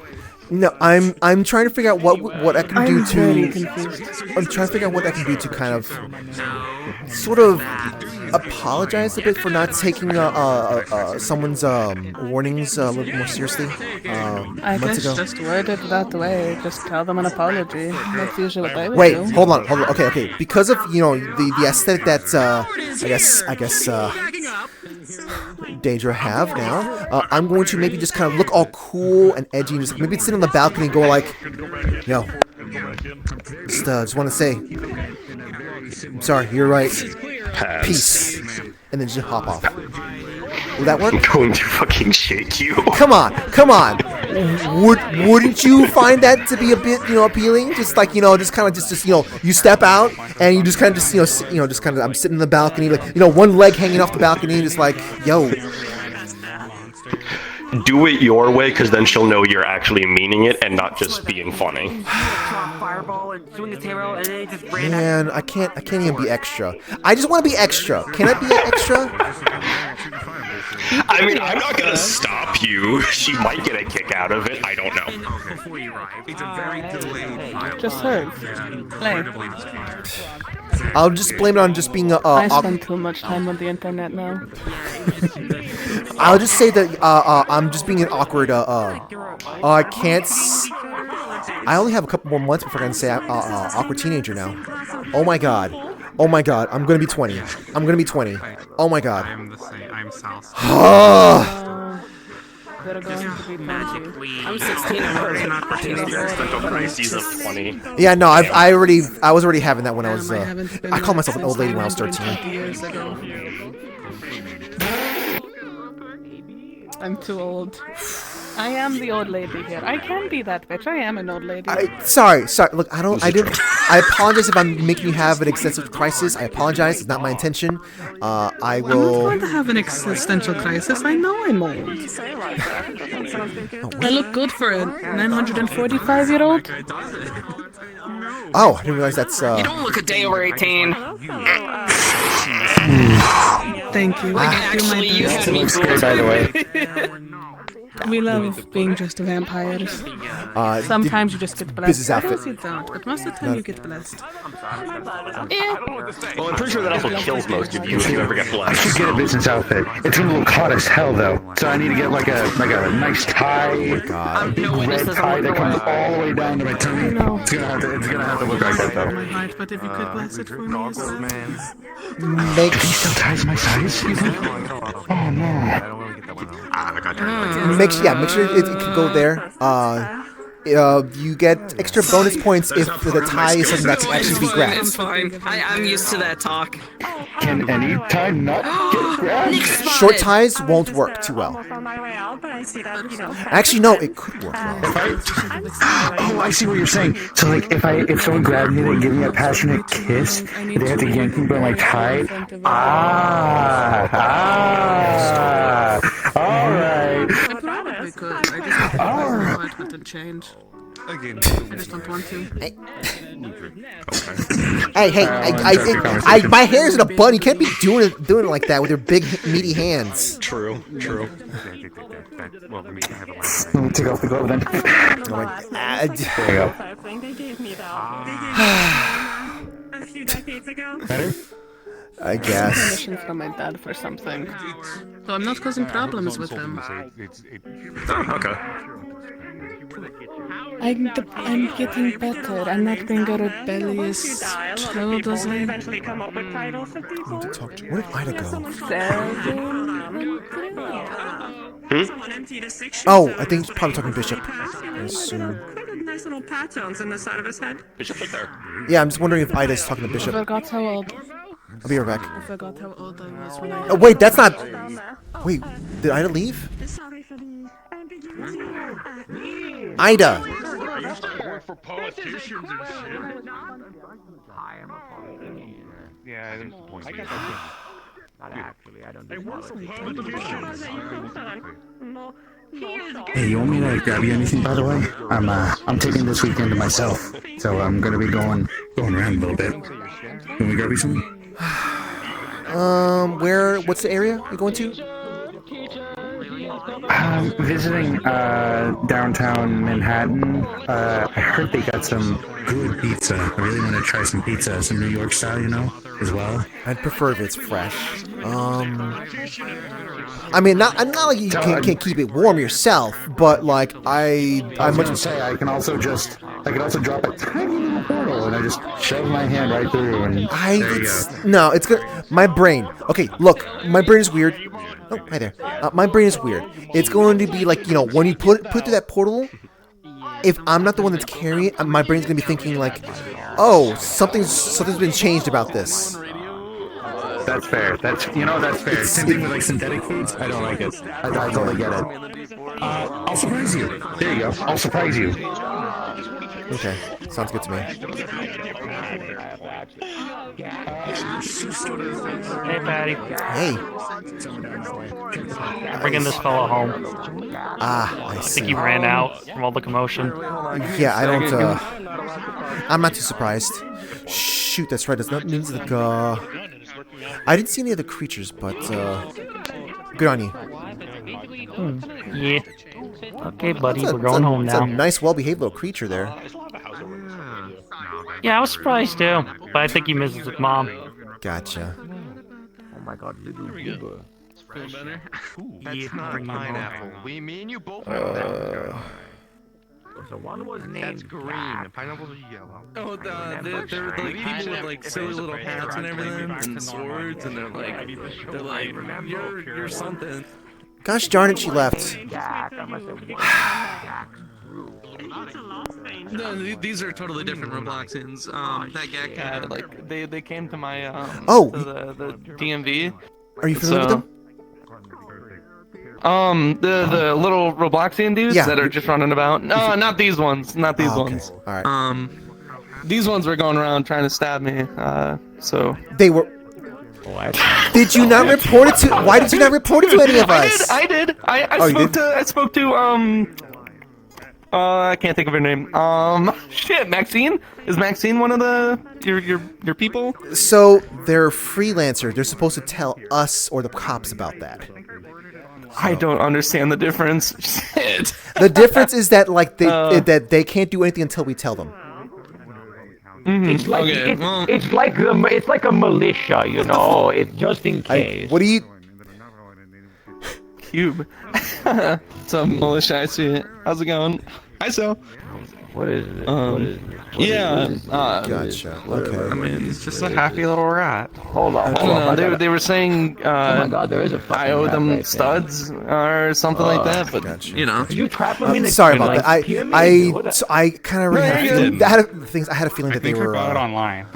[SPEAKER 1] No, I'm trying to figure out what I can do
[SPEAKER 17] I'm very
[SPEAKER 1] to.
[SPEAKER 17] confused.
[SPEAKER 1] I'm trying to figure out what I can do to kind of, sort of, apologize a bit for not taking someone's warnings a little more seriously.
[SPEAKER 17] I
[SPEAKER 1] Months
[SPEAKER 17] guess
[SPEAKER 1] ago.
[SPEAKER 17] just word it that way. Just tell them an apology. That's usually what they would
[SPEAKER 1] Wait,
[SPEAKER 17] do.
[SPEAKER 1] hold on. Okay. Because of the aesthetic that I guess Daedra have now, I'm going to maybe just kind of look all cool and edgy and just maybe sit on the balcony and go like, yo, just want to say, I'm sorry, you're right. Peace. And then just hop off. Will that work?
[SPEAKER 5] I'm going to fucking shake you.
[SPEAKER 1] Come on. Wouldn't you find that to be a bit, appealing? Just like, just kind of you step out and you just kind of just kind of, I'm sitting in the balcony, like, one leg hanging off the balcony, just like, yo.
[SPEAKER 5] Do it your way, because then she'll know you're actually meaning it and not just being funny.
[SPEAKER 18] Fireball and swing his arrow and then he just ran out.
[SPEAKER 1] Man, I can't even be extra. I just want to be extra. Can I be extra?
[SPEAKER 5] I mean, I'm not gonna stop you. She might get a kick out of it. I don't know.
[SPEAKER 17] Just her. Play.
[SPEAKER 1] I'll just blame it on just being
[SPEAKER 17] I spend too much time on the internet now.
[SPEAKER 1] I'll just say that I'm just being an awkward. I can't. I only have a couple more months before I can say awkward teenager now. Oh my god. I'm gonna be 20. Oh my god.
[SPEAKER 4] I'm the same. I'm South.
[SPEAKER 10] I'm 16. I'm already not for teenagers.
[SPEAKER 5] Crises of 20.
[SPEAKER 1] Yeah, no, I was already having that when I was. I called myself an old lady when I was 13.
[SPEAKER 17] I'm too old. I am the old lady here. I can be that bitch. I am an old lady.
[SPEAKER 1] Sorry. Look, I apologize if I'm making you have an existential crisis. I apologize. It's not my intention. I will.
[SPEAKER 17] I'm not going to have an existential crisis. I know I'm old. I look good for a 945-year-old.
[SPEAKER 1] Oh, I didn't realize that's.
[SPEAKER 10] You don't look a day over 18.
[SPEAKER 17] Thank you.
[SPEAKER 10] Actually, you had me
[SPEAKER 16] Scary, by the way.
[SPEAKER 17] We love being just vampires. Sometimes you just get blessed.
[SPEAKER 1] Business outfit.
[SPEAKER 17] Others you don't, but most of the time you get blessed.
[SPEAKER 5] Well, I'm pretty sure that also kills most of you if you ever get
[SPEAKER 16] I
[SPEAKER 5] blessed.
[SPEAKER 16] should get a business outfit. It's gonna look hot as hell though. So I need to get like a nice tie, a big red tie that comes all the way down to my tummy. It's gonna have to look like that though.
[SPEAKER 17] My heart, but if you could bless it for me as well.
[SPEAKER 1] Make.
[SPEAKER 16] Can you still ties my size? Oh no.
[SPEAKER 1] Make sure it can go there. You get extra bonus points if the tie is something that can actually be grabbed.
[SPEAKER 10] It's fine. I'm used to that talk.
[SPEAKER 16] Can any tie not get grabbed?
[SPEAKER 1] Short ties won't work too well. Actually, no, it could work well.
[SPEAKER 16] Oh, I see what you're saying. So like, if someone grabbed me and gave me a passionate kiss, they have to yank me by my tie. All right.
[SPEAKER 17] I probably could. I just have to button change.
[SPEAKER 4] Again,
[SPEAKER 17] I just don't want to.
[SPEAKER 1] Hey, my hair's in a bun. You can't be doing it like that with your big meaty hands.
[SPEAKER 5] True.
[SPEAKER 16] Let me take off the glove then.
[SPEAKER 1] There you go.
[SPEAKER 17] few decades ago.
[SPEAKER 16] Better?
[SPEAKER 1] I guess.
[SPEAKER 17] Permission from my dad for something. So I'm not causing problems with him.
[SPEAKER 6] Okay.
[SPEAKER 17] I'm getting better. I'm not being a rebellious child as I
[SPEAKER 12] eventually come up with titles of these
[SPEAKER 1] To talk to. Where did Ida go?
[SPEAKER 12] Someone emptied a 6
[SPEAKER 1] Oh, I think he's probably talking Bishop. I assume.
[SPEAKER 12] Nice little patch on the side of his head.
[SPEAKER 6] Bishop right there.
[SPEAKER 1] Yeah, I'm just wondering if Ida's talking to
[SPEAKER 17] I
[SPEAKER 1] Bishop.
[SPEAKER 17] forgot how old.
[SPEAKER 1] I'll be right back.
[SPEAKER 17] I forgot how old I was when I.
[SPEAKER 1] Oh, wait, that's not. Wait, did Ida leave?
[SPEAKER 12] Sorry for the ambiguity.
[SPEAKER 1] Ida!
[SPEAKER 11] I used to work for politicians and shit.
[SPEAKER 20] Yeah, there's the point.
[SPEAKER 11] Not actually, I don't
[SPEAKER 20] I work for
[SPEAKER 11] politicians.
[SPEAKER 16] Hey, you want me to grab you anything, by the way? I'm taking this weekend to myself, so I'm gonna be going around a little bit. Can we grab you something?
[SPEAKER 1] What's the area you're going to?
[SPEAKER 16] Visiting downtown Manhattan. I heard they got some good pizza. I really want to try some pizza, some New York style, as well.
[SPEAKER 1] I'd prefer if it's fresh. I mean, not like you can't keep it warm yourself, but like I
[SPEAKER 16] was gonna say I can also drop a tiny little portal and I just shove my hand right through and there you go.
[SPEAKER 1] No, it's good. My brain. Okay, look, my brain is weird. Oh, hi there. My brain is weird. It's going to be like, when you put through that portal, if I'm not the one that's carrying it, my brain's going to be thinking like, oh, something's been changed about this.
[SPEAKER 16] That's fair. That's fair. Same thing with like synthetic foods. I don't like it. I totally get it. I'll surprise you. There you go. I'll surprise you.
[SPEAKER 1] Okay, sounds good to me.
[SPEAKER 15] Hey, Patty.
[SPEAKER 1] Hey.
[SPEAKER 15] I'm bringing this fella home.
[SPEAKER 1] I
[SPEAKER 15] I
[SPEAKER 1] see.
[SPEAKER 15] think he ran out from all the commotion.
[SPEAKER 1] Yeah, I don't. I'm not too surprised. Shoot, that's right. That's not means like. I didn't see any other creatures, but good on you.
[SPEAKER 15] Yeah. Okay, buddy, we're going home now.
[SPEAKER 1] It's a nice, well-behaved little creature there.
[SPEAKER 15] Yeah, I was surprised too, but I think he misses his mom.
[SPEAKER 1] Gotcha.
[SPEAKER 11] Oh my god, little Goober.
[SPEAKER 2] Feeling better?
[SPEAKER 11] That's not pineapple. We mean you both
[SPEAKER 20] So one was named
[SPEAKER 2] That's green.
[SPEAKER 20] Jack.
[SPEAKER 2] Pineapples are yellow.
[SPEAKER 3] Oh, they're like people with like silly little hats and everything, and swords, and they're like, you're something.
[SPEAKER 1] Gosh darn it, she left.
[SPEAKER 20] Jack, I must have won Jack's brew.
[SPEAKER 3] No, these are totally different Robloxians. That Gak had like they came to my to the DMV.
[SPEAKER 1] Are you familiar with them?
[SPEAKER 3] The little Robloxian dudes that are just running about. No, not these ones. Not these ones.
[SPEAKER 1] All right.
[SPEAKER 3] These ones were going around trying to stab me. So
[SPEAKER 1] they were. Did you not report it to? Why did you not report it to any of us?
[SPEAKER 3] I did. I spoke to I can't think of her name. Shit, Maxine? Is Maxine one of your people?
[SPEAKER 1] So they're freelancer. They're supposed to tell us or the cops about that.
[SPEAKER 3] I don't understand the difference. Shit.
[SPEAKER 1] The difference is that like that they can't do anything until we tell them.
[SPEAKER 18] It's like it's like a militia, It's just in case.
[SPEAKER 1] What do you?
[SPEAKER 3] Cube. Some militia. I see it. How's it going? Hi, so.
[SPEAKER 18] What is it?
[SPEAKER 1] Gotcha. Okay.
[SPEAKER 3] I mean, it's just a happy little rat.
[SPEAKER 18] Hold on.
[SPEAKER 3] They were saying
[SPEAKER 18] oh my god, there is a fucking
[SPEAKER 3] I owe
[SPEAKER 18] rat
[SPEAKER 3] them
[SPEAKER 18] right
[SPEAKER 3] studs or something like that, but
[SPEAKER 18] Did you trap them in a
[SPEAKER 1] Sorry about that. I kind of
[SPEAKER 3] No,
[SPEAKER 1] had a feeling. I had a feeling that they were
[SPEAKER 19] online.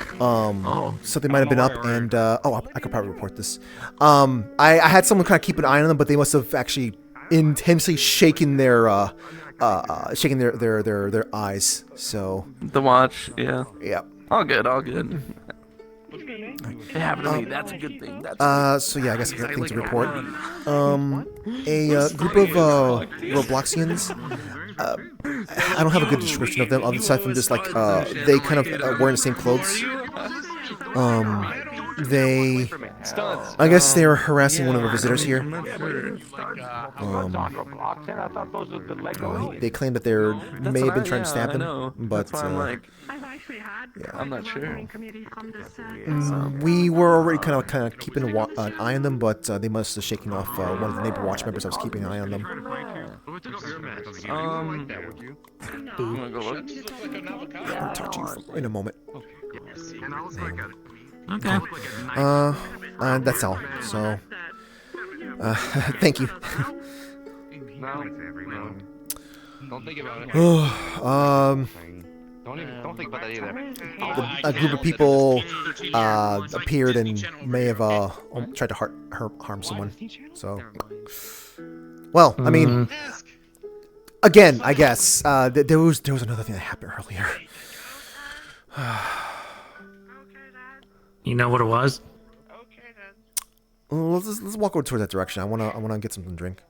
[SPEAKER 1] Something might have been up, and I could probably report this. I had someone kind of keep an eye on them, but they must have actually intensely shaken their eyes. So
[SPEAKER 3] the watch, yeah. All good.
[SPEAKER 2] It happened to me. That's a good thing.
[SPEAKER 1] So yeah, I guess I got things to report. A group of Robloxians. I don't have a good description of them, aside from just like they kind of wearing the same clothes. they,
[SPEAKER 3] Studs.
[SPEAKER 1] I guess they were harassing one of the visitors here.
[SPEAKER 3] I'm not sure.
[SPEAKER 1] They claim that they may have been trying to stab
[SPEAKER 3] I
[SPEAKER 1] them,
[SPEAKER 3] know.
[SPEAKER 1] but
[SPEAKER 3] That's why I'm like,
[SPEAKER 1] yeah.
[SPEAKER 3] I'm not sure.
[SPEAKER 1] We were already kind of keeping an eye on them, but they must have shaken off one of the neighbor watch members that was keeping an eye on them.
[SPEAKER 3] You wanna go look?
[SPEAKER 1] I'll talk to you in a moment.
[SPEAKER 14] Okay.
[SPEAKER 1] That's all. So, thank you.
[SPEAKER 2] Don't think about it. Don't think about that either.
[SPEAKER 1] A group of people appeared and may have tried to harm someone. So, well, I mean, again, I guess there was another thing that happened earlier.
[SPEAKER 7] You know what it was?
[SPEAKER 1] Let's walk over towards that direction. I wanna get something to drink.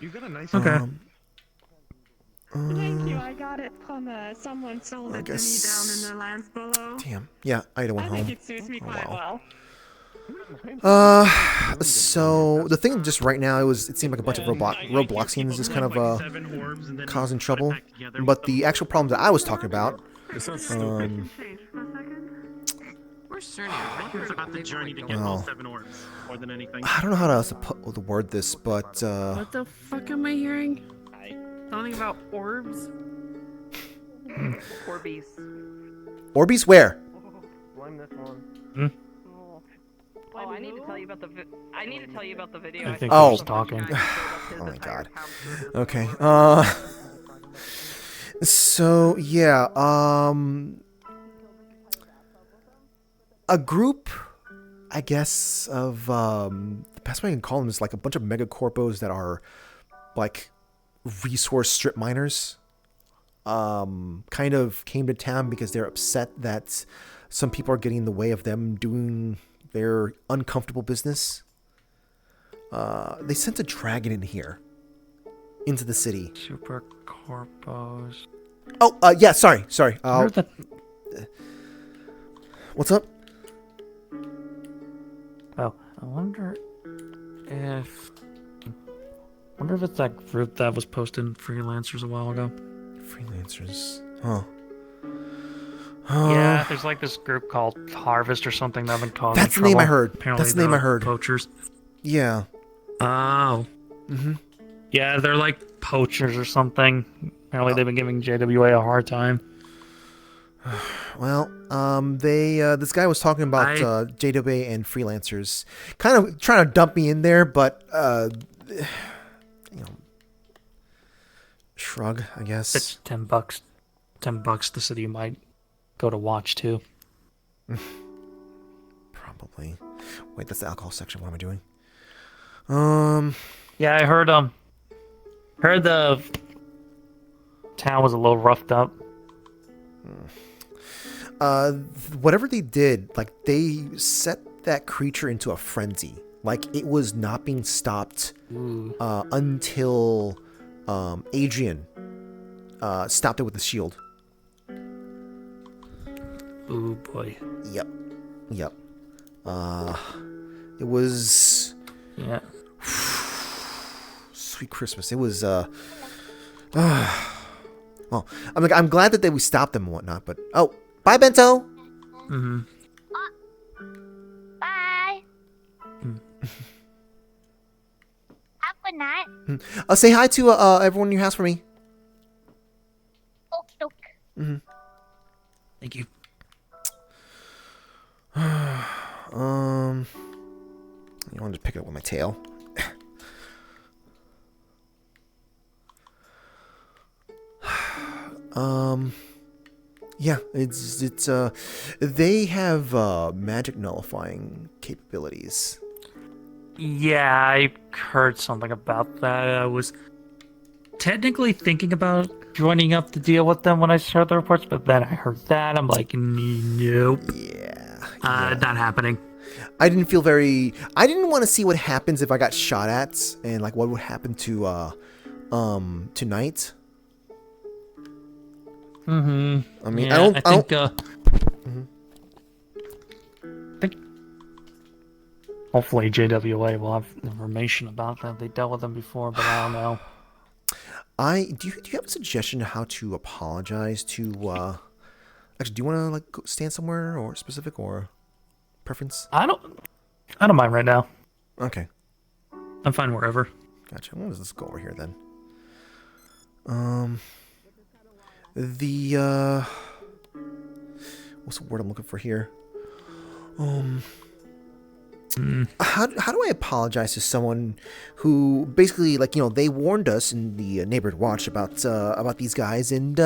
[SPEAKER 11] You got a nice.
[SPEAKER 7] Okay.
[SPEAKER 20] Thank you. I got it from someone sold it to me down in the lands below.
[SPEAKER 1] Damn. Yeah, Ida went home.
[SPEAKER 20] I think it suits me quite well.
[SPEAKER 1] So the thing just right now it seemed like a bunch of roadblock scenes just kind of causing trouble, but the actual problems that I was talking about.
[SPEAKER 11] Where's Cerny? It's about the journey to get all 7 orbs more than anything.
[SPEAKER 1] I don't know how to word this, but
[SPEAKER 10] What the fuck am I hearing? Something about orbs?
[SPEAKER 9] Orbeez.
[SPEAKER 1] Orbeez where?
[SPEAKER 9] Blame this one.
[SPEAKER 10] Oh,
[SPEAKER 9] I need to tell you about the video.
[SPEAKER 7] I think
[SPEAKER 1] Oh.
[SPEAKER 7] I was talking.
[SPEAKER 1] Oh my god. Okay. So yeah. A group, I guess, of the best way I can call them is like a bunch of megacorpos that are like resource strip miners. Kind of came to town because they're upset that some people are getting in the way of them doing their uncomfortable business. They sent a dragon in here, into the city.
[SPEAKER 7] Super corpos.
[SPEAKER 1] Oh, yeah. Sorry. What's up?
[SPEAKER 7] Oh, I wonder if it's that group that was posting freelancers a while ago.
[SPEAKER 1] Freelancers, huh?
[SPEAKER 7] Yeah, there's like this group called Harvest or something that I've been calling.
[SPEAKER 1] That's the name I heard.
[SPEAKER 7] Apparently
[SPEAKER 1] That's the name I heard.
[SPEAKER 7] Poachers.
[SPEAKER 1] Yeah.
[SPEAKER 7] Oh.
[SPEAKER 1] Mhm.
[SPEAKER 7] Yeah, they're like poachers or something. Apparently they've been giving JWA a hard time.
[SPEAKER 1] Well, this guy was talking about JWA and freelancers, kind of trying to dump me in there, but shrug, I guess.
[SPEAKER 7] It's $10. $10 the city might go to watch too.
[SPEAKER 1] Probably. Wait, that's the alcohol section. What am I doing?
[SPEAKER 7] Yeah, I heard the town was a little roughed up.
[SPEAKER 1] Whatever they did, like they set that creature into a frenzy. Like it was not being stopped until Adrian stopped it with the shield.
[SPEAKER 7] Ooh boy.
[SPEAKER 1] Yep. It was.
[SPEAKER 7] Yeah.
[SPEAKER 1] Sweet Christmas. It was. Well, I'm glad that we stopped them and whatnot, but bye, Bento.
[SPEAKER 7] Mm-hmm.
[SPEAKER 21] Bye. Have a good night.
[SPEAKER 1] Say hi to everyone in your house for me.
[SPEAKER 21] Okay.
[SPEAKER 1] Mm-hmm.
[SPEAKER 7] Thank you.
[SPEAKER 1] You want to pick it up with my tail? Yeah, it's they have magic nullifying capabilities.
[SPEAKER 7] Yeah, I heard something about that. I was technically thinking about joining up to deal with them when I saw the reports, but then I heard that. I'm like, nope.
[SPEAKER 1] Yeah.
[SPEAKER 7] Not happening.
[SPEAKER 1] I didn't want to see what happens if I got shot at and like what would happen to tonight.
[SPEAKER 7] Mm-hmm.
[SPEAKER 1] I mean,
[SPEAKER 7] yeah, I think
[SPEAKER 15] Hopefully JWA will have information about that. They dealt with them before, but I don't know.
[SPEAKER 1] Do you have a suggestion on how to apologize to actually, do you want to like go stand somewhere or specific or preference?
[SPEAKER 15] I don't mind right now.
[SPEAKER 1] Okay.
[SPEAKER 15] I'm fine wherever.
[SPEAKER 1] Gotcha. Well, let's go over here then. What's the word I'm looking for here? How do I apologize to someone who basically, like, they warned us in the neighborhood watch about these guys, and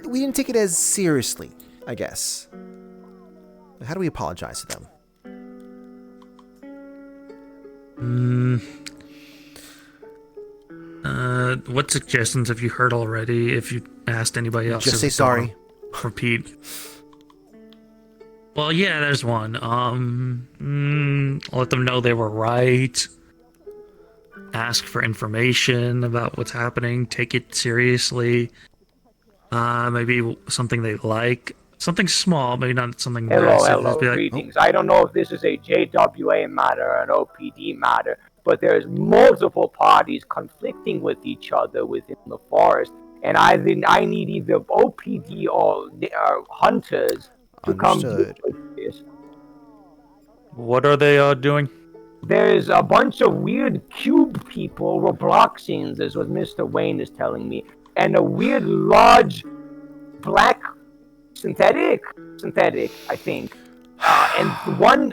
[SPEAKER 1] we didn't take it as seriously, I guess. How do we apologize to them?
[SPEAKER 15] What suggestions have you heard already? If you asked anybody else,
[SPEAKER 1] Just say sorry.
[SPEAKER 15] Repeat. Well, yeah, there's one. Let them know they were right. Ask for information about what's happening. Take it seriously. Maybe something they like. Something small, maybe not something massive.
[SPEAKER 18] Hello,
[SPEAKER 15] Just be like,
[SPEAKER 18] greetings. I don't know if this is a JWA matter or an OPD matter, but there's multiple parties conflicting with each other within the forest, and I need either OPD or hunters to come deal with this.
[SPEAKER 15] What are they doing?
[SPEAKER 18] There's a bunch of weird cube people, Robloxians, is what Mr. Wayne is telling me, and a weird large black synthetic, I think. And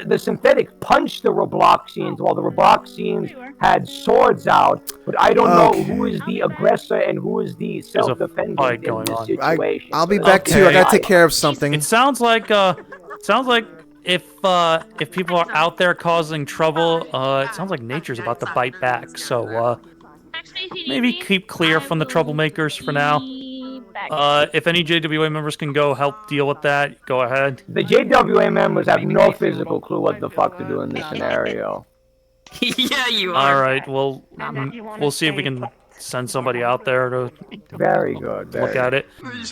[SPEAKER 18] the synthetic punched the Robloxians while the Robloxians had swords out, but I don't know who is the aggressor and who is the self-defendant in this situation.
[SPEAKER 1] I'll be back too. I gotta take care of something.
[SPEAKER 15] It sounds like if people are out there causing trouble, it sounds like nature's about to bite back. So maybe keep clear from the troublemakers for now. If any JWA members can go help deal with that, go ahead.
[SPEAKER 18] The JWA members have no physical clue what the fuck to do in this scenario.
[SPEAKER 10] Yeah, you are.
[SPEAKER 15] All right, well, we'll see if we can send somebody out there to
[SPEAKER 18] very good
[SPEAKER 15] look at it.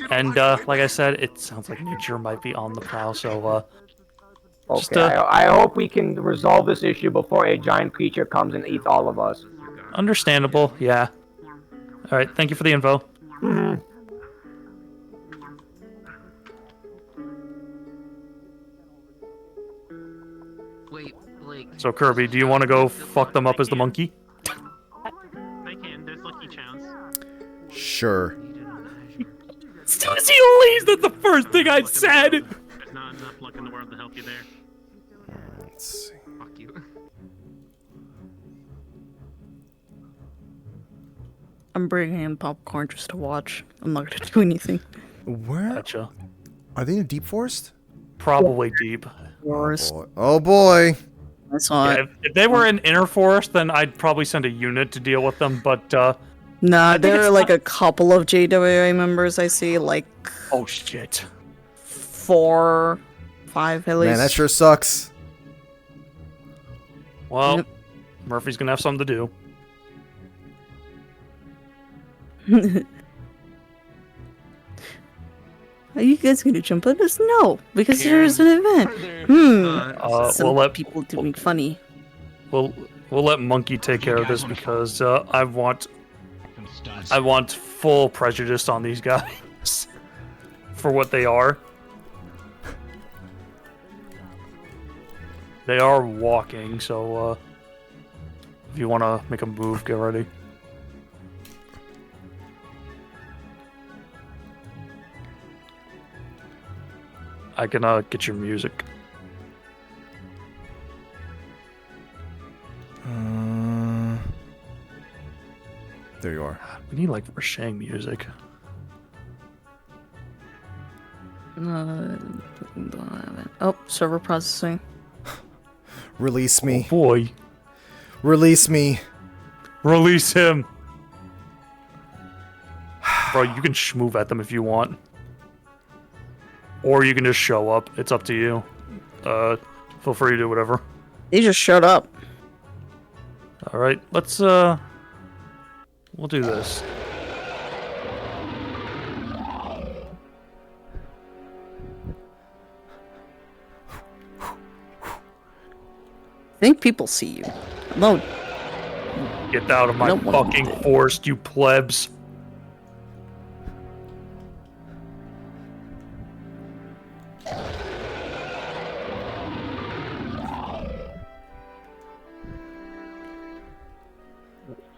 [SPEAKER 15] And like I said, it sounds like nature might be on the prowl. So
[SPEAKER 18] okay, I hope we can resolve this issue before a giant creature comes and eats all of us.
[SPEAKER 15] Understandable, yeah. All right, thank you for the info.
[SPEAKER 18] Mm-hmm.
[SPEAKER 10] Wait,
[SPEAKER 15] So Kirby, do you want to go fuck them up as the monkey?
[SPEAKER 20] They can. There's lucky chance.
[SPEAKER 1] Sure.
[SPEAKER 15] As soon as he leaves, that's the first thing I said.
[SPEAKER 20] There's not enough luck in the world to help you there.
[SPEAKER 1] Let's see.
[SPEAKER 10] Fuck you.
[SPEAKER 17] I'm bringing in popcorn just to watch. I'm not gonna do anything.
[SPEAKER 1] Where?
[SPEAKER 15] Gotcha.
[SPEAKER 1] Are they in deep forest?
[SPEAKER 15] Probably deep.
[SPEAKER 17] Forest.
[SPEAKER 1] Oh boy.
[SPEAKER 17] I saw it.
[SPEAKER 15] If they were in inner forest, then I'd probably send a unit to deal with them. But
[SPEAKER 17] Nah, there are like a couple of JWA members I see. Like.
[SPEAKER 15] Oh shit.
[SPEAKER 17] 4, 5 at least.
[SPEAKER 1] Man, that sure sucks.
[SPEAKER 15] Well, Murphy's gonna have something to do.
[SPEAKER 17] Are you guys gonna jump on this? No, because there's an event. Some
[SPEAKER 15] we'll let
[SPEAKER 17] people doing funny.
[SPEAKER 15] We'll let Monkey take care of this because I want full prejudice on these guys for what they are. They are walking, so if you want to make a move, get ready. I can get your music.
[SPEAKER 1] There you are.
[SPEAKER 15] We need like Rashang music.
[SPEAKER 17] Oh, server processing.
[SPEAKER 1] Release me.
[SPEAKER 15] Oh boy.
[SPEAKER 1] Release me.
[SPEAKER 15] Release him. Bro, you can schmoove at them if you want. Or you can just show up. It's up to you. Feel free to do whatever.
[SPEAKER 17] They just showed up.
[SPEAKER 15] Alright, let's we'll do this.
[SPEAKER 17] think people see you. No.
[SPEAKER 15] Get out of my fucking forest, you plebs.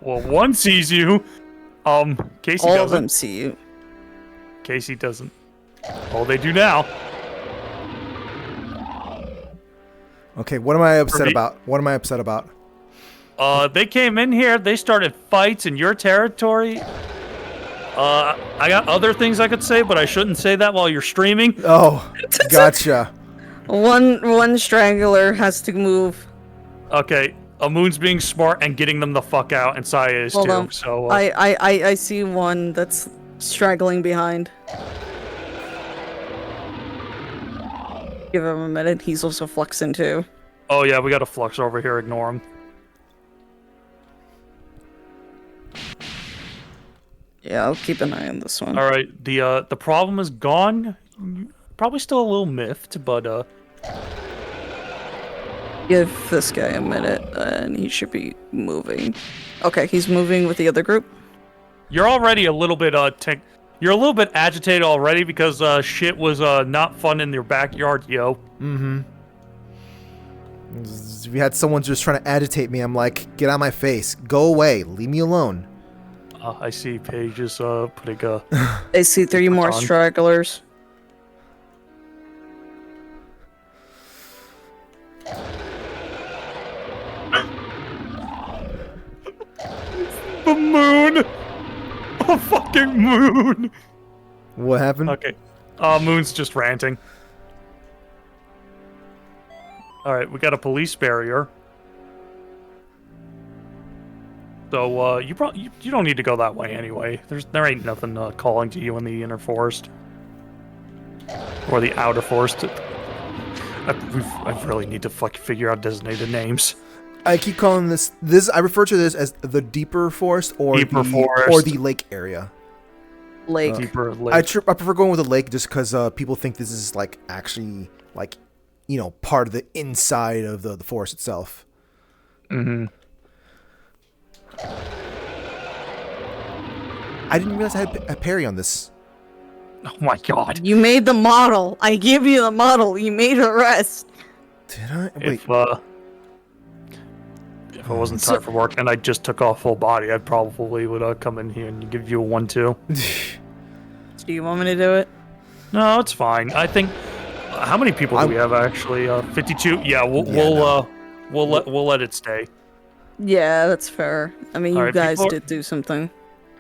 [SPEAKER 15] Well, one sees you. Casey
[SPEAKER 17] All
[SPEAKER 15] doesn't.
[SPEAKER 17] of them see you.
[SPEAKER 15] Casey doesn't. Oh, they do now.
[SPEAKER 1] Okay, what am I upset about? What am I upset about?
[SPEAKER 15] They came in here. They started fights in your territory. I got other things I could say, but I shouldn't say that while you're streaming.
[SPEAKER 1] Oh, gotcha.
[SPEAKER 17] One strangler has to move.
[SPEAKER 15] Okay, Moon's being smart and getting them the fuck out, and Saya is
[SPEAKER 17] Hold
[SPEAKER 15] too.
[SPEAKER 17] on.
[SPEAKER 15] So
[SPEAKER 17] I see one that's straggling behind. Give him a minute. He's also fluxing too.
[SPEAKER 15] Oh yeah, we got a flux over here. Ignore him.
[SPEAKER 17] Yeah, I'll keep an eye on this one.
[SPEAKER 15] All right, the problem is gone. Probably still a little miffed, but
[SPEAKER 17] Give this guy a minute, and he should be moving. Okay, he's moving with the other group.
[SPEAKER 15] You're already a little bit you're a little bit agitated already because shit was not fun in your backyard, yo.
[SPEAKER 1] Mm-hmm. If you had someone just trying to agitate me, I'm like, get out of my face, go away, leave me alone.
[SPEAKER 15] I see Paige is putting a.
[SPEAKER 17] I see 3 more stragglers.
[SPEAKER 15] The moon! A fucking moon!
[SPEAKER 1] What happened?
[SPEAKER 15] Okay. Moon's just ranting. Alright, we got a police barrier. So, you don't need to go that way anyway. There ain't nothing calling to you in the inner forest. Or the outer forest. I really need to fucking figure out designated names.
[SPEAKER 1] I keep calling this. I refer to this as the deeper forest or the lake area.
[SPEAKER 17] Lake.
[SPEAKER 15] Deeper lake.
[SPEAKER 1] I prefer going with the lake just because people think this is like actually like, you know, part of the inside of the forest itself.
[SPEAKER 15] Mm-hmm.
[SPEAKER 1] I didn't realize I had a parry on this.
[SPEAKER 15] Oh my god.
[SPEAKER 17] You made the model. I give you the model. You made the rest.
[SPEAKER 1] Did I? Wait.
[SPEAKER 15] If it wasn't time for work and I just took off full body, I probably would come in here and give you a 1-2.
[SPEAKER 17] Do you want me to do it?
[SPEAKER 15] No, it's fine. I think. How many people do we have actually? 52. Yeah, we'll let it stay.
[SPEAKER 17] Yeah, that's fair. I mean, you guys did do something.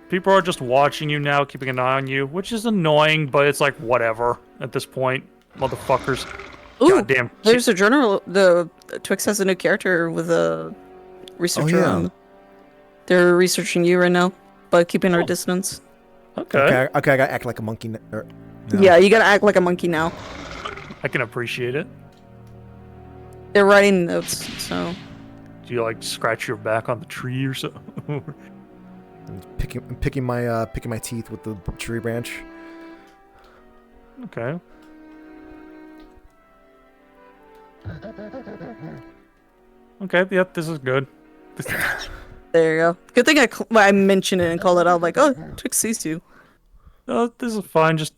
[SPEAKER 15] People are just watching you now, keeping an eye on you, which is annoying, but it's like whatever at this point, motherfuckers.
[SPEAKER 17] Ooh,
[SPEAKER 15] goddamn.
[SPEAKER 17] There's a journal. The Twix has a new character with a researcher on. They're researching you right now, but keeping our distance.
[SPEAKER 15] Okay.
[SPEAKER 1] I gotta act like a monkey. No.
[SPEAKER 17] Yeah, you gotta act like a monkey now.
[SPEAKER 15] I can appreciate it.
[SPEAKER 17] They're writing notes, so.
[SPEAKER 15] Do you like scratch your back on the tree or so?
[SPEAKER 1] Picking my teeth with the tree branch.
[SPEAKER 15] Okay. Okay. Yep. This is good.
[SPEAKER 17] There you go. Good thing I mentioned it and called it out. Like, oh, Twix sees you.
[SPEAKER 15] This is fine. Just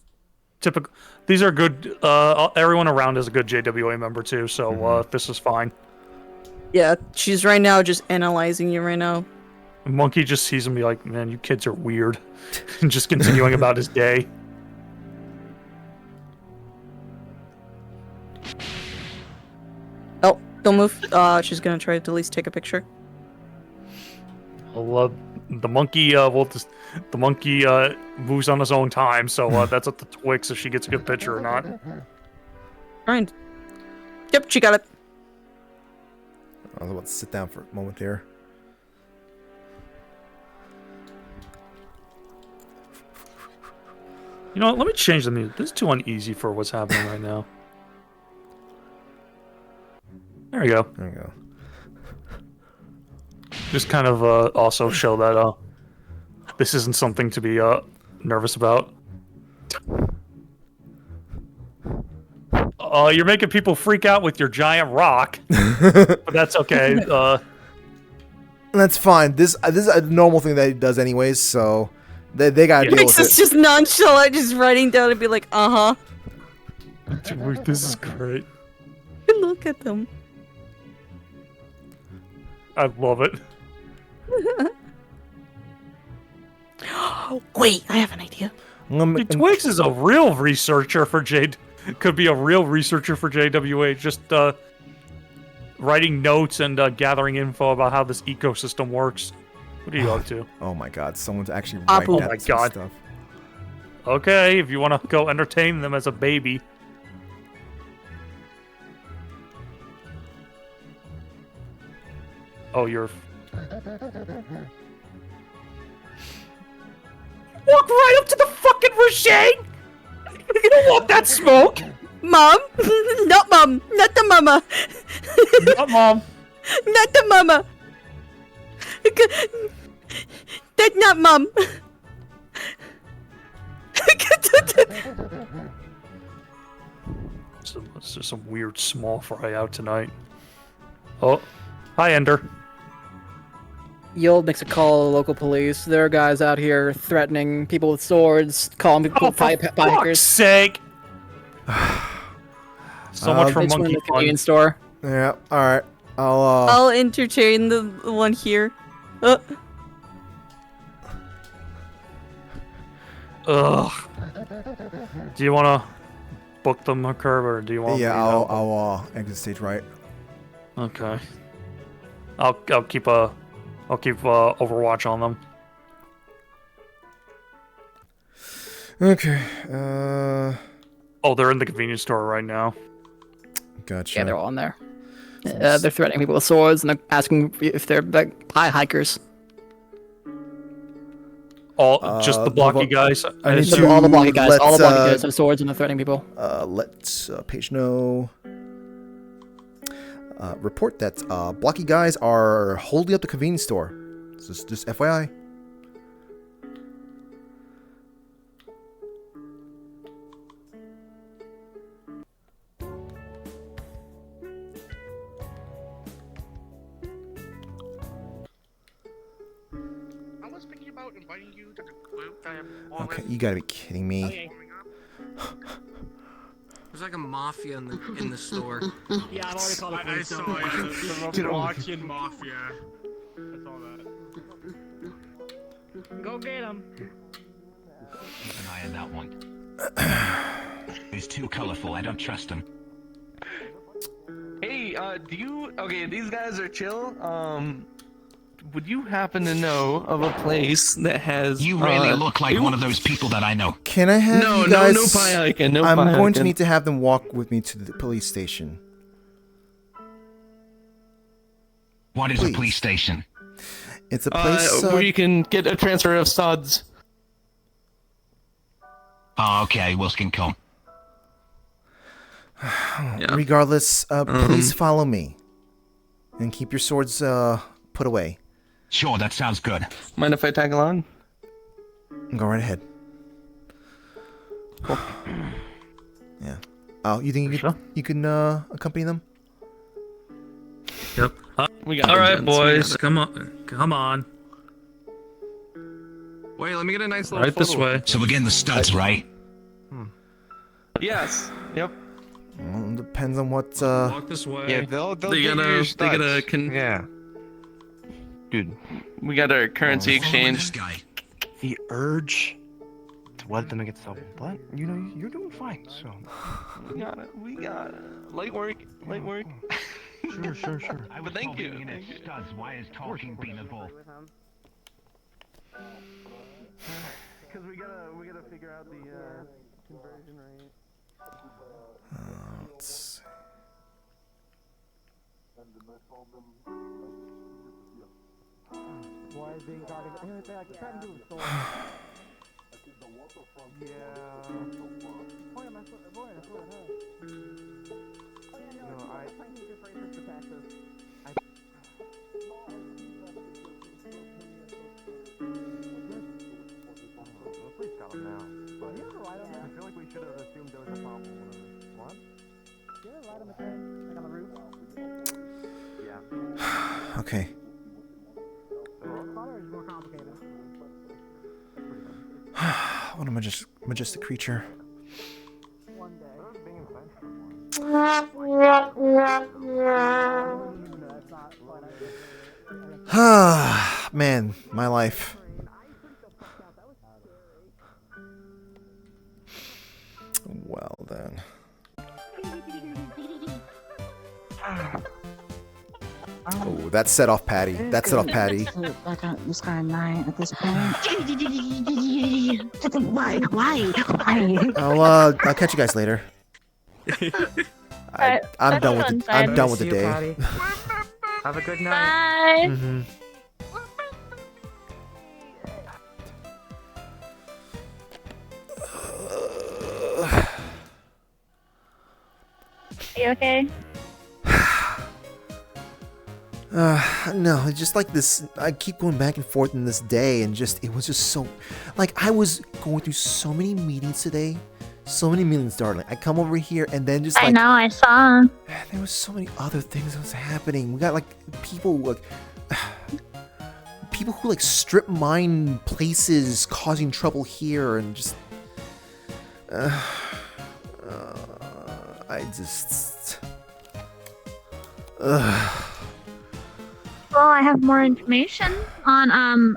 [SPEAKER 15] typical. These are good. Everyone around is a good JWA member too, so this is fine.
[SPEAKER 17] Yeah, she's right now just analyzing you right now.
[SPEAKER 15] Monkey just sees him and be like, man, you kids are weird. And just continuing about his day.
[SPEAKER 17] Oh, don't move. She's gonna try to at least take a picture.
[SPEAKER 15] Well, the monkey, the monkey moves on his own time, so that's up to Twix if she gets a good picture or not.
[SPEAKER 17] Fine. Yep, she got it.
[SPEAKER 1] I was about to sit down for a moment there.
[SPEAKER 15] You know what? Let me change the music. This is too uneasy for what's happening right now. There we go.
[SPEAKER 1] There we go.
[SPEAKER 15] Just kind of also show that this isn't something to be You're making people freak out with your giant rock, but that's okay.
[SPEAKER 1] That's fine. This is a normal thing that he does anyways, so they gotta deal with
[SPEAKER 10] It's
[SPEAKER 1] it.
[SPEAKER 10] just nonchalant, just writing down and be like,
[SPEAKER 15] This is great.
[SPEAKER 10] Look at them.
[SPEAKER 15] I love it.
[SPEAKER 10] Wait, I have an idea.
[SPEAKER 15] Twigs is a real researcher for could be a real researcher for JWA, just writing notes and gathering info about how this ecosystem works. What are you up to?
[SPEAKER 1] Oh my god, someone's actually
[SPEAKER 15] Oh
[SPEAKER 1] writing
[SPEAKER 15] my
[SPEAKER 1] that
[SPEAKER 15] god.
[SPEAKER 1] stuff.
[SPEAKER 15] Okay, if you want to go entertain them as a baby. Oh, you're... Walk right up to the fucking machine! You don't want that smoke!
[SPEAKER 10] Mom? Not mom. Not the mama.
[SPEAKER 15] Not mom.
[SPEAKER 10] Not the mama. That's not mom.
[SPEAKER 15] There's just some weird small fry out tonight. Oh, hi Ender.
[SPEAKER 13] Yul makes a call to the local police. There are guys out here threatening people with swords, calling people
[SPEAKER 15] for
[SPEAKER 13] bikers.
[SPEAKER 15] fuck's sake! So much for
[SPEAKER 13] It's from
[SPEAKER 15] monkey
[SPEAKER 13] the
[SPEAKER 15] fun.
[SPEAKER 13] convenience store.
[SPEAKER 1] Yeah, alright.
[SPEAKER 10] I'll entertain the one here.
[SPEAKER 15] Ugh. Do you want to book them a curve, or do you want?
[SPEAKER 1] Yeah,
[SPEAKER 15] me to-
[SPEAKER 1] I'll exit stage right.
[SPEAKER 15] Okay. I'll keep Overwatch on them.
[SPEAKER 1] Okay.
[SPEAKER 15] Oh, they're in the convenience store right now.
[SPEAKER 1] Gotcha.
[SPEAKER 13] Yeah, they're all in there. They're threatening people with swords and they're asking if they're like pie hikers.
[SPEAKER 15] All just the blocky guys.
[SPEAKER 1] I need
[SPEAKER 13] all the blocky
[SPEAKER 1] to
[SPEAKER 13] guys.
[SPEAKER 1] let,
[SPEAKER 13] All the blocky guys have swords and they're threatening people.
[SPEAKER 1] Let Paige know. Report that blocky guys are holding up the convenience store. Just FYI.
[SPEAKER 11] I was thinking about inviting you to the group that I'm
[SPEAKER 1] Okay, you gotta be kidding me.
[SPEAKER 11] Okay.
[SPEAKER 3] There's like a mafia in the store.
[SPEAKER 20] Yeah, I've already called the
[SPEAKER 11] I
[SPEAKER 20] police.
[SPEAKER 11] saw
[SPEAKER 20] Don't worry.
[SPEAKER 11] it. The Watching Mafia. I saw that.
[SPEAKER 20] Go get him.
[SPEAKER 22] Keep an eye on that one. He's too colorful. I don't trust him.
[SPEAKER 3] Hey, do you... Okay, these guys are chill. Would you happen to know of a place that has...
[SPEAKER 22] You really look like one of those people that I know.
[SPEAKER 1] Can I have
[SPEAKER 3] No,
[SPEAKER 1] you guys...
[SPEAKER 3] no pie hiking, no
[SPEAKER 1] I'm
[SPEAKER 3] pie
[SPEAKER 1] going to
[SPEAKER 3] hiking.
[SPEAKER 1] need to have them walk with me to the police station.
[SPEAKER 22] What is
[SPEAKER 1] Please.
[SPEAKER 22] a police station?
[SPEAKER 1] It's a place
[SPEAKER 3] where you can get a transfer of studs.
[SPEAKER 22] Oh, okay. Wills can come.
[SPEAKER 1] Regardless, please follow me. And keep your swords put away.
[SPEAKER 22] Sure, that sounds good.
[SPEAKER 3] Mind if I tag along?
[SPEAKER 1] Go right ahead.
[SPEAKER 3] Cool.
[SPEAKER 1] Yeah. Oh, you think you can accompany them?
[SPEAKER 15] Yep.
[SPEAKER 3] We got
[SPEAKER 15] All
[SPEAKER 3] it,
[SPEAKER 15] right,
[SPEAKER 3] gents. We
[SPEAKER 15] boys.
[SPEAKER 3] got it.
[SPEAKER 15] Come on.
[SPEAKER 2] Wait, let me get a nice little
[SPEAKER 15] Right this
[SPEAKER 2] photo.
[SPEAKER 15] way.
[SPEAKER 22] So we're getting the studs, right?
[SPEAKER 3] Yes. Yep.
[SPEAKER 1] Well, depends on what.
[SPEAKER 15] Walk this way.
[SPEAKER 2] Yeah, they'll
[SPEAKER 3] They
[SPEAKER 2] give
[SPEAKER 3] gotta-
[SPEAKER 2] you your
[SPEAKER 3] they gotta
[SPEAKER 2] studs. Yeah.
[SPEAKER 3] Dude, we got our currency exchange.
[SPEAKER 11] The urge to let them against the what? You know, you're doing fine. So
[SPEAKER 3] We got it. We got it. Light work. Light work.
[SPEAKER 11] sure.
[SPEAKER 22] I
[SPEAKER 3] But thank you.
[SPEAKER 22] Studs. Why is talking being involved?
[SPEAKER 11] Because we gotta figure out the conversion rate.
[SPEAKER 1] Let's see.
[SPEAKER 11] Why is being talking? Please got him now. But I feel like we should have assumed there was a problem. What?
[SPEAKER 1] Okay. What a majestic creature. Man, my life. Well then. Oh, that set off Patty. That set off Patty.
[SPEAKER 21] Back on this guy 9 at this point. Why?
[SPEAKER 1] I'll catch you guys later. I'm done with the day.
[SPEAKER 11] Have a good night.
[SPEAKER 21] Bye. Are you okay?
[SPEAKER 1] No, it's just like this. I keep going back and forth in this day, and it was just so, like, I was going through so many meetings today, so many meetings, darling. I come over here, and then just like,
[SPEAKER 21] I know, I saw.
[SPEAKER 1] There was so many other things that was happening. We got like people who like strip mine places, causing trouble here, and just,
[SPEAKER 21] Well, I have more information on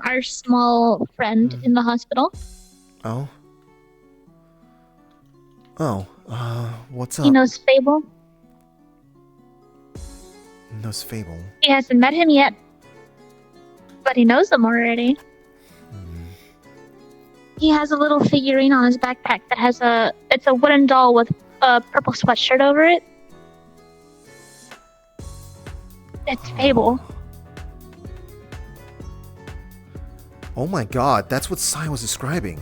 [SPEAKER 21] our small friend in the hospital.
[SPEAKER 1] Oh. What's up?
[SPEAKER 21] He knows Fable.
[SPEAKER 1] Knows Fable.
[SPEAKER 21] He hasn't met him yet, but he knows them already. He has a little figurine on his backpack that has it's a wooden doll with a purple sweatshirt over it. It's Fable.
[SPEAKER 1] Oh my god, that's what Sai was describing.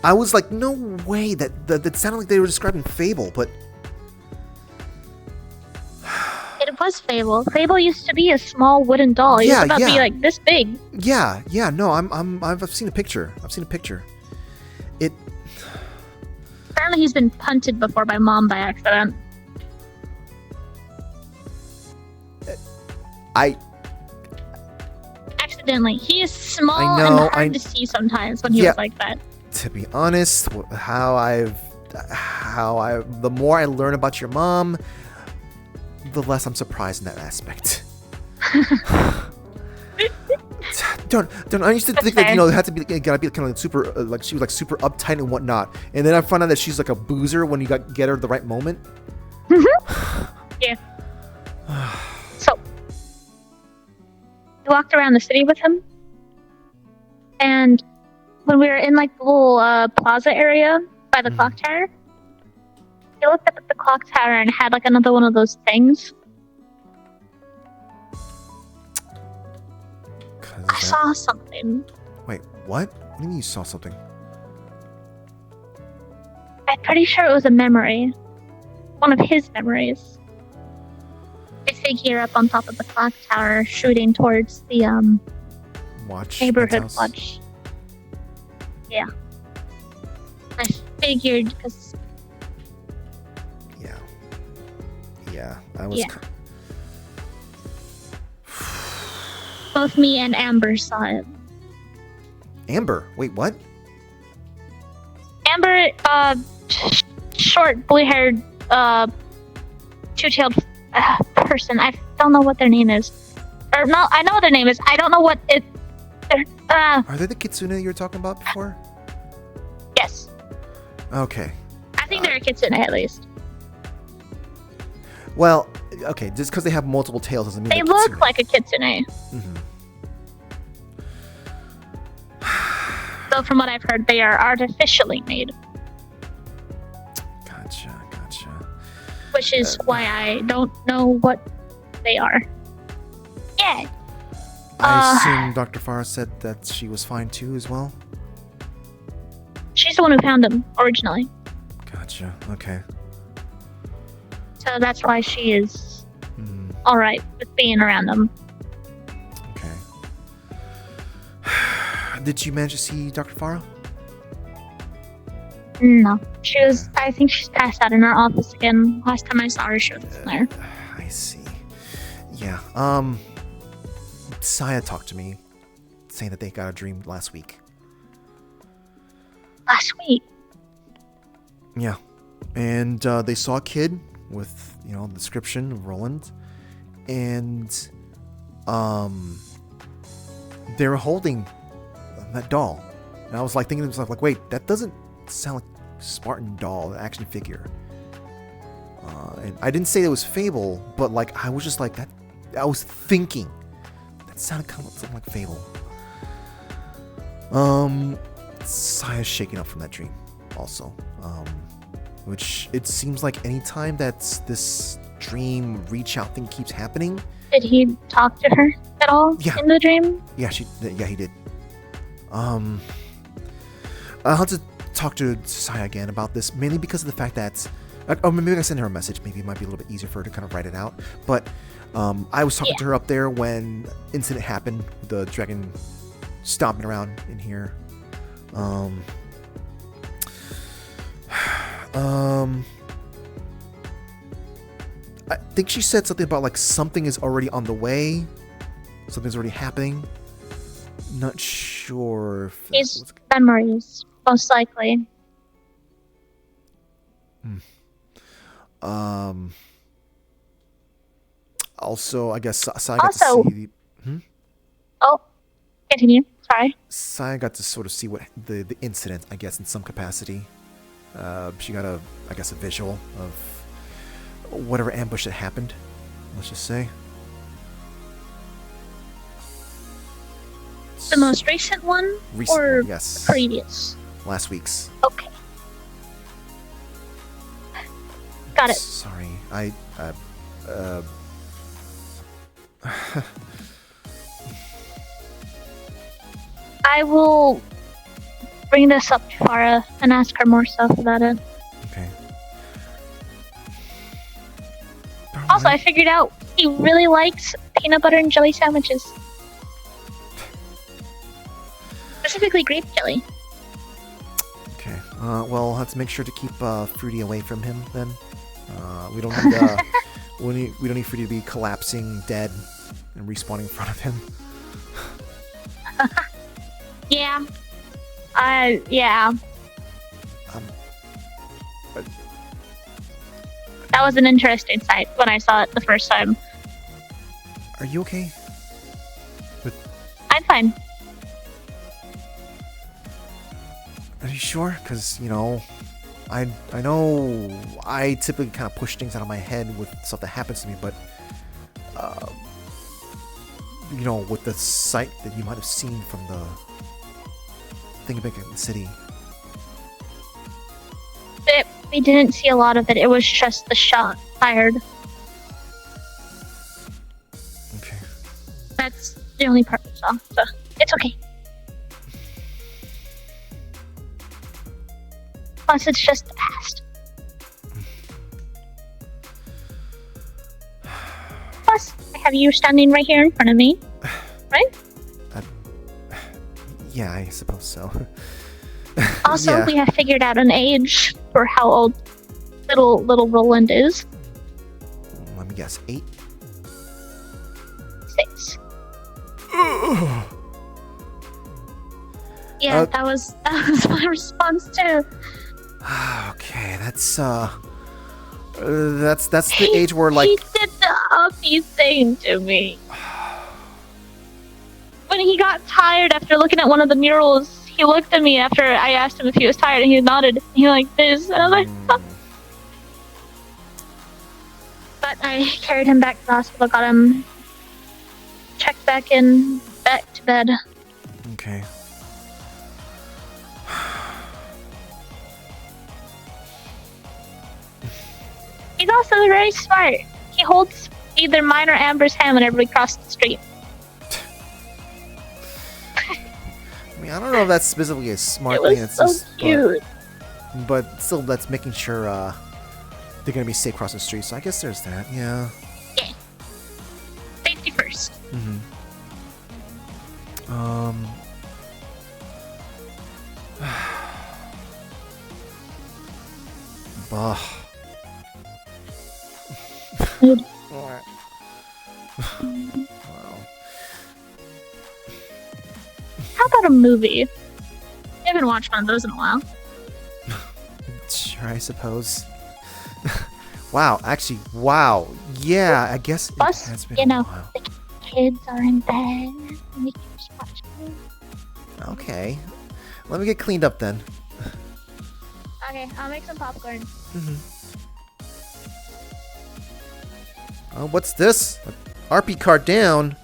[SPEAKER 1] I was like, no way, that sounded like they were describing Fable, but...
[SPEAKER 21] It was Fable. Fable used to be a small wooden doll. He was about to be like this big.
[SPEAKER 1] Yeah, no, I've seen a picture. It...
[SPEAKER 21] Apparently he's been punted before by Mom by accident. Accidentally. He is small and hard to see sometimes when he was like that.
[SPEAKER 1] To be honest, the more I learn about your mom, the less I'm surprised in that aspect. I used to think that, you know, it had to be, gotta be kind of like super, like she was like super uptight and whatnot, and then I found out that she's like a boozer when you get her at the right moment.
[SPEAKER 21] Yeah. So, we walked around the city with him, and when we were in like the little plaza area by the clock tower, he looked up at the clock tower and had like another one of those things. I saw something.
[SPEAKER 1] Wait, what? What do you mean you saw something?
[SPEAKER 21] I'm pretty sure it was a memory. One of his memories. A figure up on top of the clock tower shooting towards the neighborhood watch. Yeah. I figured because...
[SPEAKER 1] Yeah, I was...
[SPEAKER 21] Yeah. Both me and Amber saw it.
[SPEAKER 1] Amber? Wait, what?
[SPEAKER 21] Amber, short, blue-haired, two-tailed person. I don't know what their name is. Or, no, I know what their name is. I don't know what it...
[SPEAKER 1] Are they the Kitsune you were talking about before?
[SPEAKER 21] Yes.
[SPEAKER 1] Okay.
[SPEAKER 21] I think they're a Kitsune, at least.
[SPEAKER 1] Well, okay, just because they have multiple tails doesn't mean
[SPEAKER 21] they look
[SPEAKER 1] Kitsune.
[SPEAKER 21] like a Kitsune. Though from what I've heard, they are artificially made.
[SPEAKER 1] Gotcha.
[SPEAKER 21] Which is why I don't know what they are. Yeah.
[SPEAKER 1] I assume Dr. Farah said that she was fine too as well?
[SPEAKER 21] She's the one who found them, originally.
[SPEAKER 1] Gotcha, okay.
[SPEAKER 21] So that's why she is alright with being around them.
[SPEAKER 1] Okay. Did you manage to see Dr. Farah?
[SPEAKER 21] No. She was, I think she's passed out in her office again. Last time I saw her, she was there.
[SPEAKER 1] I see. Yeah, Saya talked to me, saying that they got a dream last week.
[SPEAKER 21] Last week?
[SPEAKER 1] Yeah. And they saw a kid with, the description of Roland. And they were holding that doll. And I was like thinking to myself, like, wait, that doesn't sound like Spartan doll, the action figure. And I didn't say it was Fable, but like I was just like that. I was thinking that sounded kind of something like Fable. Saya's shaking up from that dream, also. Which it seems like anytime that this dream reach out thing keeps happening.
[SPEAKER 21] Did he talk to her at all in the dream?
[SPEAKER 1] Yeah, he did. I'll have to talk to Saya again about this, mainly because of the fact that, maybe I can send her a message. Maybe it might be a little bit easier for her to kind of write it out. But I was talking to her up there when incident happened, the dragon stomping around in here. I think she said something about like something is already on the way, something's already happening. Not sure.
[SPEAKER 21] His memories, most likely.
[SPEAKER 1] Also, I guess Saya got to see.
[SPEAKER 21] Oh, continue. Sorry.
[SPEAKER 1] Saya got to sort of see what the incident, I guess, in some capacity. She got a visual of whatever ambush that happened. Let's just say.
[SPEAKER 21] The most recent one? Or
[SPEAKER 1] yes.
[SPEAKER 21] Previous?
[SPEAKER 1] Last week's.
[SPEAKER 21] Okay. Got it.
[SPEAKER 1] Sorry,
[SPEAKER 21] I will bring this up to Farah and ask her more stuff about it.
[SPEAKER 1] Okay.
[SPEAKER 21] Also, I figured out he really likes peanut butter and jelly sandwiches. Specifically grape jelly.
[SPEAKER 1] Okay. Well, I'll have to make sure to keep Fruity away from him then. We don't need we don't need Fruity to be collapsing dead and respawning in front of him.
[SPEAKER 21] Yeah. Yeah. That was an interesting sight when I saw it the first time.
[SPEAKER 1] Are you okay?
[SPEAKER 21] I'm fine.
[SPEAKER 1] Are you sure? Because, I know I typically kind of push things out of my head with stuff that happens to me, but, with the sight that you might have seen from the thing back in the city.
[SPEAKER 21] We didn't see a lot of it. It was just the shot fired.
[SPEAKER 1] Okay.
[SPEAKER 21] That's the only part we saw, so it's okay. Plus, it's just the past. Plus, I have you standing right here in front of me, right?
[SPEAKER 1] Yeah, I suppose so.
[SPEAKER 21] Also,
[SPEAKER 1] Yeah.
[SPEAKER 21] we have figured out an age for how old little Roland is.
[SPEAKER 1] Let me guess, 8?
[SPEAKER 21] 6. Yeah, that was my response too.
[SPEAKER 1] Okay, that's the age where like
[SPEAKER 21] He did the uppy thing to me. When he got tired after looking at one of the murals, he looked at me after I asked him if he was tired, and he nodded. He like this, and I was like, oh. But I carried him back to the hospital, got him checked back to bed.
[SPEAKER 1] Okay.
[SPEAKER 21] He's also very smart. He holds either mine or Amber's hand whenever we cross the street.
[SPEAKER 1] I mean, I don't know if that's specifically a smart
[SPEAKER 21] It was
[SPEAKER 1] thing. It's
[SPEAKER 21] so
[SPEAKER 1] just,
[SPEAKER 21] cute.
[SPEAKER 1] But still, that's making sure they're gonna be safe crossing the street. So I guess there's that. Yeah.
[SPEAKER 21] Yeah. Safety first.
[SPEAKER 1] Mm-hmm. Bah. Wow.
[SPEAKER 21] about a movie? I haven't watched one of those in a while.
[SPEAKER 1] Sure, I suppose. Wow, actually, wow. Yeah, I guess it
[SPEAKER 21] Plus,
[SPEAKER 1] has been
[SPEAKER 21] you
[SPEAKER 1] a
[SPEAKER 21] know,
[SPEAKER 1] while.
[SPEAKER 21] the kids are in bed. And we can just watch them.
[SPEAKER 1] Okay. Let me get cleaned up then.
[SPEAKER 21] Okay, I'll make some popcorn.
[SPEAKER 1] Oh, what's this? RP card down?